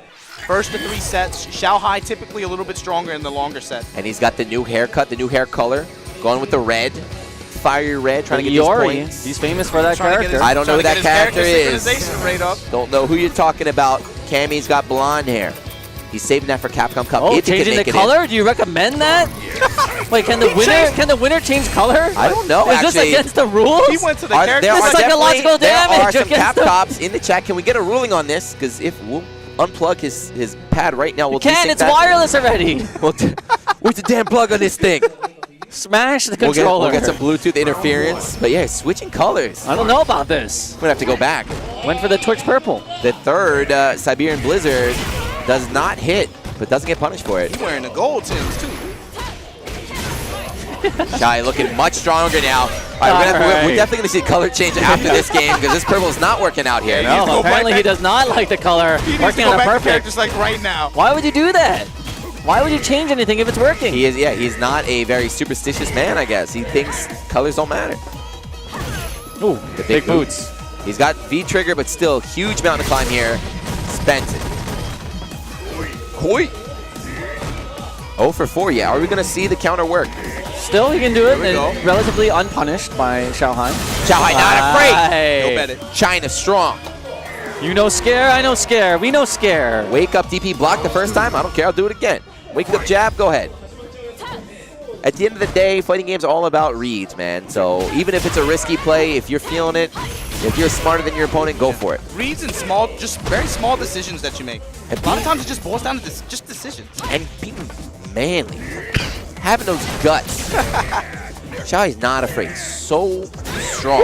first to 3 sets, XiaoHai typically a little bit stronger in the longer set. And he's got the new haircut, the new hair color, going with the red, fiery red, trying to get these Iori, points. he's famous for that Trying to get character. his- I don't know who trying to that get his character is. synchronization rate up. Don't know who you're talking about. Cammy's got blonde hair. He's saving that for Capcom Cup. Oh, if he can changing make the it in. color? Do you recommend that? Wait, can the winner change color? I don't know, Is this actually. against the rules? He went to the There character. are This is psychological definitely- there damage are some against Cap the- Cops in the chat. Can we get a ruling on this? Because if we'll unplug his pad right now, we'll You can, desync it's that. wireless already. Where's the damn plug on this thing? Smash the We'll controller. get some Bluetooth interference. But yeah, switching colors. I don't know about this. We're going to have to go back. Went for the Twitch purple. The third Siberian Blizzard does not hit, but doesn't get punished for it. He's wearing the gold Tims, too. Shai looking much stronger now. All right, we're definitely going to see a color change after this game because this purple is not working out here. Yeah, No, go apparently back. he does not like the color. He needs Working to go on a back to perfect. characters like right now. Why would you do that? Why would you change anything if it's working? He is, yeah, he's not a very superstitious man, I guess. He thinks colors don't matter. Ooh, The big boots. He's got V-trigger, but still huge mountain to climb here. Spent it. Hoi. 0 for 4, yeah. Are we going to see the counter work? Still, he can do it Here we go. and relatively unpunished by XiaoHai. XiaoHai not afraid. Hey. Go bet it. China strong. You know scare, I know scare. We know scare. Wake up DP block the first time. I don't care. I'll do it again. Wake up jab. Go ahead. At the end of the day, fighting games are all about reads, man. So even if it's a risky play, if you're feeling it, if you're smarter than your opponent, go for it. Reads and small, just very small decisions that you make. A lot of times it just boils down to just decisions. And being manly. Having those guts. XiaoHai's not afraid. So strong.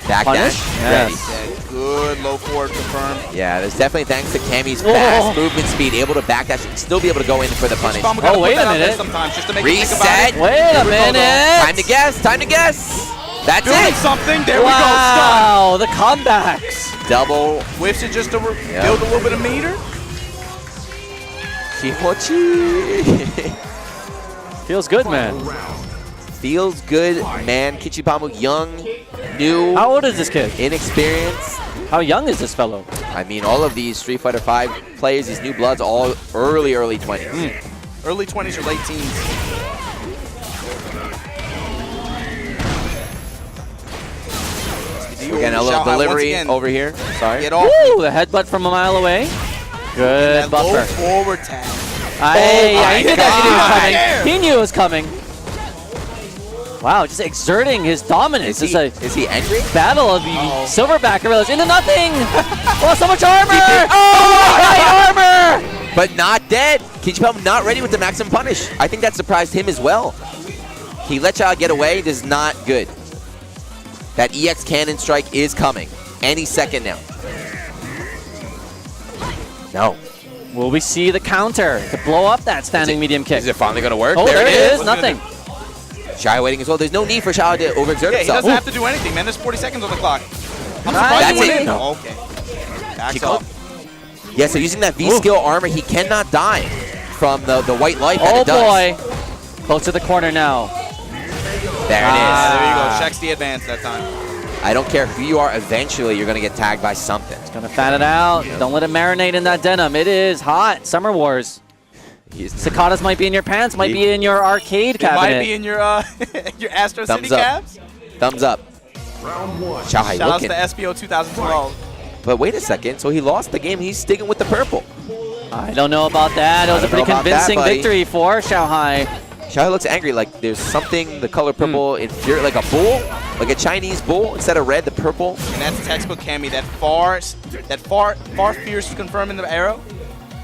Back Punish? dash. Yes. Ready. Yeah, good low forward confirmed. Yeah, there's definitely thanks to Cammy's fast movement speed, able to back dash and still be able to go in for the punish. Kichipa-mu gotta Oh, put wait that a out there minute. sometimes just to make you think about Reset. it. Wait a Here we go, though. minute. Time to guess. Time to guess. That's Doing it. something. There Wow, the comebacks. Double we go. Whiffs it just to Yeah. build a little bit of meter. Kimochi. Feels good, man. Feels good, man. Kichipa-mu, young, new, How old is this kid? inexperienced. How young is this fellow? I mean, all of these Street Fighter V players, these new bloods, all early 20s. Early 20s or late teens. Again, a little XiaoHai once delivery again. over here. Sorry. Get off. Woo! The headbutt from a mile away. Good That low buffer. forward tag. He knew God. that he knew it was coming. Wow, just exerting his dominance. Is he angry? Battle of the Silverback Gorillas into nothing. Oh, so much armor! Armor! But not dead. Kichipa-mu not ready with the maximum punish. I think that surprised him as well. He let Child get away. This is not good. That EX cannon strike is coming. Any second now. No. Will we see the counter to blow up that standing medium kick? Is it finally going to work? Oh, there it is. What's Nothing. Shy waiting as well. There's no need for Xiao to overexert Yeah, he himself. doesn't have to do anything, man. There's 40 seconds on the clock. I'm Right. surprised That's he went it. in. Oh, okay. Backs Chico. up. Yeah, so using that V-skill armor, he cannot die from the white light that Oh it does. boy. Close to the corner now. There it Ah, there you Ah. go. Checks the advance that time. is. I don't care who you are, eventually you're going to get tagged by something. Gonna fan it out. Don't let it marinate in that denim. It is hot. Summer Wars. Cicadas might be in your pants, might be in your arcade It cabinet. might be in your your Astro City Thumbs up. cabs. Thumbs up. Round 1. XiaoHai Shout out to looking. the SBO 2012. But wait a second. So he lost the game. He's sticking with the purple. I don't know about that. It was a don't know pretty about that, convincing buddy. victory for XiaoHai. XiaoHai looks angry. Like there's something, the color purple, like a bull, like a Chinese bull. Instead of red, the purple. And that's textbook Cammy. That far fierce confirming the arrow.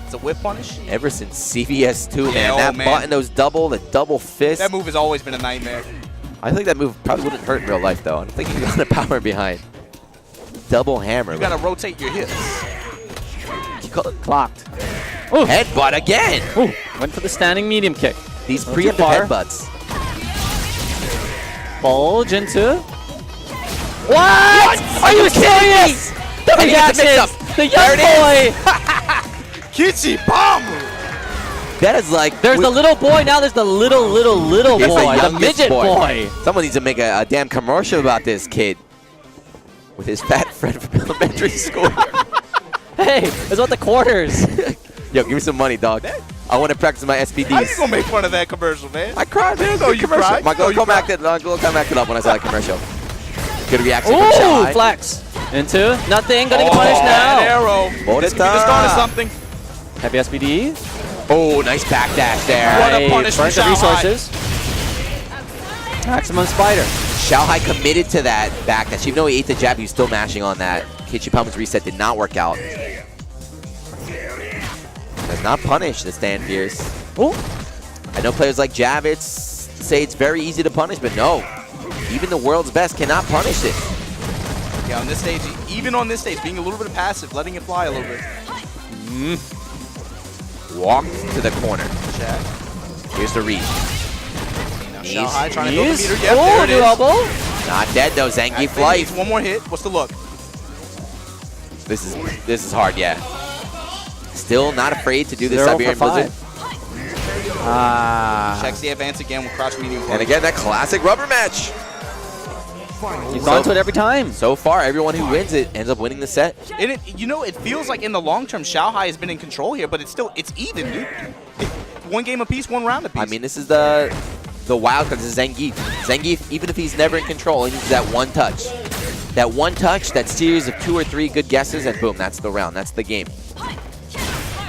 It's a whip punish. Ever since CVS2, man. Yeah, That man. button, the double fist. That move has always been a nightmare. I think that move probably wouldn't hurt in real life, though. I don't think you got the power behind. Double hammer. You gotta rotate your hips. Clocked. Ooh. Headbutt again. Ooh. Went for the standing medium kick. These Not too preemptive far. headbutts. Bulge into. What? Are you serious? The And he gets the mix-up. reactions. The young There it boy. Kichipa-mu! That is like... There's the little boy. Now there's the little He's boy. The youngest midget boy. Someone needs to make a damn commercial about this kid. With his fat friend from elementary school. Hey, it's about the quarters. Yo, give me some money, dog. I want to practice my How you SPDs. gonna make fun of that commercial, man? I cried, man. No, Good you commercial. cried. My No, you girl cried. acted up when I saw that commercial. Good reaction from Ooh, XiaoHai. flex. Into nothing. Gonna get Oh, punished that now. arrow. This could be the start of something. Heavy SPD. Oh, nice backdash there. What a Hey, punish burnt from the XiaoHai. resources. Maximum spider. XiaoHai committed to that backdash. Even though he ate the jab, he was still mashing on that. Kichipa-mu's reset did not work out. Does not punish the stand fierce. Ooh. I know players like Javits say it's very easy to punish, but no. Even the world's best cannot punish this. Yeah, on this stage, even on this stage, being a little bit passive, letting it fly a little bit. Walk to the corner. Check. Here's the read. Now Knees. XiaoHai trying to build the Knees. meter. Yep, there Oh, it new is. elbow. Not dead though, Zangief Acqua needs life. one more hit. What's the look? This is hard, yeah. Still not afraid to do this 0 for Siberian 5. Blizzard. Checks the advance again with crouch medium. And again, that classic rubber match. He's gone to it every time. So far, everyone who wins it ends up winning the set. And it feels like in the long term, XiaoHai has been in control here, but it's even, dude. One game apiece, one round apiece. I mean, this is the wild card. This is Zangief. Zangief, even if he's never in control, he needs that one touch. That one touch, that series of 2 or 3 good guesses, and boom, that's the round. That's the game.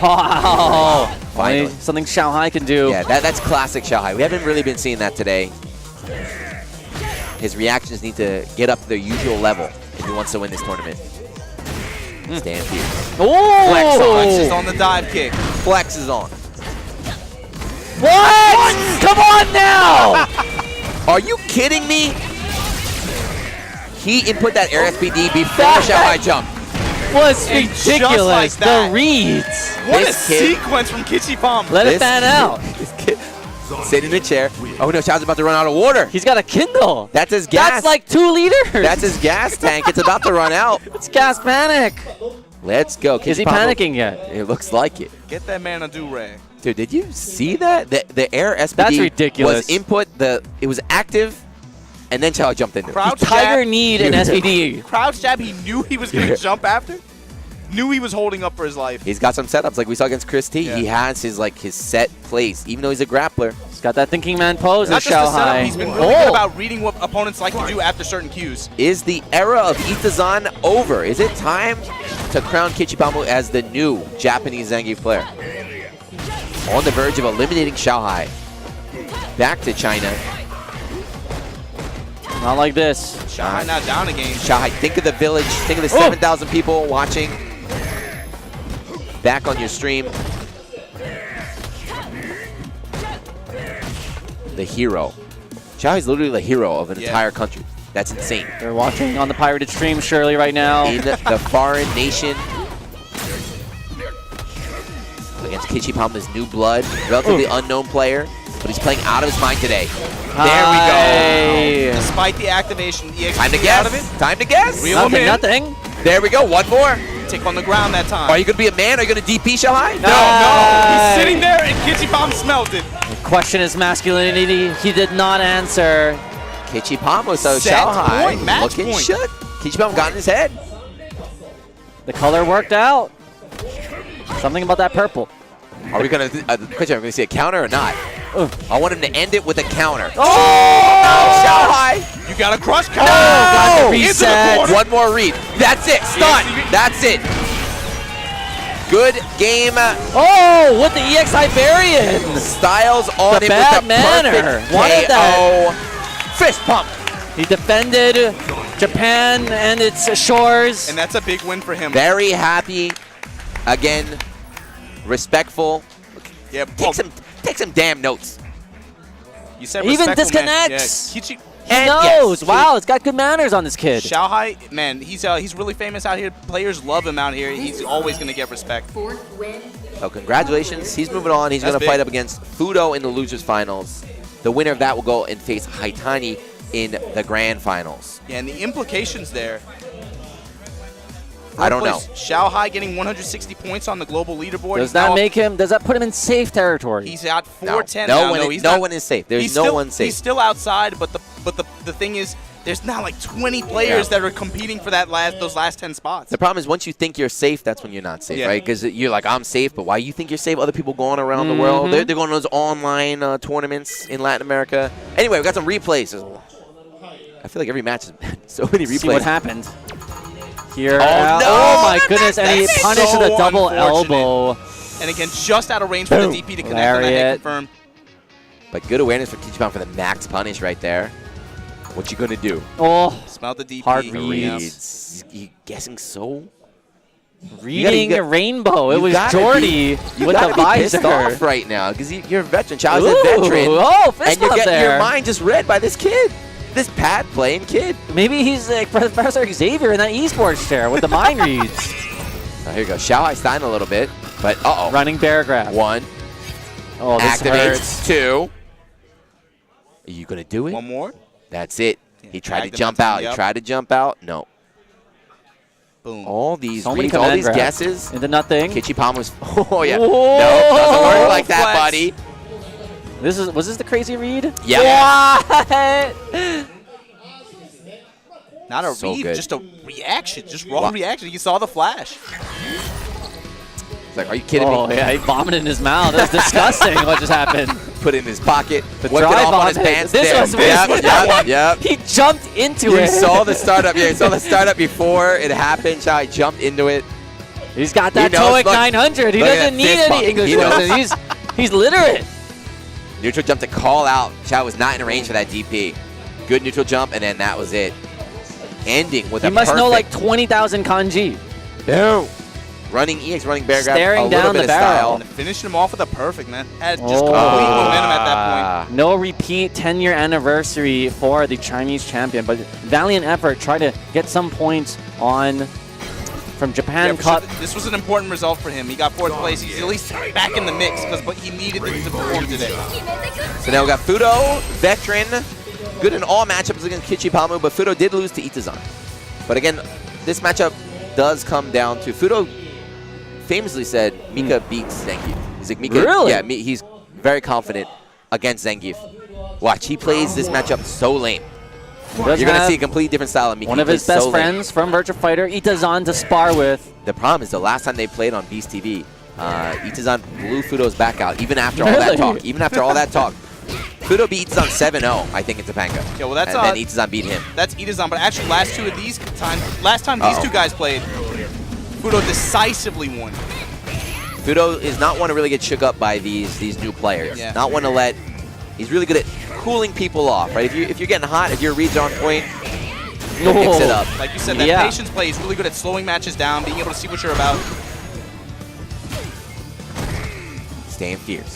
Wow. Finally. Only something XiaoHai can do. Yeah, that's classic XiaoHai. We haven't really been seeing that today. His reactions need to get up to their usual level if he wants to win this tournament. Stand here. Flex Flex is Oh! on the dive kick. Flex is on. What? Come on now! Are you kidding me? He input that air SPD before XiaoHai jump. Was And just ridiculous. like that. The reads. What This a kid- sequence from Kichipa-mu. Let it This fan out. This kid sitting in the chair. Oh no, Xiao's about to run out of water. He's got a Kindle. That's his gas. That's like 2 liters. That's his gas tank. It's about to run out. It's gas panic. Let's go. Is he Kichipa-mu. panicking yet? It looks like it. Get that man a do-rag. Dude, did you see that? The air SPD That's ridiculous. was input. It was active, and then XiaoHai jumped into it. Crouch Tiger jab. need an SPD. Crouch jab, he knew he was going to jump after. Knew he was holding up for his life. He's got some setups like we saw against Chris T. Yeah. He has his set plays, even though he's a grappler. He's got that thinking man pose. Not just the setup, XiaoHai. he's been really good about reading what opponents like to do after certain cues. Is the era of Itazan over? Is it time to crown Kichipa-mu as the new Japanese Zangief player? On the verge of eliminating XiaoHai. Back to China. Not like this. XiaoHai now down again. XiaoHai, think of the village. Think of the 7,000 people watching. Back on your stream. The hero. XiaoHai is literally the hero of an entire country. That's insane. They're watching on the pirated stream, surely, right now. In the foreign nation. Against Kichipa-mu's new blood. Relatively unknown player. But he's playing out of his mind today. There we go. Despite the activation, EX Time to out of guess. it. Time to guess. Reel him in. Nothing. There we go. One more. Tick on the ground that time. Are you going to be a man? Are you going to DP XiaoHai? No. He's sitting there and Kichipa-mu smelled it. Question his masculinity. He did not answer. Kichipa-mu, so Set XiaoHai point, match looking point. shook. Kichipa-mu got in his head. The color worked out. Something about that purple. Are we going to, question, are we going to see a counter or not? I want him to end it with a counter. Oh! No, XiaoHai! You got a crush No! counter. got the Into the reset. corner. One more read. That's it. Stun. That's it. Good game. Oh, with the EX Iberian. Styles on The him bad with the manner. perfect Wanted KO. Fist pump. He defended Japan and its shores. And that's a big win for him. Very happy. Again, respectful. Yeah, Take some damn notes. you said Even respectful, man. disconnects. Yeah, He And knows. yes, Wow, it's got good manners on this kid. XiaoHai, man, he's really famous out here. Players love him out here. He's always going to get respect. Fourth win. So congratulations. He's moving on. He's That's going to big. fight up against Fuudo in the losers finals. The winner of that will go and face Haitani in the grand finals. Yeah, and the implications there. I don't know. XiaoHai getting 160 points on the global leaderboard. Does that make him? Does that put him in safe territory? He's at 410 no now. one, He's no not- one is safe. There's he's no still, one safe. He's still outside, but the thing is, there's not like 20 players that are competing for those last 10 spots. The problem is once you think you're safe, that's when you're not safe, Yeah. right? Because you're like, I'm safe, but why you think you're safe? Other people going around the world. They're going to those online tournaments in Latin America. Anyway, we got some replays. I feel like every match has so many replays. See what happened here. Oh, no! Oh my goodness! And he That's punished so with a double unfortunate. elbow. And again, just out of range for the DP to connect on that hit Lariat. confirm. But good awareness for Kichipa for the max punish right there. What you going to do? Oh, Smelled the DP. Hard Reads. You guessing so? reading gotta- a rainbow. It You was gotta Jordy You with gotta the be pissed visor. off right now because you're a veteran. Child's Ooh, a veteran. oh, fist and you're bump getting your there. mind just read by this kid. This pad playing kid. Maybe he's like Professor Xavier in that esports chair with the mind reads. Oh, here you go. XiaoHai stein a little bit, but uh-oh. Running bear grab. One. Oh, this Activates. hurts. Two. Are you going to do it? One more. That's it. Yeah, He tried to tagged him jump onto out. the He up. tried to jump out. No. Boom. All these So many reads, all command these grabs. guesses. Into nothing. Kichipa-mu's. Oh, yeah. Whoa. No, doesn't work like that, Flex. buddy. Was this the crazy read? Yeah. What? Not a So read, good. just a reaction. Just raw Wow. reaction. You saw the flash. It's like, are you kidding Oh me? yeah, he vomited in his mouth. That's disgusting. What just happened? Put it in his pocket. The Whipped it dry off on his vomit. pants. This there. was Yep. He jumped into You it. saw the startup. Yeah, you saw the startup before it happened. XiaoHai jumped into it. He's got that He knows. TOEIC Look. 900. He Look at doesn't that need fist bump. any English He knows. lessons. He's literate. Neutral jump to call out. XiaoHai was not in range for that DP. Good neutral jump, and then that was it. Ending with He a must know like perfect 20,000 kanji. no. Running EX, running bear grab, Staring a little down bit the of barrel. And finishing him off with a perfect, man. Had just Oh. complete momentum at that point. No repeat 10-year anniversary for the Chinese champion, but valiant effort. Try to get some points on from Japan Yeah, Cup. for sure, this was an important result for him. He got 4th place. He's at least back in the mix, but he needed to perform today. So now we got Fuudo, veteran, good in all matchups against Kichipa-mu, but Fuudo did lose to Itazan. But again, this matchup does come down to Fuudo famously said Mika beats Zangief. He's like, Mika, Really? yeah, he's very confident against Zangief. Watch, he plays this matchup so lame. You're going to see a completely different style of Mika. One of He his plays best so lame. friends from Virtua Fighter, Itazan, to spar with. The problem is the last time they played on Beast TV, Itazan blew Fuudo's back out, even after all that Really? talk. Even after all that talk. Fuudo beat Itazan 7-0, I think, in Topanga. Yeah, well, that's and then Itazan beat him. That's Itazan, but actually last time these two guys played, Fuudo decisively won. Fuudo is not one to really get shook up by these new players. Yeah. Not one to let. He's really good at cooling people off, right? If you're getting hot, if your reads are on point, he'll mix it up. Like you said, that patience play is really good at slowing matches down, being able to see what you're about. Staying fierce.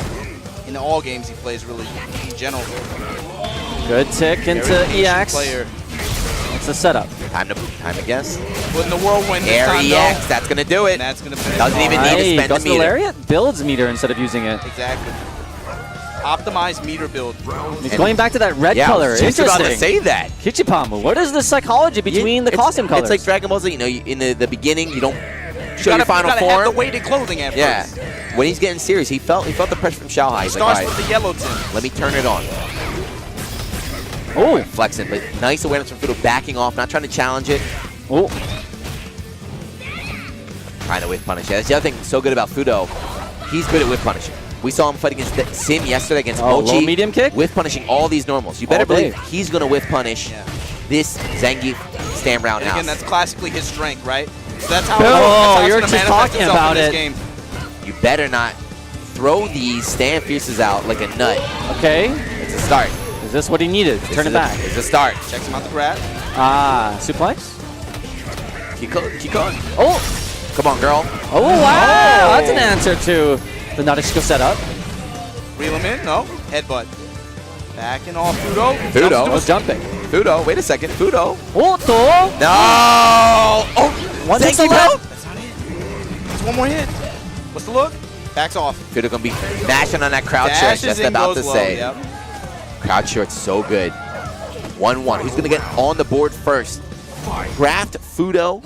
In all games he plays really in general. Good tick into EX. Player. It's a setup. Time to guess. Putting the whirlwind this Air time, EX, though. that's gonna do it. And that's gonna finish. Doesn't even need to spend goes the meter. lariat, builds meter instead of using it. Exactly. Optimized meter build. He's going back to that red color. I was just about to Interesting. say that. Kichipa-mu. What is the psychology between the costume colors? It's like Dragon Ball Z. You know, in the beginning, you don't show your final you gotta form. have the weighted clothing at first. When he's getting serious, he felt the pressure from XiaoHai. He's Starts like, with the yellow tint. let me turn it on. Oh, Flexing, but nice awareness from Fuudo, backing off, not trying to challenge it. oh, Trying to whiff punish. Yeah, that's the other thing so good about Fuudo. He's good at whiff punishing. We saw him fight against Sim yesterday against Mochi. low medium kick? Whiff punishing all these normals. You better All day. believe he's going to whiff punish this Zangief stand And roundhouse. again, that's classically his strength, right? So that's how, Oh, that's how it's you're gonna just manifest talking itself about in this it. game. You better not throw these stand fierces out like a nut. okay. It's a start. Is this what he needed? Turn it back. It's a start. Checks him out the grab. Ah, suplex? Keep going. Oh, Come on, girl. oh wow, that's an answer to the Nadeshiko setup. Reel him in. No. Headbutt. Backing off Fuudo. Fuudo. Oh, jumping. Fuudo, wait a second. Fuudo. Oh, to. No! Oh! One takes Zangief a out! That's not it. It's one more hit. What's the look? Backs off. Fuudo gonna be mashing on that crowd short. Dashes Just in, about goes to low. say. Yep. Crowd short's so good. 1-1. Who's gonna get on the board first? Craft Fuudo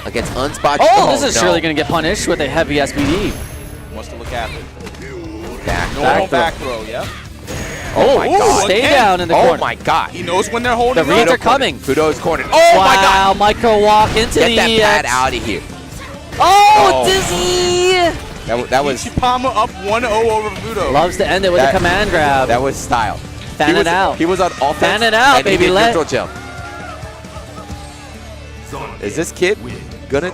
against Unspot. Oh, this is no. surely going to get punished with a heavy SBD. Wants to look after. Back. Normal back throw. Yep. Oh my God. Stay again. down in the Oh corner. my God. He knows when they're The holding reads up. are coming. Fuudo's cornered. Oh my God. Wow, micro walk into Get the that pad EX. out of here. Oh, Oh. dizzy! That was Kichipa-mu up 1-0 over Fuudo. Loves to end it with That- a command grab. that was style. Fan He it out. He was on offense. Fan it out, and he baby, did let- neutral jump. Is this kid gonna?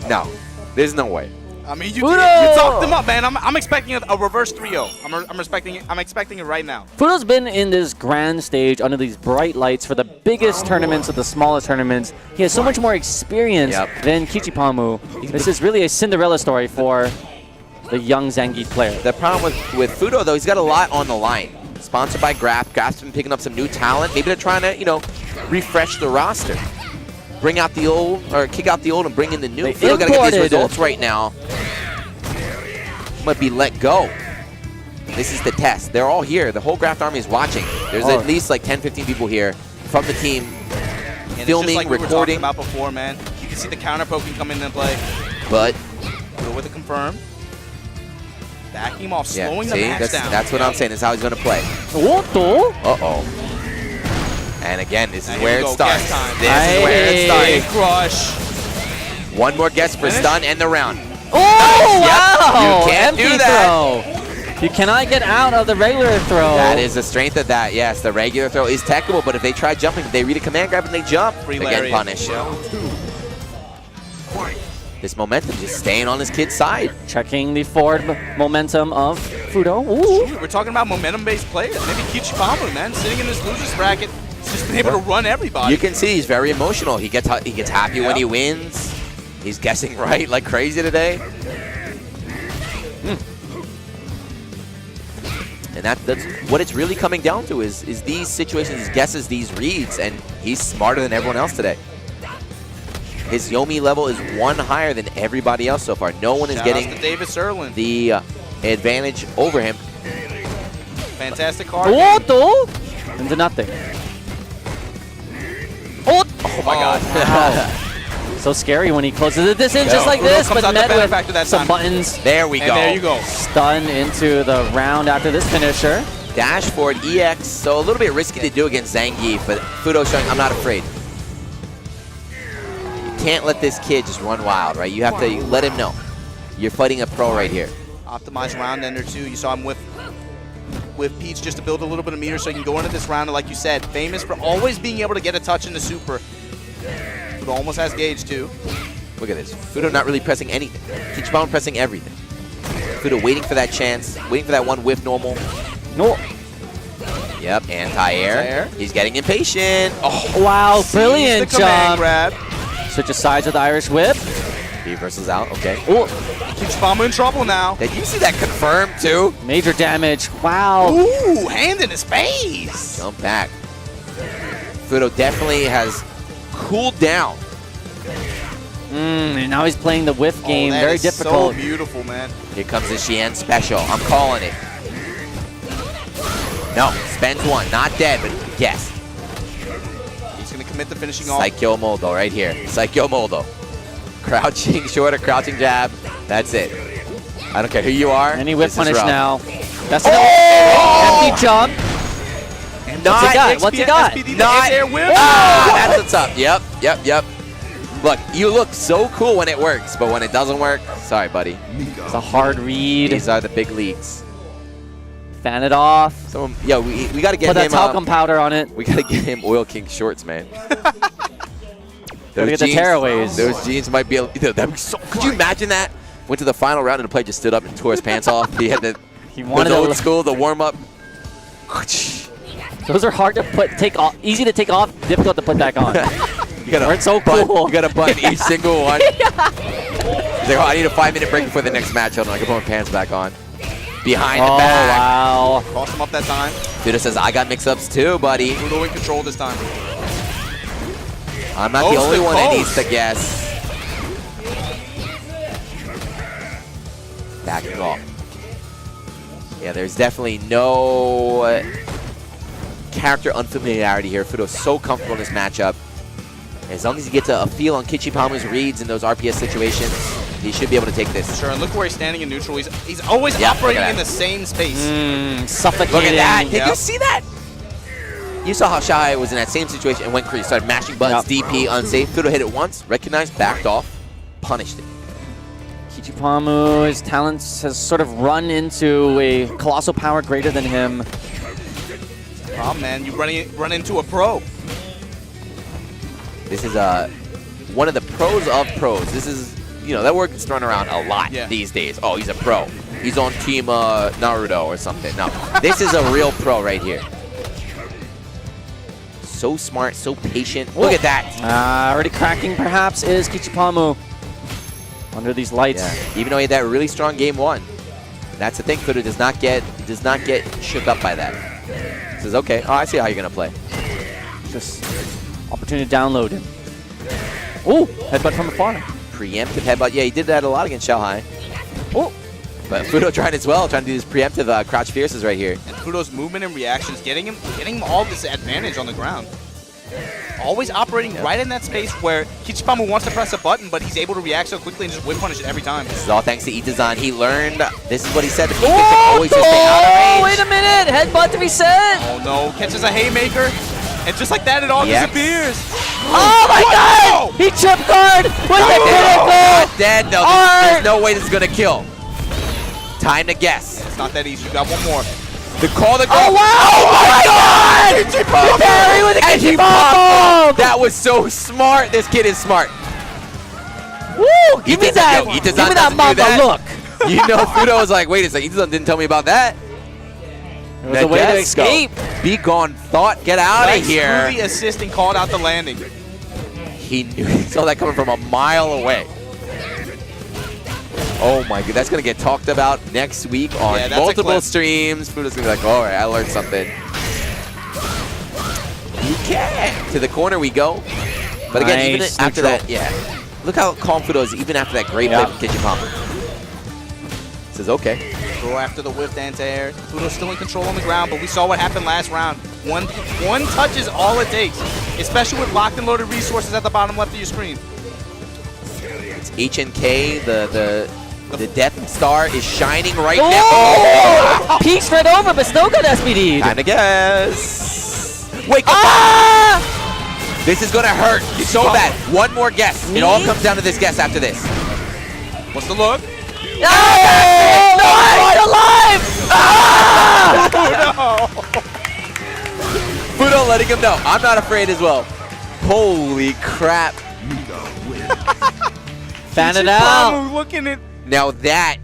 No, there's no way. I mean, you Fuudo! talked him up, man. I'm expecting a reverse 3-0. I'm expecting it right now. Fuudo's been in this grand stage under these bright lights for the biggest tournaments of the smallest tournaments. He has so much more experience than Kichipa-mu. This is really a Cinderella story for the young Zangief player. The problem with Fuudo though, he's got a lot on the line. Sponsored by Graf. Graf's been picking up some new talent. Maybe they're trying to, refresh the roster. Bring out the old, or kick out the old and bring in the new. They Fuudo got to get these imported- results right now. Might be let go. This is the test. They're all here. The whole Graft army is watching. There's at least like 10, 15 people here from the team, And filming, it's just like we were talking recording. about before, man. You can see the counter poking come into play. But Fuudo with a confirm. Backing him off, yeah, slowing the see, match down. that's what I'm saying. This is how he's going to play. Otto. Uh-oh. And again, this is And where here it we go, starts. guess time. This is where it Big starts. crush. One more guess for Finish. stun and the round. Oh, Yep, wow! you can't Empty do that. throw. You cannot get out of the regular throw. That is the strength of that. Yes, the regular throw is techable, but if they try jumping, if they read a command grab and they jump, Free they get lariat. punished. This momentum just staying on his kid's side. Checking the forward momentum of Fuudo. Ooh. We're talking about momentum-based players. Maybe Kichipa-mu, man, sitting in this losers bracket, he's just been able to run everybody. You can see he's very emotional. He gets happy when he wins. He's guessing right like crazy today. And that's what it's really coming down to is these situations, these guesses, these reads, and he's smarter than everyone else today. His Yomi level is one higher than everybody else so far. No one is Shout outs getting to Davis Erlin. the advantage over him. Fantastic card. Otto. Into nothing. Oh my God. Wow. So scary when he closes this in just like Fuudo this, comes but out the met better with factor that some time. buttons. There we And go. there you go. Stun into the round after this finisher. Dash forward EX, so a little bit risky to do against Zangief, but Fuudo showing I'm not afraid. You can't let this kid just run wild, right? You have to let him know. You're fighting a pro right here. Optimized round ender too. You saw him with with Peach just to build a little bit of meter so he can go into this round. And like you said, famous for always being able to get a touch in the super. Fuudo almost has gauge too. Look at this. Fuudo not really pressing anything. Kichipa-mu pressing everything. Fuudo waiting for that chance, waiting for that one whiff normal. No. Yep, anti-air. He's getting impatient. Oh, Wow, brilliant the command jump. grab. Switches sides with the Irish whip. he versus out. Okay. Oh, Kichipa-mu in trouble now. Did you see that confirmed too? major damage. Wow. Ooh, hand in his face. Jump back. Fuudo definitely has cooled down. And now he's playing the whiff game. That Very is difficult. So beautiful, man. Here comes the Xian special. I'm calling it. No, spends one. Not dead, but yes. He's going to commit the finishing off. Psycho Moldo right here. Psycho Moldo. Crouching short, crouching jab. That's it. I don't care who you are. Any whip this is punish rough. now. That's Oh! empty jump. Not What's he got? What's he got? SPD, Not air whip. That's what's up. Yep. Look, you look so cool when it works, but when it doesn't work, sorry, buddy. It's a hard read. These are the big leagues. Fan it off. So, yeah, we got to get Put that him. talcum powder on it. We got to get him Oil King shorts, man. Gotta get the tearaways. Those jeans might be. That'd be so. Could you imagine that? Went to the final round and the player just stood up and tore his pants off. He had the. He wanted the to old school, the warm up. Those are hard to take off. Easy to take off, difficult to put back on. You gotta We're so button, cool. You gotta button each single one. He's like, oh, I need a 5-minute break before the next match. Hold on, I can put my pants back on. Behind the back. Wow. Crossed him up that time. Fuudo says, I got mix-ups too, buddy. Fuudo in control this time. I'm not the Post only to one that post. needs to guess. Backing off. Yeah, there's definitely no character unfamiliarity here. Fuudo's so comfortable in this matchup. As long as he gets a feel on Kichipa-mu's reads in those RPS situations, he should be able to take this. Sure, and look where he's standing in neutral. He's always Yeah, look operating at in that. the same space. Suffocating. Look at that. Did Yep. you see that? You saw how XiaoHai was in that same situation and went crazy. Started mashing buttons, Yep. DP, unsafe. Fuudo hit it once, recognized, backed off, punished it. Kichipa-mu, his talents has sort of run into a colossal power greater than him. Problem, man. You run into a pro. This is one of the pros of pros. This is, that word gets thrown around a lot these days. Oh, he's a pro. He's on team Naruto or something. No, this is a real pro right here. So smart, so patient. Look at that. Already cracking, perhaps, is Kichipa-mu. Under these lights. Yeah. Even though he had that really strong game one. That's the thing, Fuudo does not get shook up by that. He says, okay, I see how you're gonna play. Just opportunity to download him. Ooh, headbutt from afar. Preemptive headbutt. Yeah, he did that a lot against XiaoHai. Oh, But Fuudo tried as well, trying to do this preemptive crouch fierces right here. And Fuudo's movement and reactions, getting him all this advantage on the ground. Always operating right in that space where Kichipa-mu wants to press a button, but he's able to react so quickly and just whip punish it every time. This is all thanks to Itazan. He learned, this is what he said, the defense can always just stay out of range. wait a minute. Headbutt to reset. Oh no, catches a haymaker, and just like that, it all Yes. disappears. Oh my God! He chip guard with the Not pinnacle. dead, though. Art. There's no way this is going to kill. Time to guess. It's not that easy. You got one more. The call to go. Oh wow! Oh my God! Kichipa-mu! The parry with the And he Kichipa-mu! popped. That was so smart. This kid is smart. Woo! Give me Itazan- that! yo, Give Itazan me that doesn't do mamba that. look. Fuudo was like, wait a second, Itazan didn't tell me about that. It was a way to Let's go. escape. Be gone, thought. Get out of Nice here. groovy assist and called out the landing. He knew, he saw that coming from a mile away. Oh my god, that's gonna get talked about next week on Yeah, that's a multiple clip. streams. Fuudo's gonna be like, all right, I learned something. Okay, to the corner we go. But again, even Nice, after neutral. that, yeah. Look how calm Fuudo is, even after that great play from Kichipa-mu. Says, okay. Go after the whiffed anti-air. Fuudo's still in control on the ground, but we saw what happened last round. One touch is all it takes, especially with locked and loaded resources at the bottom left of your screen. It's HNK, the Death Star is shining right now. Oh! Peeked right over, but still got SPD. Time to guess. Wake up! Ah! This is gonna hurt so bad. One more guess. It all comes down to this guess after this. What's the look? No! No, I'm alive! Ah! him know. I'm not afraid as well. Holy crap. Mika wins. Fan it out. Kichipa-mu looking at. Now that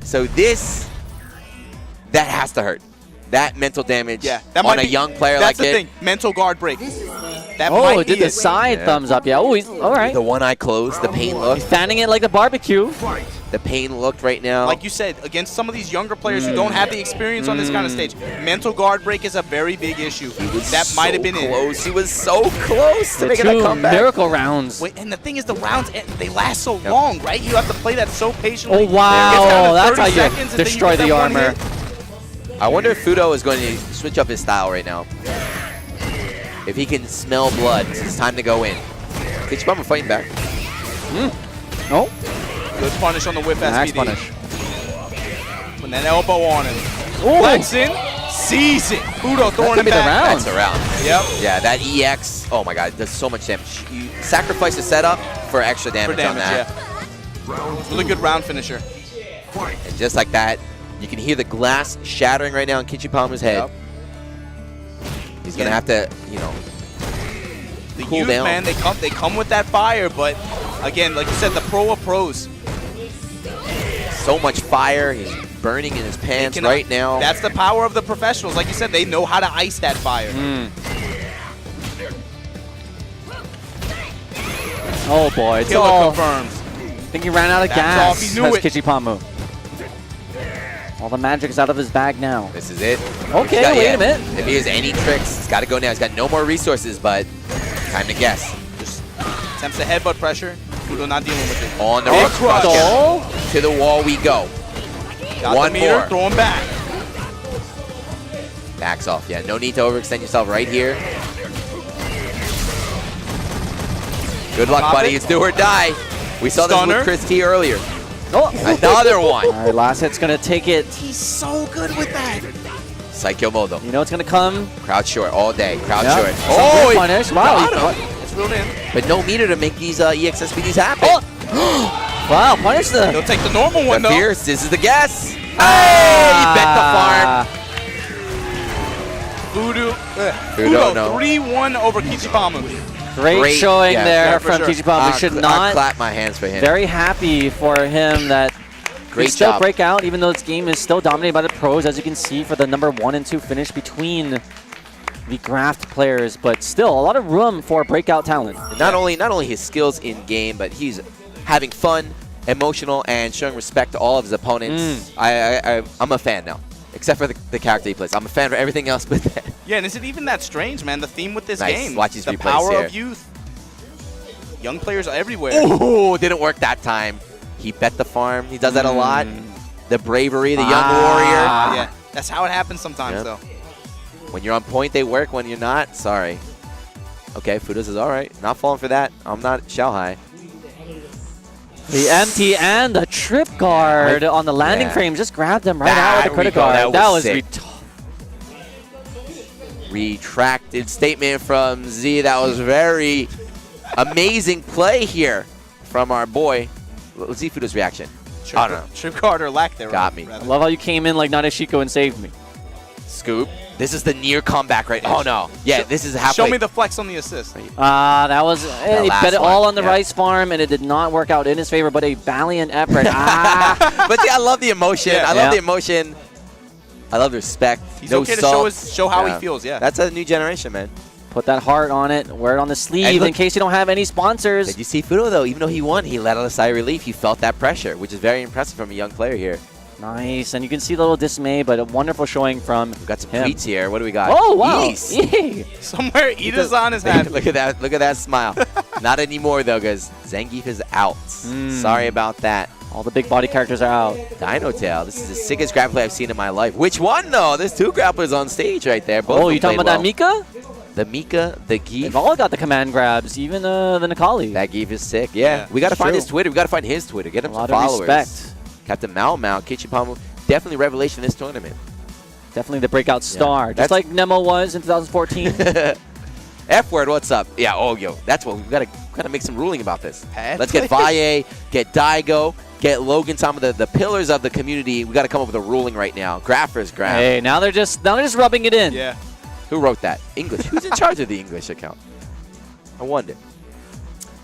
has to hurt. That mental damage Yeah, that on might a be, young player that's like the it. thing. Mental guard break. This is the That Oh, might it did be the it. side Yeah. thumbs up. Yeah. Oh, he's all right. The one eye closed, the pain looked. Fanning it like the barbecue. Fight. The pain looked right now. Like you said, against some of these younger players who don't have the experience on this kind of stage, mental guard break is a very big issue. That might have been close. He was so close to The making that two comeback. miracle rounds. Wait, and the thing is, the rounds they last so long, right? You have to play that so patiently. Oh, wow. It gets down to That's 30 how you seconds, and then destroy get the that one armor. hit. I wonder if Fuudo is going to switch up his style right now. If he can smell blood, it's time to go in. Kichipa-mu fighting back. Oh, Good punish on the whip max SPD. punish. Putting that elbow on him. Ooh. Flexing, sees it. Fuudo throwing could it be the back. round. That's a round. Yep. Yeah, that EX, oh my god, does so much damage. You sacrifice the setup for extra For damage, on damage, that. yeah. Round Really good round finisher. fight. And just like that, you can hear the glass shattering right now in Kichipa-mu's head. Yep. He's going to have to, you know, The cool youth, down. man, they come with that fire, but again, like you said, the pro of pros. so much fire. He's burning in his pants Can- right now. That's the power of the professionals. Like you said, they know how to ice that fire. Oh boy, it's Killer all. confirms. I think he ran out of That's gas. off, he knew That's it. Kichipa-mu. All the magic is out of his bag now. This is it. Okay, He's got- wait yeah, a minute. If he has any tricks, he's got to go now. He's got no more resources, but time to guess. Just attempts to headbutt pressure. Fuudo not dealing with it. On the Big rope crush. Oh, to the wall we go. Got One the meter, more. throw him back. Backs off. Yeah, no need to overextend yourself right here. Good luck, Pop buddy. it. It's do or die. We saw this Stunner. with Chris T earlier. oh. Another one. All right, last hit's gonna take it. He's so good with that. Psycho Modo. You know it's gonna come. Crowd short all day. Crowd Yep. short. Some Oh, good he punish. Wow. got he- him. It's reeled in. But no meter to make these EXSPDs happen. Oh. Wow, punish the. He'll take the normal one, The though. Fierce, this is the guess. Hey, he bet the farm. Fuudo, Fuudo, no. 3-1 over Kichipa-mu. Great showing yeah, there yeah, for from sure. Kichipa-mu. We should I not. clap my hands for him. Very happy for him that Great he still job. break out, even though this game is still dominated by the pros, as you can see for the number 1 and 2 finish between the Graft players. But still, a lot of room for breakout talent. Not only his skills in game, but he's having fun, emotional, and showing respect to all of his opponents. I'm a fan now, except for the character he plays. I'm a fan for everything else but that. Yeah, and is it even that strange, man? The theme with this Nice. game. Watch these the replays power here. of youth. Young players everywhere. Oh, didn't work that time. He bet the farm. He does that a lot. The bravery, the young warrior. Yeah, that's how it happens sometimes, Yep. though. When you're on point, they work. When you're not, sorry. Okay, Fuudo says, all right. Not falling for that. I'm not XiaoHai. The empty and the trip guard on the landing Yeah. frame just grabbed him right out with the There we credit go. guard. That was sick. ret- Retracted statement from Z. That was very amazing play here from our boy. Let's see Fuudo's reaction. I don't know. Trip guard or lack thereof. Got me. rather. I love how you came in like Nadeshiko and saved me. Scoop. This is the near comeback right now. Oh, no. Yeah, this is halfway. Show me the flex on the assist. That was he last bet it all one, on the yeah. rice farm, and it did not work out in his favor. But a valiant effort. But see, I love the emotion. Yeah. I love Yeah. the emotion. I love the respect. He's no okay to salt. show how he feels, yeah. That's a new generation, man. Put that heart on it. Wear it on the sleeve look- in case you don't have any sponsors. Did you see Fuudo, though? Even though he won, he let out a sigh of relief. He felt that pressure, which is very impressive from a young player here. Nice, and you can see a little dismay, but a wonderful showing from We've got some him. tweets here. What do we got? Oh wow! Yeast. Yay. Somewhere Itazan is happy. Look at that! Look at that smile. Not anymore though, because Zangief is out. Sorry about that. All the big body characters are out. Dino Tail. This is the sickest grab play I've seen in my life. Which one though? There's two grapplers on stage right there. Both Oh, of you them talking about played that Mika? well. The Mika, the Geef. They've all got the command grabs, even the Necalli. That Geef is sick. Yeah, Yeah, we got to it's find true. his Twitter. We got to find his Twitter. Get him A some lot followers. of respect. Captain Mao Kichipa-mu, definitely revelation in this tournament. Definitely the breakout star, that's- just like Nemo was in 2014. F word, what's up? Yeah, oh yo, that's what we gotta make some ruling about this. Bad Let's get Valle, get Daigo, get Logan, some of the pillars of the community. We gotta come up with a ruling right now. Graph versus graph. Hey, now they're just rubbing it in. Yeah. Who wrote that? English. Who's in charge of the English account? I wonder.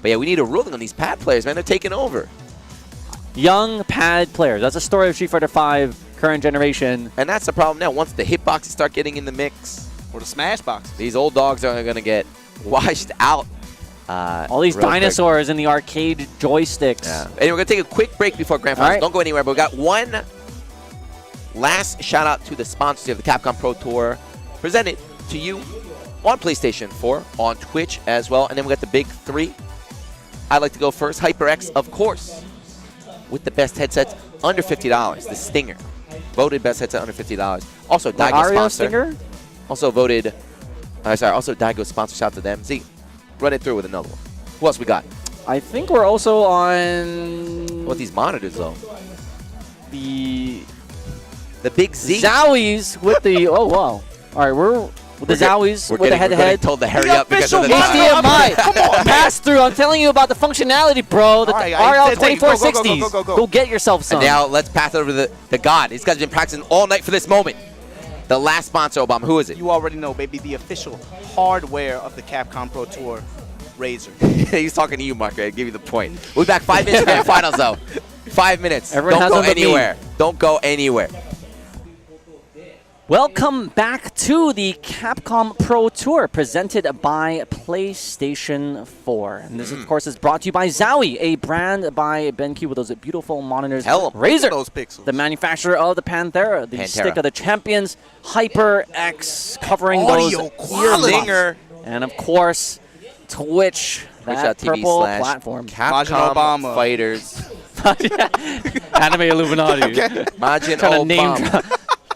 But yeah, we need a ruling on these pad players, man. They're taking over. Young pad players. That's a story of Street Fighter 5, current generation. And that's the problem now. Once the hitboxes start getting in the mix, Or the smash box. these old dogs are going to get washed out. All these real quick. dinosaurs in the arcade joysticks. Yeah. Anyway, we're going to take a quick break before Grand Finals. All right. Don't go anywhere, but we got one last shout out to the sponsors of the Capcom Pro Tour, presented to you on PlayStation 4, on Twitch as well. And then we got the big three. I'd like to go first. HyperX, of course, with the best headsets under $50. The Stinger. Voted best headset under $50. Also, Daigo Ario sponsor. Stinger? Also voted, also Daigo sponsor. Shout out to them. Z, run it through with another one. Who else we got? I think we're also on What these monitors, though? the The big Z. Zowies with the, oh, wow. All right, we're with the Zowies with the We're head-to-head. getting told to hurry up because of the official time. HDMI. Come on, pass through. I'm telling you about the functionality, bro. The All right, I RL said, 2460s. go. Go get yourself some. And now let's pass it over to the God. These guys have been practicing all night for this moment. The last sponsor, Obama. Who is it? You already know, baby, the official hardware of the Capcom Pro Tour, Razer. He's talking to you, Mark. I give you the point. We'll be back 5 minutes for Grand Finals, though. 5 minutes. Everyone Don't has go one but me. anywhere. Don't go anywhere. Welcome back to the Capcom Pro Tour, presented by PlayStation 4. And this, of course, is brought to you by Zowie, a brand by BenQ with those beautiful monitors. Hell, Razer, those pixels. the manufacturer of the Panthera, the stick of the champions, HyperX, covering Audio those quality. earbuds. And, of course, Twitch, that purple platform. Capcom Obama. Fighters. Anime Illuminati. Majin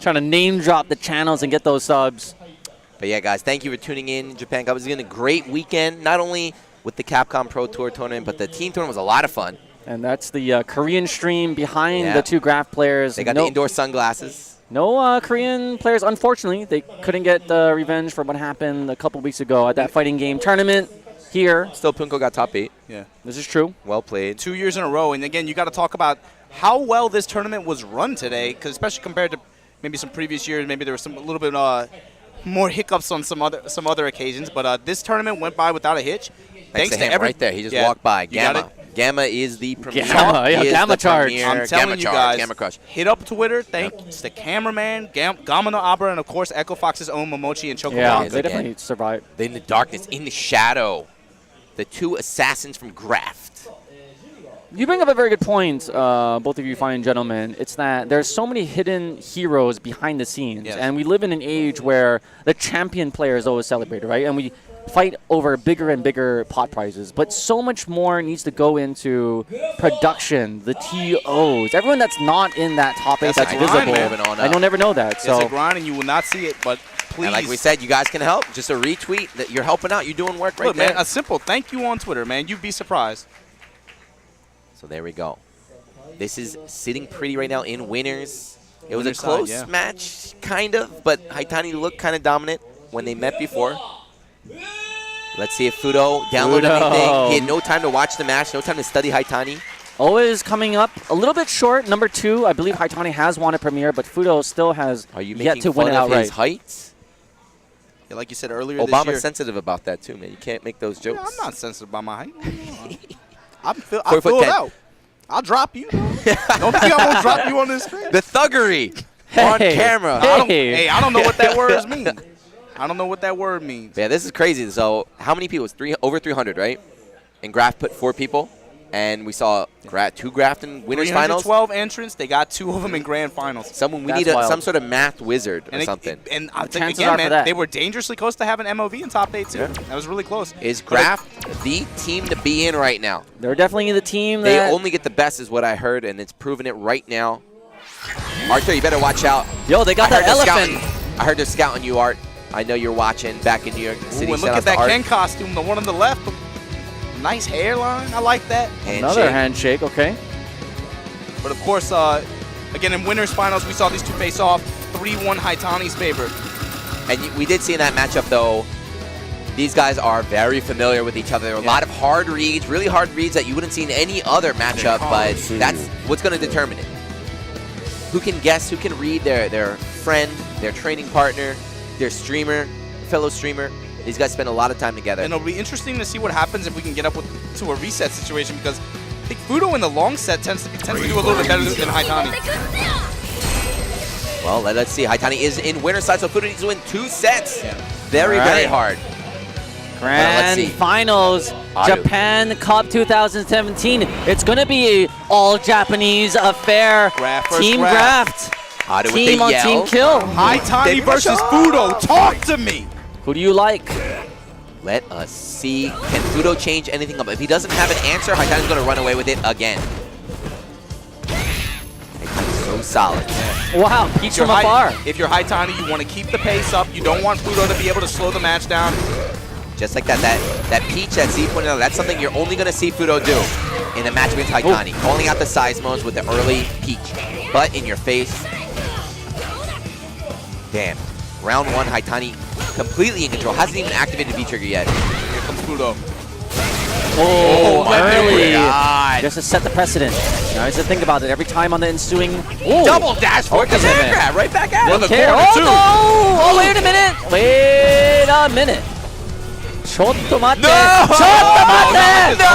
Trying to name drop the channels and get those subs. But yeah, guys, thank you for tuning in. Japan Cup has been a great weekend, not only with the Capcom Pro Tour tournament, but the team tournament was a lot of fun. And that's the Korean stream behind Yeah. the two graph players. They got the indoor sunglasses. No Korean players, unfortunately. They couldn't get revenge for what happened a couple weeks ago at that fighting game tournament here. Still, Poongko got top 8. Yeah. This is true. Well played. 2 years in a row. And again, you got to talk about how well this tournament was run today, because especially compared to maybe some previous years, maybe there was a little bit more hiccups on some other occasions. But this tournament went by without a hitch. Thanks to him right there. He just walked by. You got Gamma. Gamma is the premier. Gamma, yeah, He is Gamma the charge. premier. I'm telling Gamma you charge, guys, Gamma crush. hit up Twitter. Thanks to cameraman, Gamma no Abra, and of course Echo Fox's own Momochi and Chocobo. Yeah, Yes, they again. definitely survived. In the darkness, in the shadow, the two assassins from Graft. You bring up a very good point, both of you fine gentlemen. It's that there's so many hidden heroes behind the scenes. Yes. And we live in an age where the champion player is always celebrated, right? And we fight over bigger and bigger pot prizes. But so much more needs to go into production, the TOs. Everyone that's not in that top 8 That's that's a grind, visible, man. Moving on I up. don't never know that. It's So a grind, and you will not see it, but please. And like we said, you guys can help. Just a retweet that you're helping out. You're doing work right Look, there. man, a simple thank you on Twitter, man. You'd be surprised. So there we go. This is sitting pretty right now in winners. It was a Winner's side, close yeah. match, kind of, but Haitani looked kind of dominant when they met before. Let's see if Fuudo downloaded Fuudo. anything. He had no time to watch the match, no time to study Haitani. always coming up a little bit short. Number 2, I believe Haitani has won a premiere, but Fuudo still has Are you yet making to win fun it of his outright. height? Yeah, like you said earlier this Obama's year. sensitive about that too, man. You can't make those jokes. I'm not sensitive about my height. I 4'10". fill it out. I'll drop you. Don't think I won't drop you on this screen. The thuggery on Hey. camera. Hey. I don't know what that word means. I don't know what that word means. Yeah, this is crazy. So how many people? It's over 300, right? And Graft put 4 people. And we saw 2 Graft in winners finals. 312 entrants. They got 2 of them in grand finals. Someone we That's need wild. some sort of math wizard or And something. And I think chances again, are for man, that. they were dangerously close to having MOV in top 8 too. Yeah. That was really close. Is Graft the team to be in right now? They're definitely the team They that... only get the best is what I heard, and it's proven it right now. Arthur, you better watch out. Yo, they got I heard that they're elephant. scouting. I heard they're scouting you, Art. I know you're watching back in New York City. Ooh, and Shout look out at to that Art. Ken costume, the one on the left. Nice hairline. I like that. Another handshake, okay. But of course, again, in winners finals, we saw these two face off. 3-1 Haitani's favor. And we did see in that matchup, though, these guys are very familiar with each other. There are a lot of hard reads, really hard reads that you wouldn't see in any other matchup, but that's what's going to determine it. Who can guess, who can read their friend, their training partner, their streamer fellow streamer. These guys spend a lot of time together. And it'll be interesting to see what happens if we can get up to a reset situation, because I think Fuudo in the long set tends to do a little bit better than Haitani. Well, let's see. Haitani is in winner side, so Fuudo needs to win 2 sets. Yeah. Very, very hard. Grand see. Finals, Adu. Japan Cup 2017. It's going to be an all-Japanese affair. Draft versus Team draft. draft. Adu with Team the on yell. team kill. Haitani versus Fuudo. Talk to me. Who do you like? Let us see. Can Fuudo change anything up? If he doesn't have an answer, Haitani's going to run away with it again. Haitani's so solid. Wow, peach from afar. If you're Haitani, you want to keep the pace up. You don't want Fuudo to be able to slow the match down. Just like that peach that Z pointed out, that's something you're only going to see Fuudo do in a match against Haitani. Calling out the seismos with the early peach. But in your face. Damn. Round 1, Haitani completely in control. Hasn't even activated V-Trigger yet. Here comes Fuudo. Oh, early. God. Just to set the precedent. Now, just to think about it. Every time on the ensuing... Ooh. Double dash for Okay, command man. grab. Right back at Well, him. the Okay. corner, Oh, too. no! Oh, wait a minute. Wait a minute. Chotto mate. No! Chotto mate. No!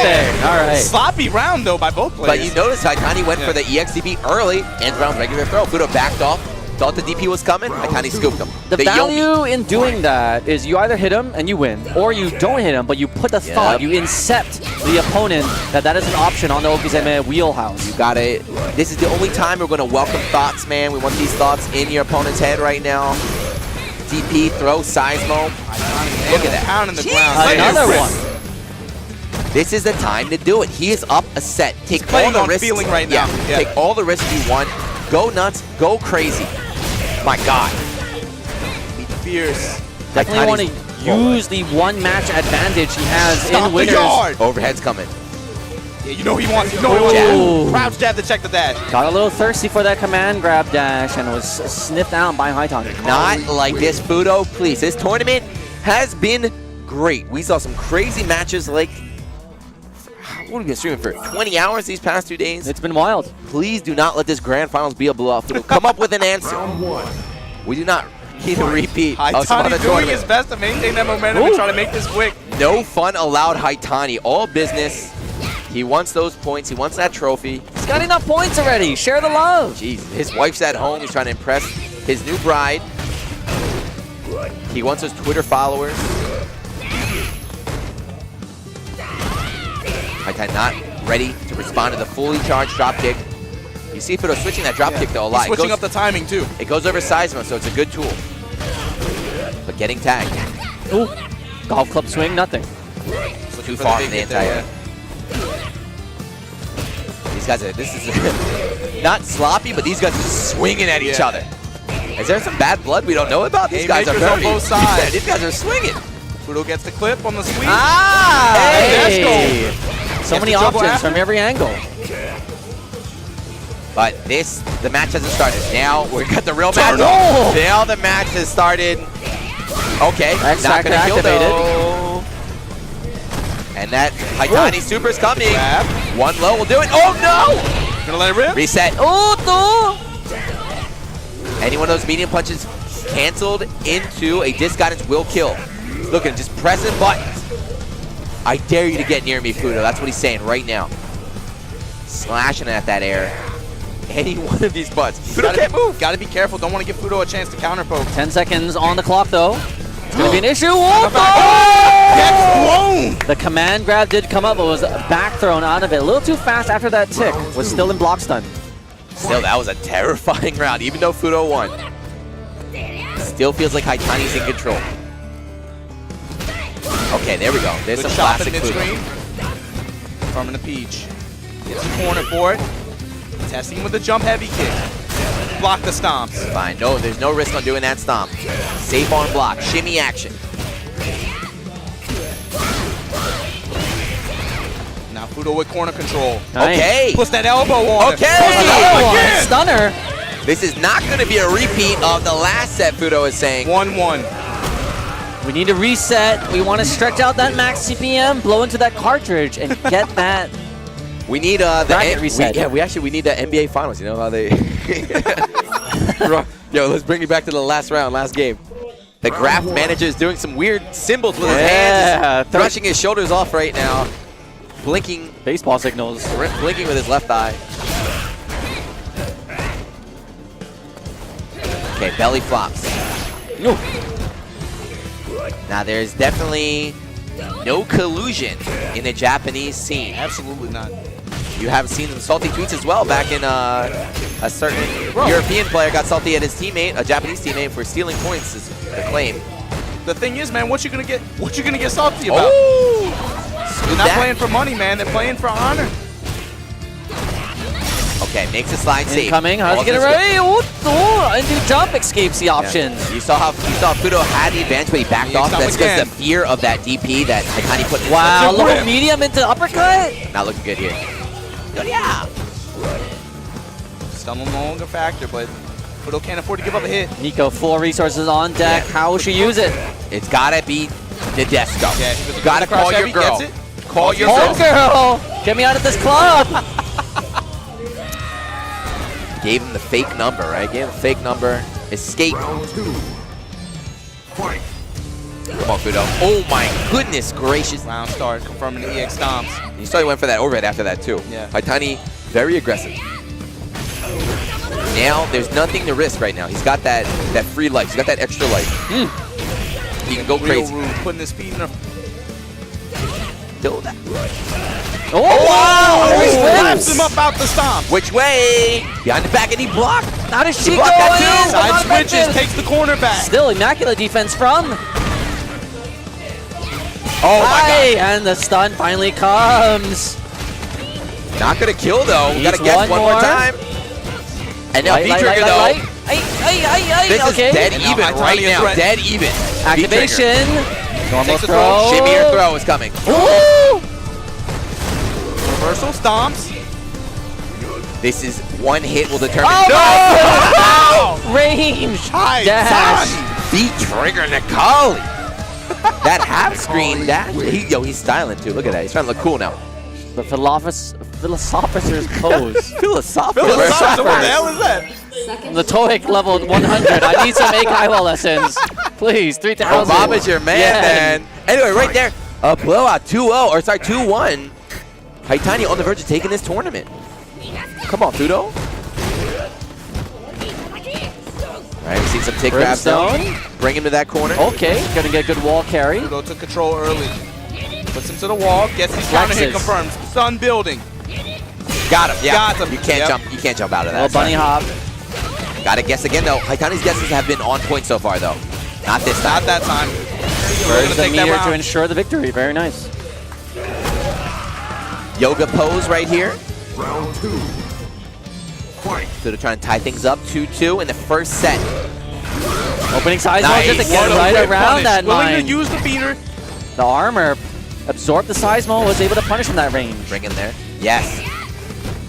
Mate. All right. Sloppy round, though, by both players. But you notice Haitani went for the EXDP early, end round regular throw. Fuudo backed off, thought the DP was coming, Haitani scooped him. The value in doing that is you either hit him and you win, or you don't hit him, but you put the thought, you incept the opponent that is an option on the Okizeme wheelhouse. You got it. This is the only time we're going to welcome thoughts, man. We want these thoughts in your opponent's head right now. DP, throw, seismo. Look at that. Pound in the Jeez. ground. Another Later. one. This is the time to do it. He is up a set. Take all playing the on risks. feeling right now. Yeah. Take all the risks you want. Go nuts. Go crazy. My God. Be fierce. Definitely want to Haitani's use the one match advantage he has Stop in the winners. yard. Overhead's coming. Yeah, you know he wants. You know he Ooh. wants. Crouch jab to check the dash. Got a little thirsty for that command grab dash and was sniffed out by Haitani. Not like this, Fuudo. Please. This tournament has been great. We saw some crazy matches like... What have we been streaming for? 20 hours these past 2 days? It's been wild. Please do not let this grand finals be a blowout. Fuudo, come up with an answer. We do not need a repeat of some other Haitani doing tournament. his best to maintain that momentum and try to make this quick. No fun allowed, Haitani. All business. He wants those points. He wants that trophy. He's got enough points already. Share the love. Jeez, his wife's at home. He's trying to impress his new bride. He wants his Twitter followers. Haitani not ready to respond to the fully charged dropkick. You see Fuudo switching that dropkick though a lot. He's switching up the timing too. It goes over seismo, so it's a good tool. But getting tagged. Ooh. Golf club swing, nothing. Too far from the anti-air. These guys are, this is not sloppy, but these guys are swinging at each other. Is there some bad blood we don't know about? These guys are Haymakers very, on both sides. These guys are swinging. Fuudo gets the clip on the sweep. Ah! Hey, Hey. So Gets many the jumbo options after. from every angle. But the match hasn't started. Now we've got the real match. Turn off. Now the match has started. Okay, X not gonna kill activated. though. And that Haitani super's coming. Grab. One low will do it. Oh no! Gonna let it rip. Reset. Oh, no! Any one of those medium punches canceled into a disguidance will kill. Look at him, just pressing buttons. I dare you to get near me, Fuudo. That's what he's saying right now. Slashing at that air. Any one of these butts. Fuudo can't move. Gotta be careful. Don't want to give Fuudo a chance to counter poke. 10 seconds on the clock, though. It's going to be an issue. Oh, Gets blown. The command grab did come up, but was back thrown out of it. A little too fast after that tick. Was still in block stun. Still, that was a terrifying round, even though Fuudo won. Still feels like Haitani's in control. Okay, there we go. There's Good some shot classic in mid-screen. Fuudo. Farming the peach. Gets the corner for it. Testing with the jump heavy kick. Block the stomps. Fine. No, there's no risk on doing that stomp. Safe on block. Shimmy action. Now Fuudo with corner control. Nice. Okay. Puts that elbow on. Okay. Another one. Again. Stunner. This is not going to be a repeat of the last set, Fuudo is saying. 1-1. We need to reset. We want to stretch out that max CPM, blow into that cartridge, and get that. We need the Bracket reset. we need the NBA finals. You know how they. Yo, let's bring it back to the last round, last game. The Graph manager is doing some weird symbols with his Yeah, hands. Brushing his shoulders off right now. Blinking, Baseball signals. blinking with his left eye. Okay, belly flops. No. Now there's definitely no collusion in the Japanese scene. Absolutely not. You have seen some salty tweets as well back in a certain European player got salty at his teammate, a Japanese teammate, for stealing points is the claim. The thing is, man, what you gonna get salty about? Oh! They're not playing for money, man. They're playing for honor. Okay, makes a slide safe. Incoming. How's he getting ready? Into jump escapes the options. Yeah. You saw Fuudo had the advantage, but he backed off. That's because the fear of that DP that Haitani put in. Wow, little medium into uppercut. Not looking good here. Yeah. Still no longer a factor, but Fuudo can't afford to give up a hit. Nico, full resources on deck. Yeah. How will she use it? It's gotta be Nadesco. Yeah, You gotta call your girl. Gets it. Call your Home girl. girl, get me out of this club. Gave him the fake number, right? Gave him the fake number. Escape. Round 2. Fight. Come on, Fuudo. Oh my goodness gracious. Round start, confirming the EX stomps. You saw he went for that overhead after that too. Yeah. Haitani, very aggressive. Now, there's nothing to risk right now. He's got that free life. He's got that extra life. He can go Real crazy. rude, putting his feet in her. Kill that. Oh, wow! He Nice slaps wins. him up out the stomp. Which way? Behind the back, and he blocked. How does she go blocked that in? too. Not Side switches, effective. takes the corner back. Still immaculate defense from Oh my Hai, and the stun finally comes. god. Not gonna kill though. We gotta Needs guess one one more more. time. And now Light, light, V-Trigger light, though. light, light. This Okay. is dead And now even Haitani right is now. threat. Dead even. V-Trigger. Activation. Normal Takes the throw. Shimmy or throw is coming. Ooh. Reversal stomps. This is one hit will determine. Oh my range. Hi, Dash. V-Trigger Necalli. That half screen dash. He's styling too. Look at that. He's trying to look cool now. The philosopher's pose. Philosophical. What the hell is that? Second. The TOEIC level 100. I need some Aikiwa lessons. Please, 3,000. Obama's your man, man. Anyway, right there, a blowout, 2-0, or sorry, 2-1. Haitani on the verge of taking this tournament. Come on, Fuudo. All right, we see some tick grabs now. Brimstone. Bring him to that corner. Okay, gonna get a good wall carry. Fuudo took control early. Puts him to the wall, gets his counter hit Flexes. confirmed. Sun building. Got him. Yeah. Got him. You can't Yep. jump. You can't jump out of that. Little bunny hop. Got to guess again though. Haitani's guesses have been on point so far though. Not this time. Not that time. We're Burns gonna the take that meter to round. ensure the victory. Very nice. Yoga pose right here. Round 2. Fight. So they're trying to tie things up. 2-2 in the first set. Opening size Nice. mode just to get What a right whip around punish. that Willing mine. to use the beater. The armor absorbed the seismo, was able to punish from that range. Bring him there. Yes.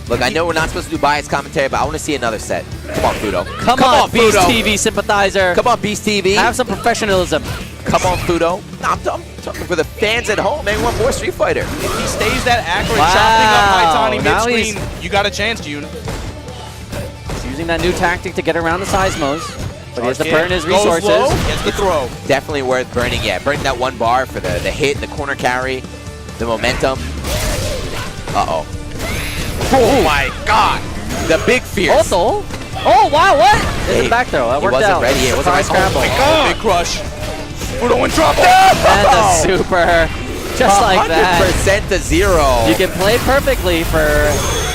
Look, I know we're not supposed to do biased commentary, but I want to see another set. Come on, Fuudo. Come on, Beast Fuudo. TV sympathizer. Come on, Beast TV. Have some professionalism. Come on, Fuudo. I'm talking for the fans at home, man. We want more Street Fighter. If he stays that accurate, Wow. chopping up Now Haitani mid-screen, you got a chance, June. He's using that new tactic to get around the seismos, but he has to Again, burn his goes resources. low, gets the throw. Definitely worth burning. Yeah, burning that one bar for the hit, the corner carry, the momentum. Uh-oh. Oh, my God. The big fierce. Also, oh wow, what? There's Hey, a back throw. That he worked wasn't out. ready. It wasn't Surprise ready. scramble. Oh my Big crush. Fuudo in trouble. And the super, just like that. 100% to 0. You can play perfectly for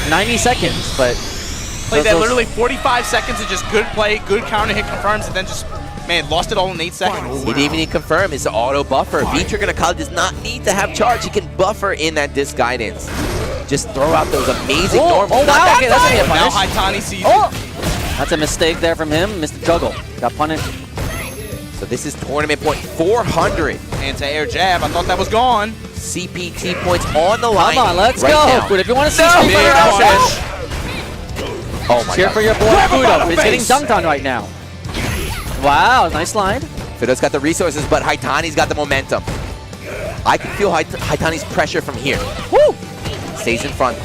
90 seconds, but Played that those- literally 45 seconds of just good play, good counter hit confirms, and then just, man, lost it all in 8 seconds. He didn't even need to confirm his auto buffer. V-Trigger Necalli does not need to have charge. He can buffer in that disc guidance. Just throw out those amazing Oh, normals. oh, wow, Not that okay, that's time. gonna get Now punished. Haitani sees Oh, that's a mistake there from him. Missed the juggle. Got punished. So this is tournament point 400. anti-air jab. I thought that was gone. CPT points on the line. Come on, let's right go. now. But if you want to see No, Street Fighter big action, punish. Oh my cheer God. for your boy Grab him by Fuudo. the He's getting face. dunked on right now. Wow, nice slide. Fuudo's got the resources, but Haitani's got the momentum. I can feel Haitani's pressure from here. Woo! Stays in front.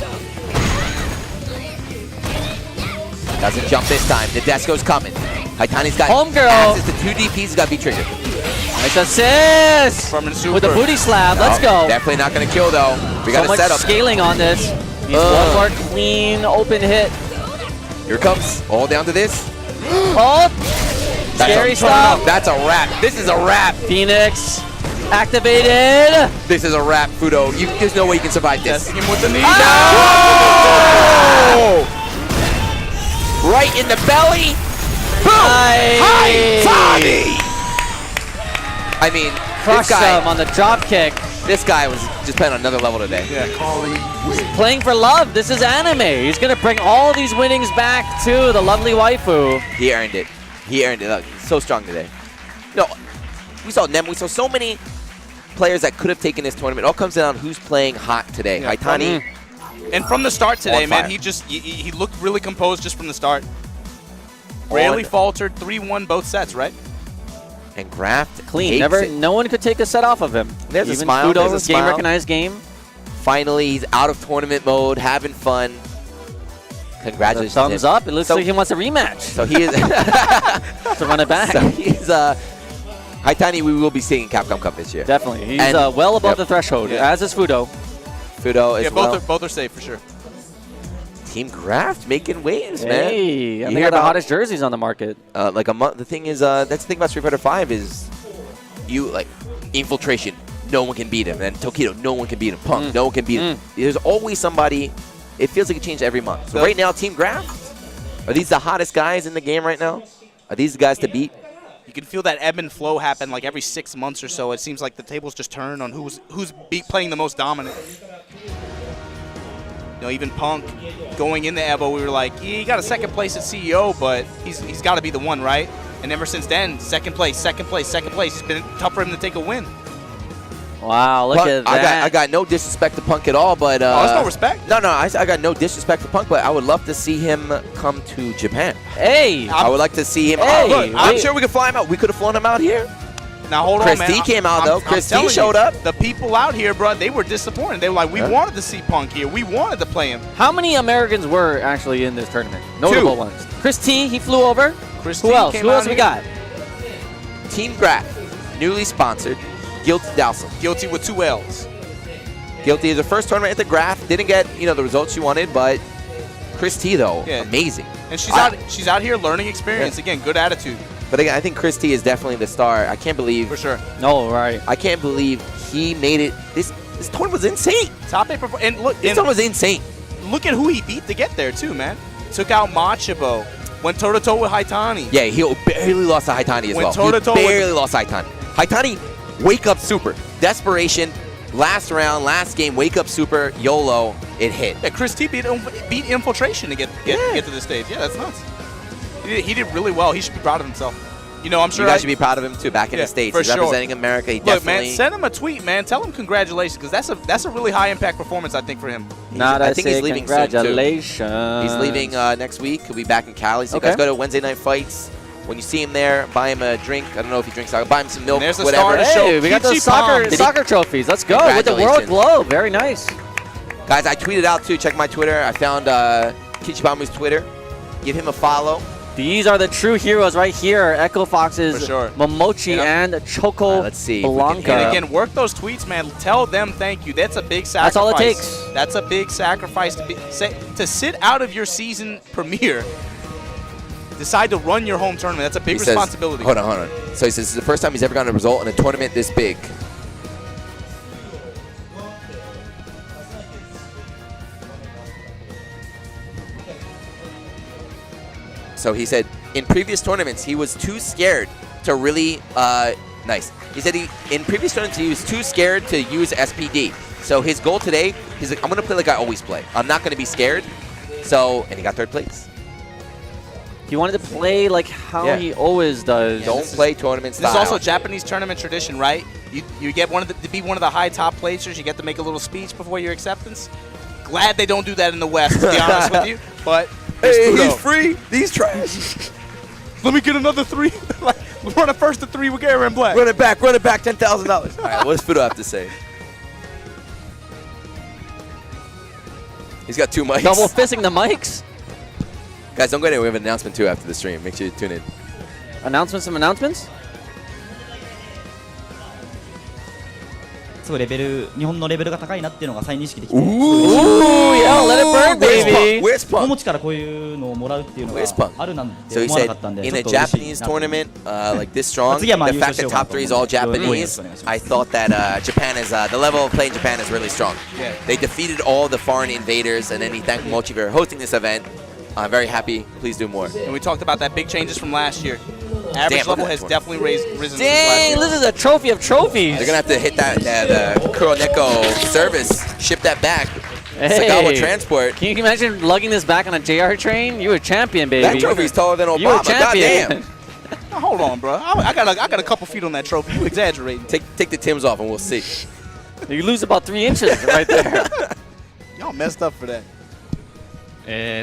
Doesn't jump this time. Nadesco's coming. Haitani's got Home girl. access to 2 DPs. He's got V-Trigger. Nice assist! From the super. With the booty slap. Let's Oh, go. Definitely not going to kill, though. We got So a much setup. scaling on this. Needs one more clean open hit. Here it comes. All down to this. Oh! Scary stuff. That's a wrap. This is a wrap. Phoenix activated. This is a wrap, Fuudo. There's no way you can survive this. Testing him with the knee. Oh! Right in the belly. Boom! Haitani! I mean, Crushed him on the drop kick. this guy was just playing on another level today. Necalli wins. Playing for love. This is anime. He's going to bring all these winnings back to the lovely waifu. He earned it. He earned it. Look, he's so strong today. No, we saw Nemo. We saw so many players that could have taken this tournament. It all comes down to who's playing hot today. Yeah, Haitani. And from the start today, On fire. man, he looked really composed just from the start. Rarely faltered. 3-1 both sets, right? And Graft Clean. hates Never. it. No one could take a set off of him. There's a Even smile, Fuudo, there's a game smile. recognized game. Finally, he's out of tournament mode, having fun. The Congratulations. thumbs to him. up. It looks So- like he wants a rematch So he is. to run it back. So he's Haitani. We will be seeing Capcom Cup this year. Definitely. He's And- well above yep. the threshold, Yeah. as is Fuudo. Fuudo as Yeah, well. both are safe for sure. Team Graft making waves, man. Hey, I You think hear they're the about- hottest jerseys on the market. Like a month. The thing is, that's the thing about Street Fighter V is, you like infiltration. No one can beat him. And Tokido, no one can beat him. Punk, no one can beat him. There's always somebody. It feels like it changes every month. So right now, Team Graft, are these the hottest guys in the game right now? Are these the guys to beat? You can feel that ebb and flow happen like every 6 months or so. It seems like the tables just turn on who's playing the most dominant. You know, even Punk going in the Evo, we were like, yeah, he got a second place at CEO, but he's got to be the one, right? And ever since then, second place, second place, second place. It's been tough for him to take a win. Wow, look Punk, at that. I got no disrespect to Punk at all, but Oh, that's no respect. No, I got no disrespect to Punk, but I would love to see him come to Japan. Hey! I would like to see him. Hey, Look, I'm wait. sure we could fly him out. We could have flown him out here. Now hold Chris on, man. D came out, though. Chris D telling showed you, up. The people out here, bro, they were disappointed. They were like, we wanted to see Punk here. We wanted to play him. How many Americans were actually in this tournament? Notable Two. ones. Chris T, he flew over. Chris Who T else? came Who out else we here. got? Team Graft, newly sponsored. Guilty Dowsel. Guilty with 2 L's. Guilty is her first tournament at the Graft. Didn't get the results she wanted, but Chris T though, Yeah. amazing. And she's out here learning experience. Yeah. Again, good attitude. But again, I think Chris T is definitely the star. I can't believe. For sure. No, right. I can't believe he made it. This tournament was insane. Top 8 and look, This and tournament was insane. look at who he beat to get there too, man. Took out Machibo. Went toe to toe with Haitani. Yeah, he barely lost to Haitani as Went well. toe-to-toe He with- barely lost to Haitani. Haitani, wake up super. Desperation. Last round, last game, wake up super, YOLO, it hit. Yeah, Chris T beat Infiltration to get to this stage. Yeah, that's nuts. He did really well. He should be proud of himself. You know, I'm sure You guys should be proud of him too. Back in Yeah, the States, for he's sure. representing America. He Look, man, definitely. send him a tweet, man. Tell him congratulations, because that's a really high impact performance, I think, for him. I think he's leaving soon, too. Congratulations. He's leaving next week. He'll be back in Cali. So Okay. you guys go to Wednesday night fights. When you see him there, buy him a drink. I don't know if he drinks alcohol. Buy him some milk, And there's the whatever. star to Hey, show we got those Kichipa-mu. soccer trophies. Let's go with the World Congratulations. Globe. Very nice. Guys, I tweeted out too. Check my Twitter. I found Kichipa-mu's Twitter. Give him a follow. These are the true heroes right here. Echo Fox's For sure. Momochi And and Choco Alright, let's see if we can Blanca. hear And again, work those tweets, man. Tell them thank you. That's a big sacrifice. That's all it takes. That's a big sacrifice to sit out of your season premiere. Decide to run your home tournament. That's a big He says- responsibility. Hold on. So he says this is the first time he's ever gotten a result in a tournament this big. So he said in previous tournaments he was too scared to really nice. He said in previous tournaments he was too scared to use SPD. So his goal today, he's like, I'm gonna play like I always play. I'm not gonna be scared. So and he got third place. He wanted to play like how Yeah. he always does. Don't play tournament This style. is also Japanese tournament tradition, right? You get to be one of the high top placers. You get to make a little speech before your acceptance. Glad they don't do that in the West, to be honest with you. But Hey, Fuudo. he's free. These trash. Let me get another 3. Like, run a first to 3 with Gary and Black. Run it back, $10,000. All right, what does Fuudo have to say? He's got 2 mics. Double fisting the mics. Guys, don't go anywhere. We have an announcement too after the stream. Make sure you tune in. Announcements. Some announcements. すごい日本のレベルが高いなっていうのが再認識できて、 Ooh, yeah, let it burn, baby. Where's 子 Punk? 持ちからこういうのをもらうっていうのが Where's Punk? あるなんて So he 思わなか said ったんで、 in ちょ a っと嬉しい Japanese なと。 tournament like this strong, 次はまあ the 優 fact 勝し that ようかな top と 3 is 思 all うんで、応援よろ Japanese, しくお願いします。 I thought that Japan is the level of play in Japan is really strong. Yeah. They defeated all the foreign invaders, and then he thanked Mochi for hosting this event. I'm very happy. Please do more. And we talked about that big changes from last year. Damn, Average look level at has that definitely risen since last Dang, year. this is a trophy of trophies. They're gonna have to hit that the Kuroneko service, ship that back. Sagawa transport. Can you imagine lugging this back on a JR train? You a champion, baby. That trophy's taller than You a Obama. champion. Goddamn. Now, hold on, bro. I got a couple feet on that trophy. You exaggerating. Take the Tims off and we'll see. You lose about 3 inches right there. Y'all messed up for that.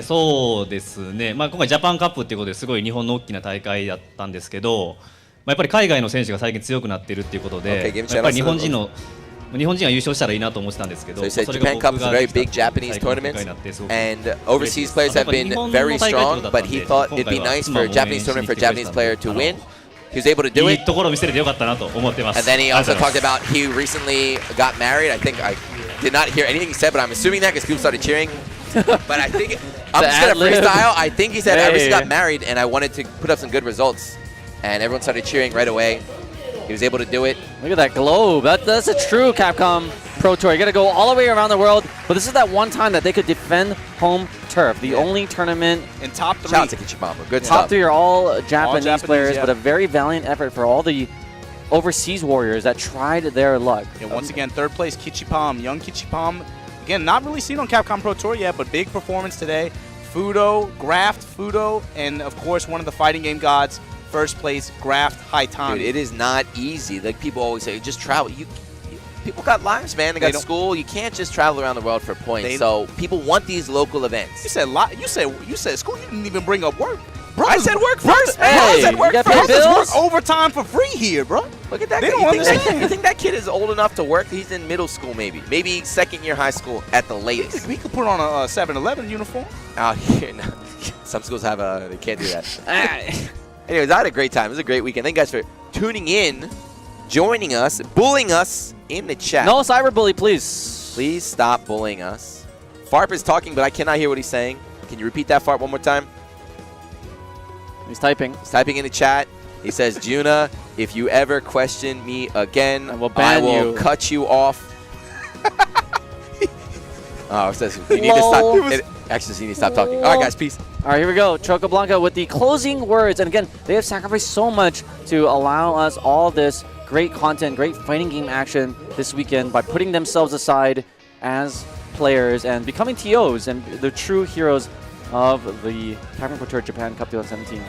そうですね、今回ジャパンカップっていうことですごい日本の大きな大会だったんですけど、やっぱり海外の選手が最近強くなっているっていうことで、 Okay, give me やっぱり chance. 日本人が優勝したらいいなと思ってたんですけど、 So he said それが Japan Cup is a 僕が very できた big Japanese 大会 tournament, になってすごく and overseas players have been very strong, but he thought it'd be nice for a Japanese tournament for a Japanese player to win. He was able to do い it. いところを見せれてよかったなと思ってます。 And then he あり also がとうござい talked ます about he recently got married. I think I did not hear anything he said, but I'm assuming that because people started cheering. But I think I'm just gonna ad-lib. freestyle. I think he said I recently Hey. got married and I wanted to put up some good results, and everyone started cheering right away. He was able to do it. Look at that globe. That's a true Capcom Pro Tour. You got to go all the way around the world. But this is that one time that they could defend home turf. The only tournament. In top 3. Shout out to Kichipa-mu. Good Top stuff. 3 are all Japanese, Japanese, players, yeah. but a very valiant effort for all the overseas warriors that tried their luck. And once again, third place, Kichipa-mu. Young Kichipa-mu. Again, not really seen on Capcom Pro Tour yet, but big performance today. Fuudo, Graft, Fuudo, and of course, one of the fighting game gods, first place, Graft, Haitani. Dude, it is not easy. Like people always say, just travel. People got lives, man. They got don't- school. You can't just travel around the world for points. They- So people want these local You events. said you said school. You didn't even bring up work. I said work first, man. Hey, I said work you got paid first. bills? Brothers work overtime for free here, bro. Look at that They guy. don't You think, understand. you think that kid is old enough to work? He's in middle school, maybe second year high school at the latest. We could put on a 7-Eleven uniform. Out here, no. Some schools have they can't do that. Anyways, I had a great time. It was a great weekend. Thank you guys for tuning in, joining us, bullying us in the chat. No cyberbully, please. Please stop bullying us. Farp is talking, but I cannot hear what he's saying. Can you repeat that, Farp, one more time? He's typing. He's typing in the chat. He says, Juna, if you ever question me again, I will ban will you." cut you off. Oh, it says you need to Lol. stop. Actually, you need to stop talking. All right, guys, peace. All right, here we go. Choco Blanca with the closing words. And again, they have sacrificed so much to allow us all this great content, great fighting game action this weekend by putting themselves aside as players and becoming TOs and the true heroes of the Capcom Pro Tour Japan Cup 2017.